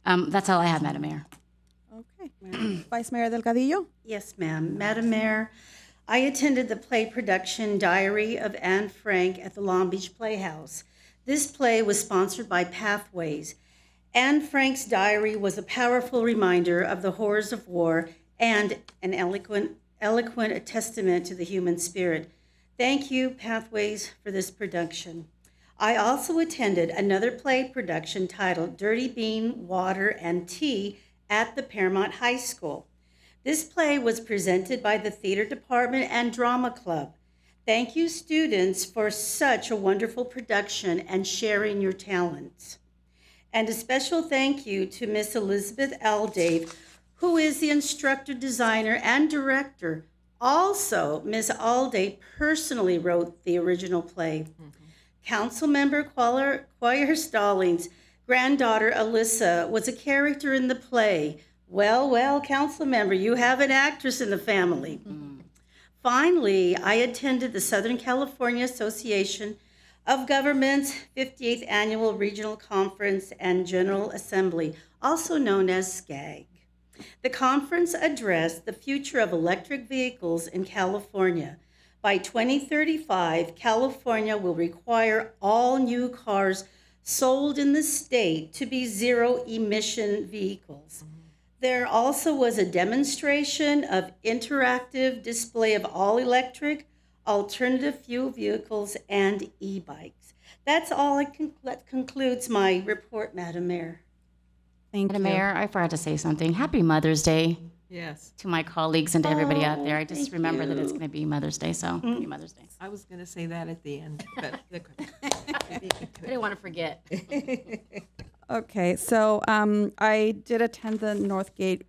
That's all I have, Madam Mayor. Okay. Vice Mayor Delgadillo? Yes, ma'am. Madam Mayor, I attended the play production Diary of Anne Frank at the Long Beach Playhouse. This play was sponsored by Pathways. Anne Frank's diary was a powerful reminder of the horrors of war and an eloquent testament to the human spirit. Thank you, Pathways, for this production. I also attended another play production titled Dirty Bean, Water, and Tea at the Paramount High School. This play was presented by the Theater Department and Drama Club. Thank you, students, for such a wonderful production and sharing your talents. And a special thank you to Miss Elizabeth Aldave, who is the instructor, designer, and director. Also, Ms. Aldave personally wrote the original play. Councilmember Cuellar Stallings' granddaughter, Alyssa, was a character in the play. Well, council member, you have an actress in the family. Finally, I attended the Southern California Association of Governments 58th Annual Regional Conference and General Assembly, also known as SCAG. The conference addressed the future of electric vehicles in California. By 2035, California will require all new cars sold in the state to be zero-emission vehicles. There also was a demonstration of interactive display of all-electric, alternative fuel vehicles, and e-bikes. That's all. That concludes my report, Madam Mayor. Thank Madam you. Mayor, I forgot to say something. Happy Mother's Day Yes. to my colleagues and to everybody out there. I just thank remember that it's you. going to be Mother's Day, so happy Mother's Day. I was going to say that at the end, but I didn't want to forget. Okay, so I did attend the Northgate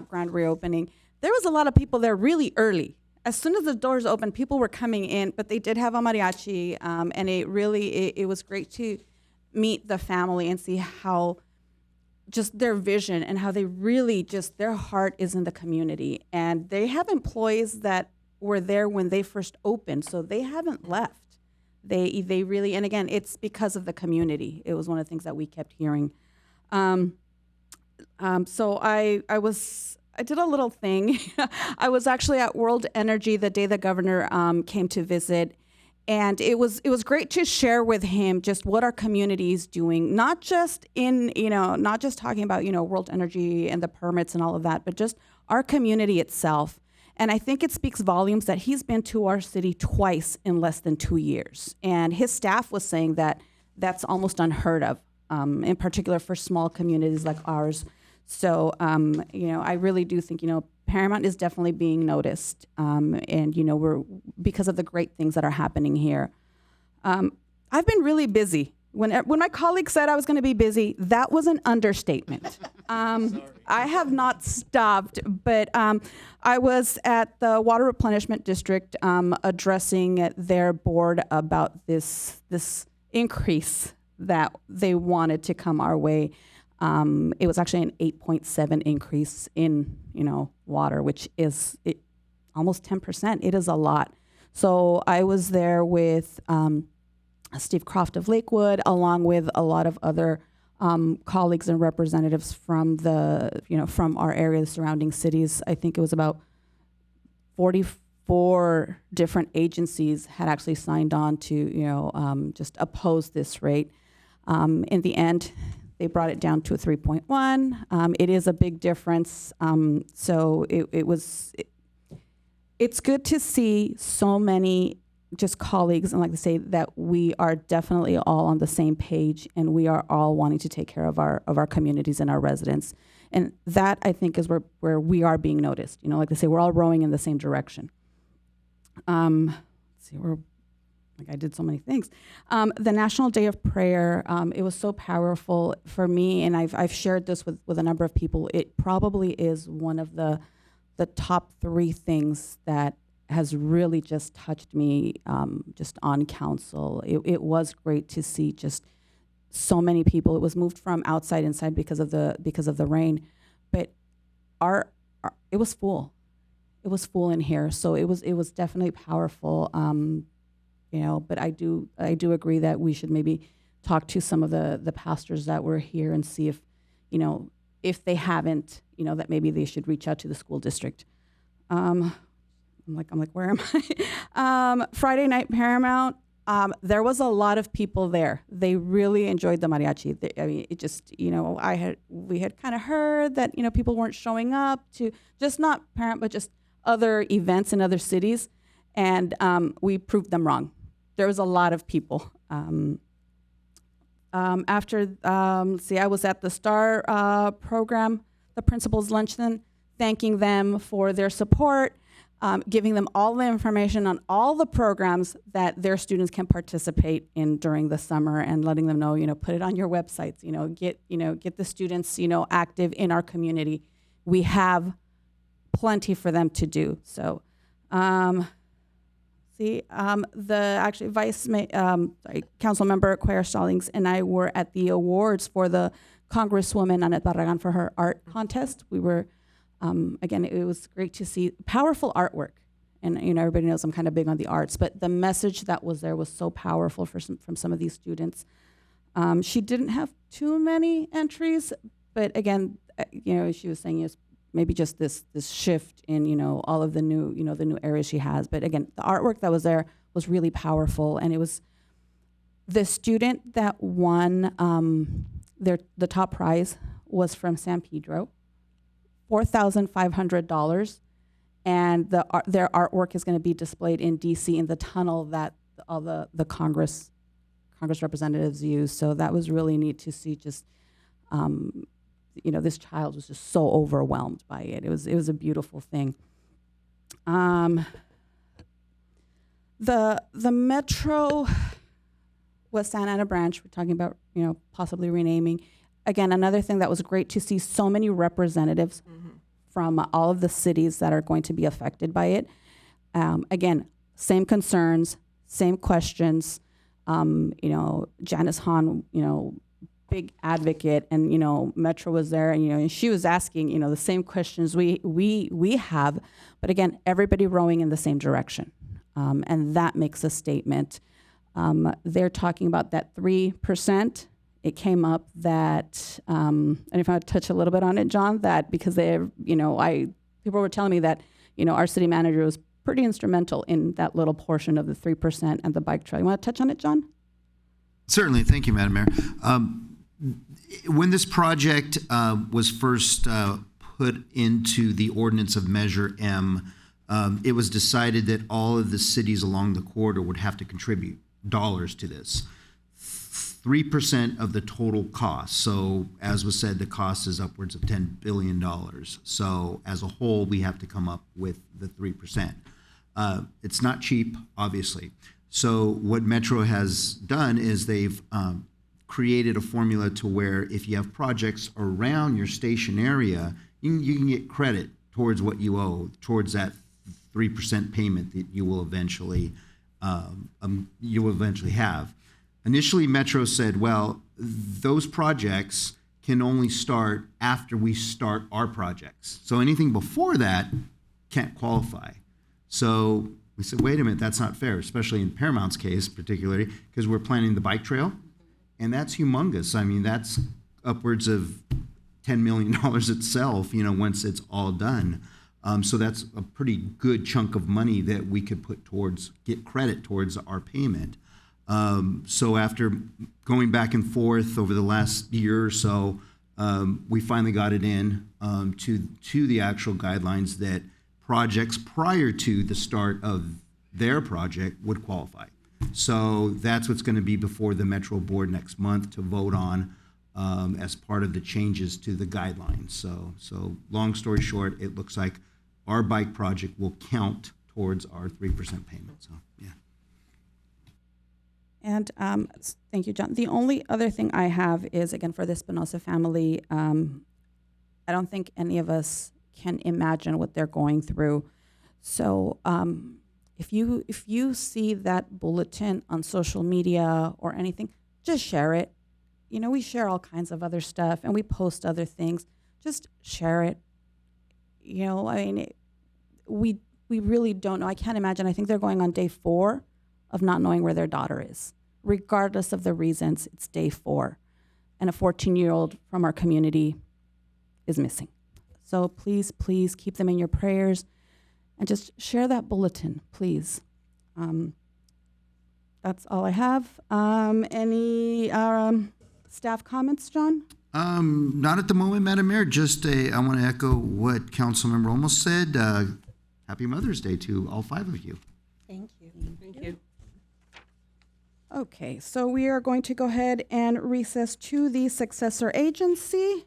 grand reopening. There was a lot of people there really early. As soon as the doors opened, people were coming in, but they did have a mariachi, and it was great to meet the family and see how just their vision and how they really just, their heart is in the community. And they have employees that were there when they first opened, so they haven't left. They really, and again, it's because of the community. It was one of the things that we kept hearing. So I did a little thing. I was actually at World Energy the day the governor came to visit, and it was great to share with him just what our community is doing, not just not just talking about World Energy and the permits and all of that, but just our community itself. And I think it speaks volumes that he's been to our city twice in less than 2 years. And his staff was saying that that's almost unheard of, in particular for small communities like ours. So, I really do think, Paramount is definitely being noticed. And, we're, because of the great things that are happening here. I've been really busy. When my colleague said I was going to be busy, that was an understatement. I have not stopped, but I was at the Water Replenishment District addressing their board about this increase that they wanted to come our way. It was actually an 8.7 increase in water, which is almost 10%. It is a lot. So I was there with Steve Croft of Lakewood, along with a lot of other colleagues and representatives from from our area, the surrounding cities. I think it was about 44 different agencies had actually signed on to, just oppose this rate. In the end, they brought it down to a 3.1. It is a big difference. So it's good to see so many just colleagues, and like to say that we are definitely all on the same page, and we are all wanting to take care of our communities and our residents. And that, I think, is where we are being noticed. Like they say, we're all rowing in the same direction. Let's see, I did so many things. The National Day of Prayer, it was so powerful for me, and I've shared this with a number of people. It probably is one of the top 3 things that has really just touched me just on council. It was great to see just so many people. It was moved from outside inside because of the rain, but it was full. It was full in here, so it was definitely powerful. But I do agree that we should maybe talk to some of the pastors that were here and see if they haven't, that maybe they should reach out to the school district. I'm like, where am I? Friday night Paramount. There was a lot of people there. They really enjoyed the mariachi. It just, we had kind of heard that, people weren't showing up to just not Paramount, but just other events in other cities. And we proved them wrong. There was a lot of people. After, I was at the STAR program, the principal's luncheon, thanking them for their support, giving them all the information on all the programs that their students can participate in during the summer, and letting them know, put it on your websites, get the students, active in our community. We have plenty for them to do. So, Council Member Cuellar Stallings and I were at the awards for the Congresswoman Annette Barragan for her art contest. We were, again, it was great to see powerful artwork. And, everybody knows I'm kind of big on the arts, but the message that was there was so powerful from some of these students. She didn't have too many entries, but again, she was saying is maybe just this shift in, all of the new, the new areas she has. But again, the artwork that was there was really powerful. And it was the student that won the top prize was from San Pedro, $4,500. And their artwork is going to be displayed in DC in the tunnel that all the Congress representatives use. So that was really neat to see just, this child was just so overwhelmed by it. It was a beautiful thing. The Metro West Santa Ana branch, we're talking about, possibly renaming. Again, another thing that was great to see so many representatives from all of the cities that are going to be affected by it. Again, same concerns, same questions. Janice Hahn, big advocate, and Metro was there, and she was asking the same questions we have, but again, everybody rowing in the same direction, and that makes a statement. They're talking about that 3%. It came up that, and if I touch a little bit on it, John, that because people were telling me that our city manager was pretty instrumental in that little portion of the 3% and the bike trail. You want to touch on it, John? Certainly. Thank you, Madam Mayor. When this project was first put into the ordinance of Measure M, it was decided that all of the cities along the corridor would have to contribute dollars to this. 3% of the total cost. So as was said, the cost is upwards of $10 billion. So as a whole, we have to come up with the 3%. It's not cheap, obviously. So what Metro has done is they've created a formula to where if you have projects around your station area, you can get credit towards what you owe, towards that 3% payment that you will eventually have. Initially, Metro said, well, those projects can only start after we start our projects. So anything before that can't qualify. So We said, wait a minute, that's not fair, especially in Paramount's case particularly, because we're planning the bike trail, and that's humongous. I mean, that's upwards of $10 million itself, once it's all done. So that's a pretty good chunk of money that we could put get credit towards our payment. So after going back and forth over the last year or so, we finally got it in to the actual guidelines that projects prior to the start of their project would qualify. So that's what's going to be before the Metro Board next month to vote on as part of the changes to the guidelines. So long story short, it looks like our bike project will count towards our 3% payment. So yeah. And thank you, John. The only other thing I have is, again, for the Espinosa family, I don't think any of us can imagine what they're going through. So if you see that bulletin on social media or anything, just share it. We share all kinds of other stuff and we post other things. Just share it. We really don't know. I can't imagine. I think they're going on day 4 of not knowing where their daughter is. Regardless of the reasons, it's day 4. And a 14-year-old from our community is missing. So please, please keep them in your prayers and just share that bulletin, please. That's all I have. Any staff comments, John? Not at the moment, Madam Mayor. I want to echo what Councilmember Olmos said. Happy Mother's Day to all 5 of you. Thank you. Thank you. Okay, so we are going to go ahead and recess to the successor agency.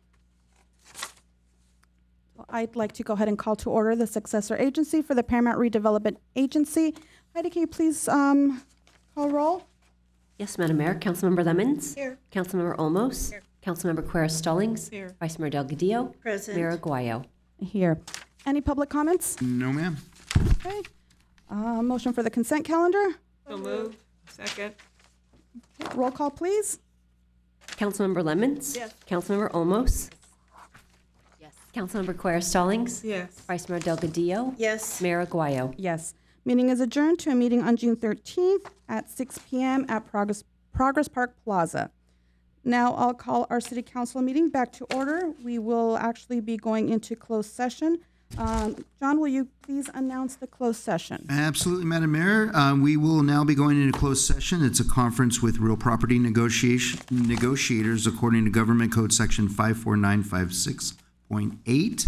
I'd like to go ahead and call to order the successor agency for the Paramount Redevelopment Agency. Heidi, can you please call roll? Yes, Madam Mayor. Councilmember Lemons. Here. Councilmember Olmos. Here. Councilmember Quer Stallings. Here. Vice Mayor Delgadillo. Present. Mayor Aguayo. Here. Any public comments? No, ma'am. Okay. Motion for the consent calendar. So moved. Second. Roll call, please. Councilmember Lemons. Yes. Councilmember Olmos. Yes. Councilmember Quer Stallings. Yes. Vice Mayor Delgadillo. Yes. Mayor Aguayo. Yes. Meeting is adjourned to a meeting on June 13th at 6 p.m. at Progress Park Plaza. Now I'll call our city council meeting back to order. We will actually be going into closed session. John, will you please announce the closed session? Absolutely, Madam Mayor. We will now be going into closed session. It's a conference with real property negotiators according to Government Code Section 54956.8.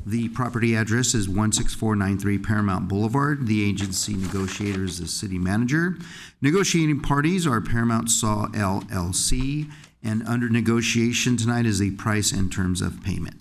The property address is 16493 Paramount Boulevard. The agency negotiator is the city manager. Negotiating parties are Paramount Saw LLC, and under negotiation tonight is the price and terms of payment.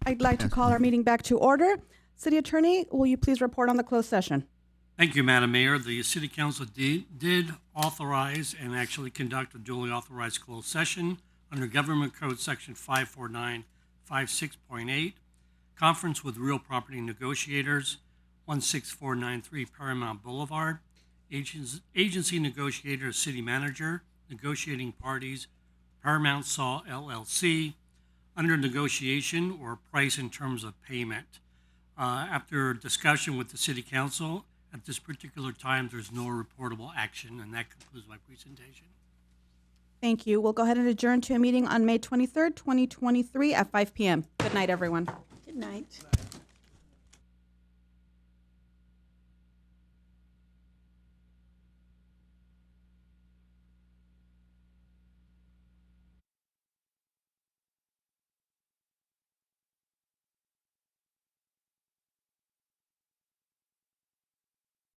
I'd like to call our meeting back to order. City Attorney, will you please report on the closed session? Thank you, Madam Mayor. The City Council did authorize and actually conduct a duly authorized closed session under Government Code Section 54956.8, conference with real property negotiators, 16493 Paramount Boulevard, agency negotiator, city manager, negotiating parties, Paramount Saw LLC, under negotiation or price in terms of payment. After discussion with the City Council, at this particular time, there's no reportable action, and that concludes my presentation. Thank you. We'll go ahead and adjourn to a meeting on May 23rd, 2023 at 5 p.m. Good night, everyone. Good night.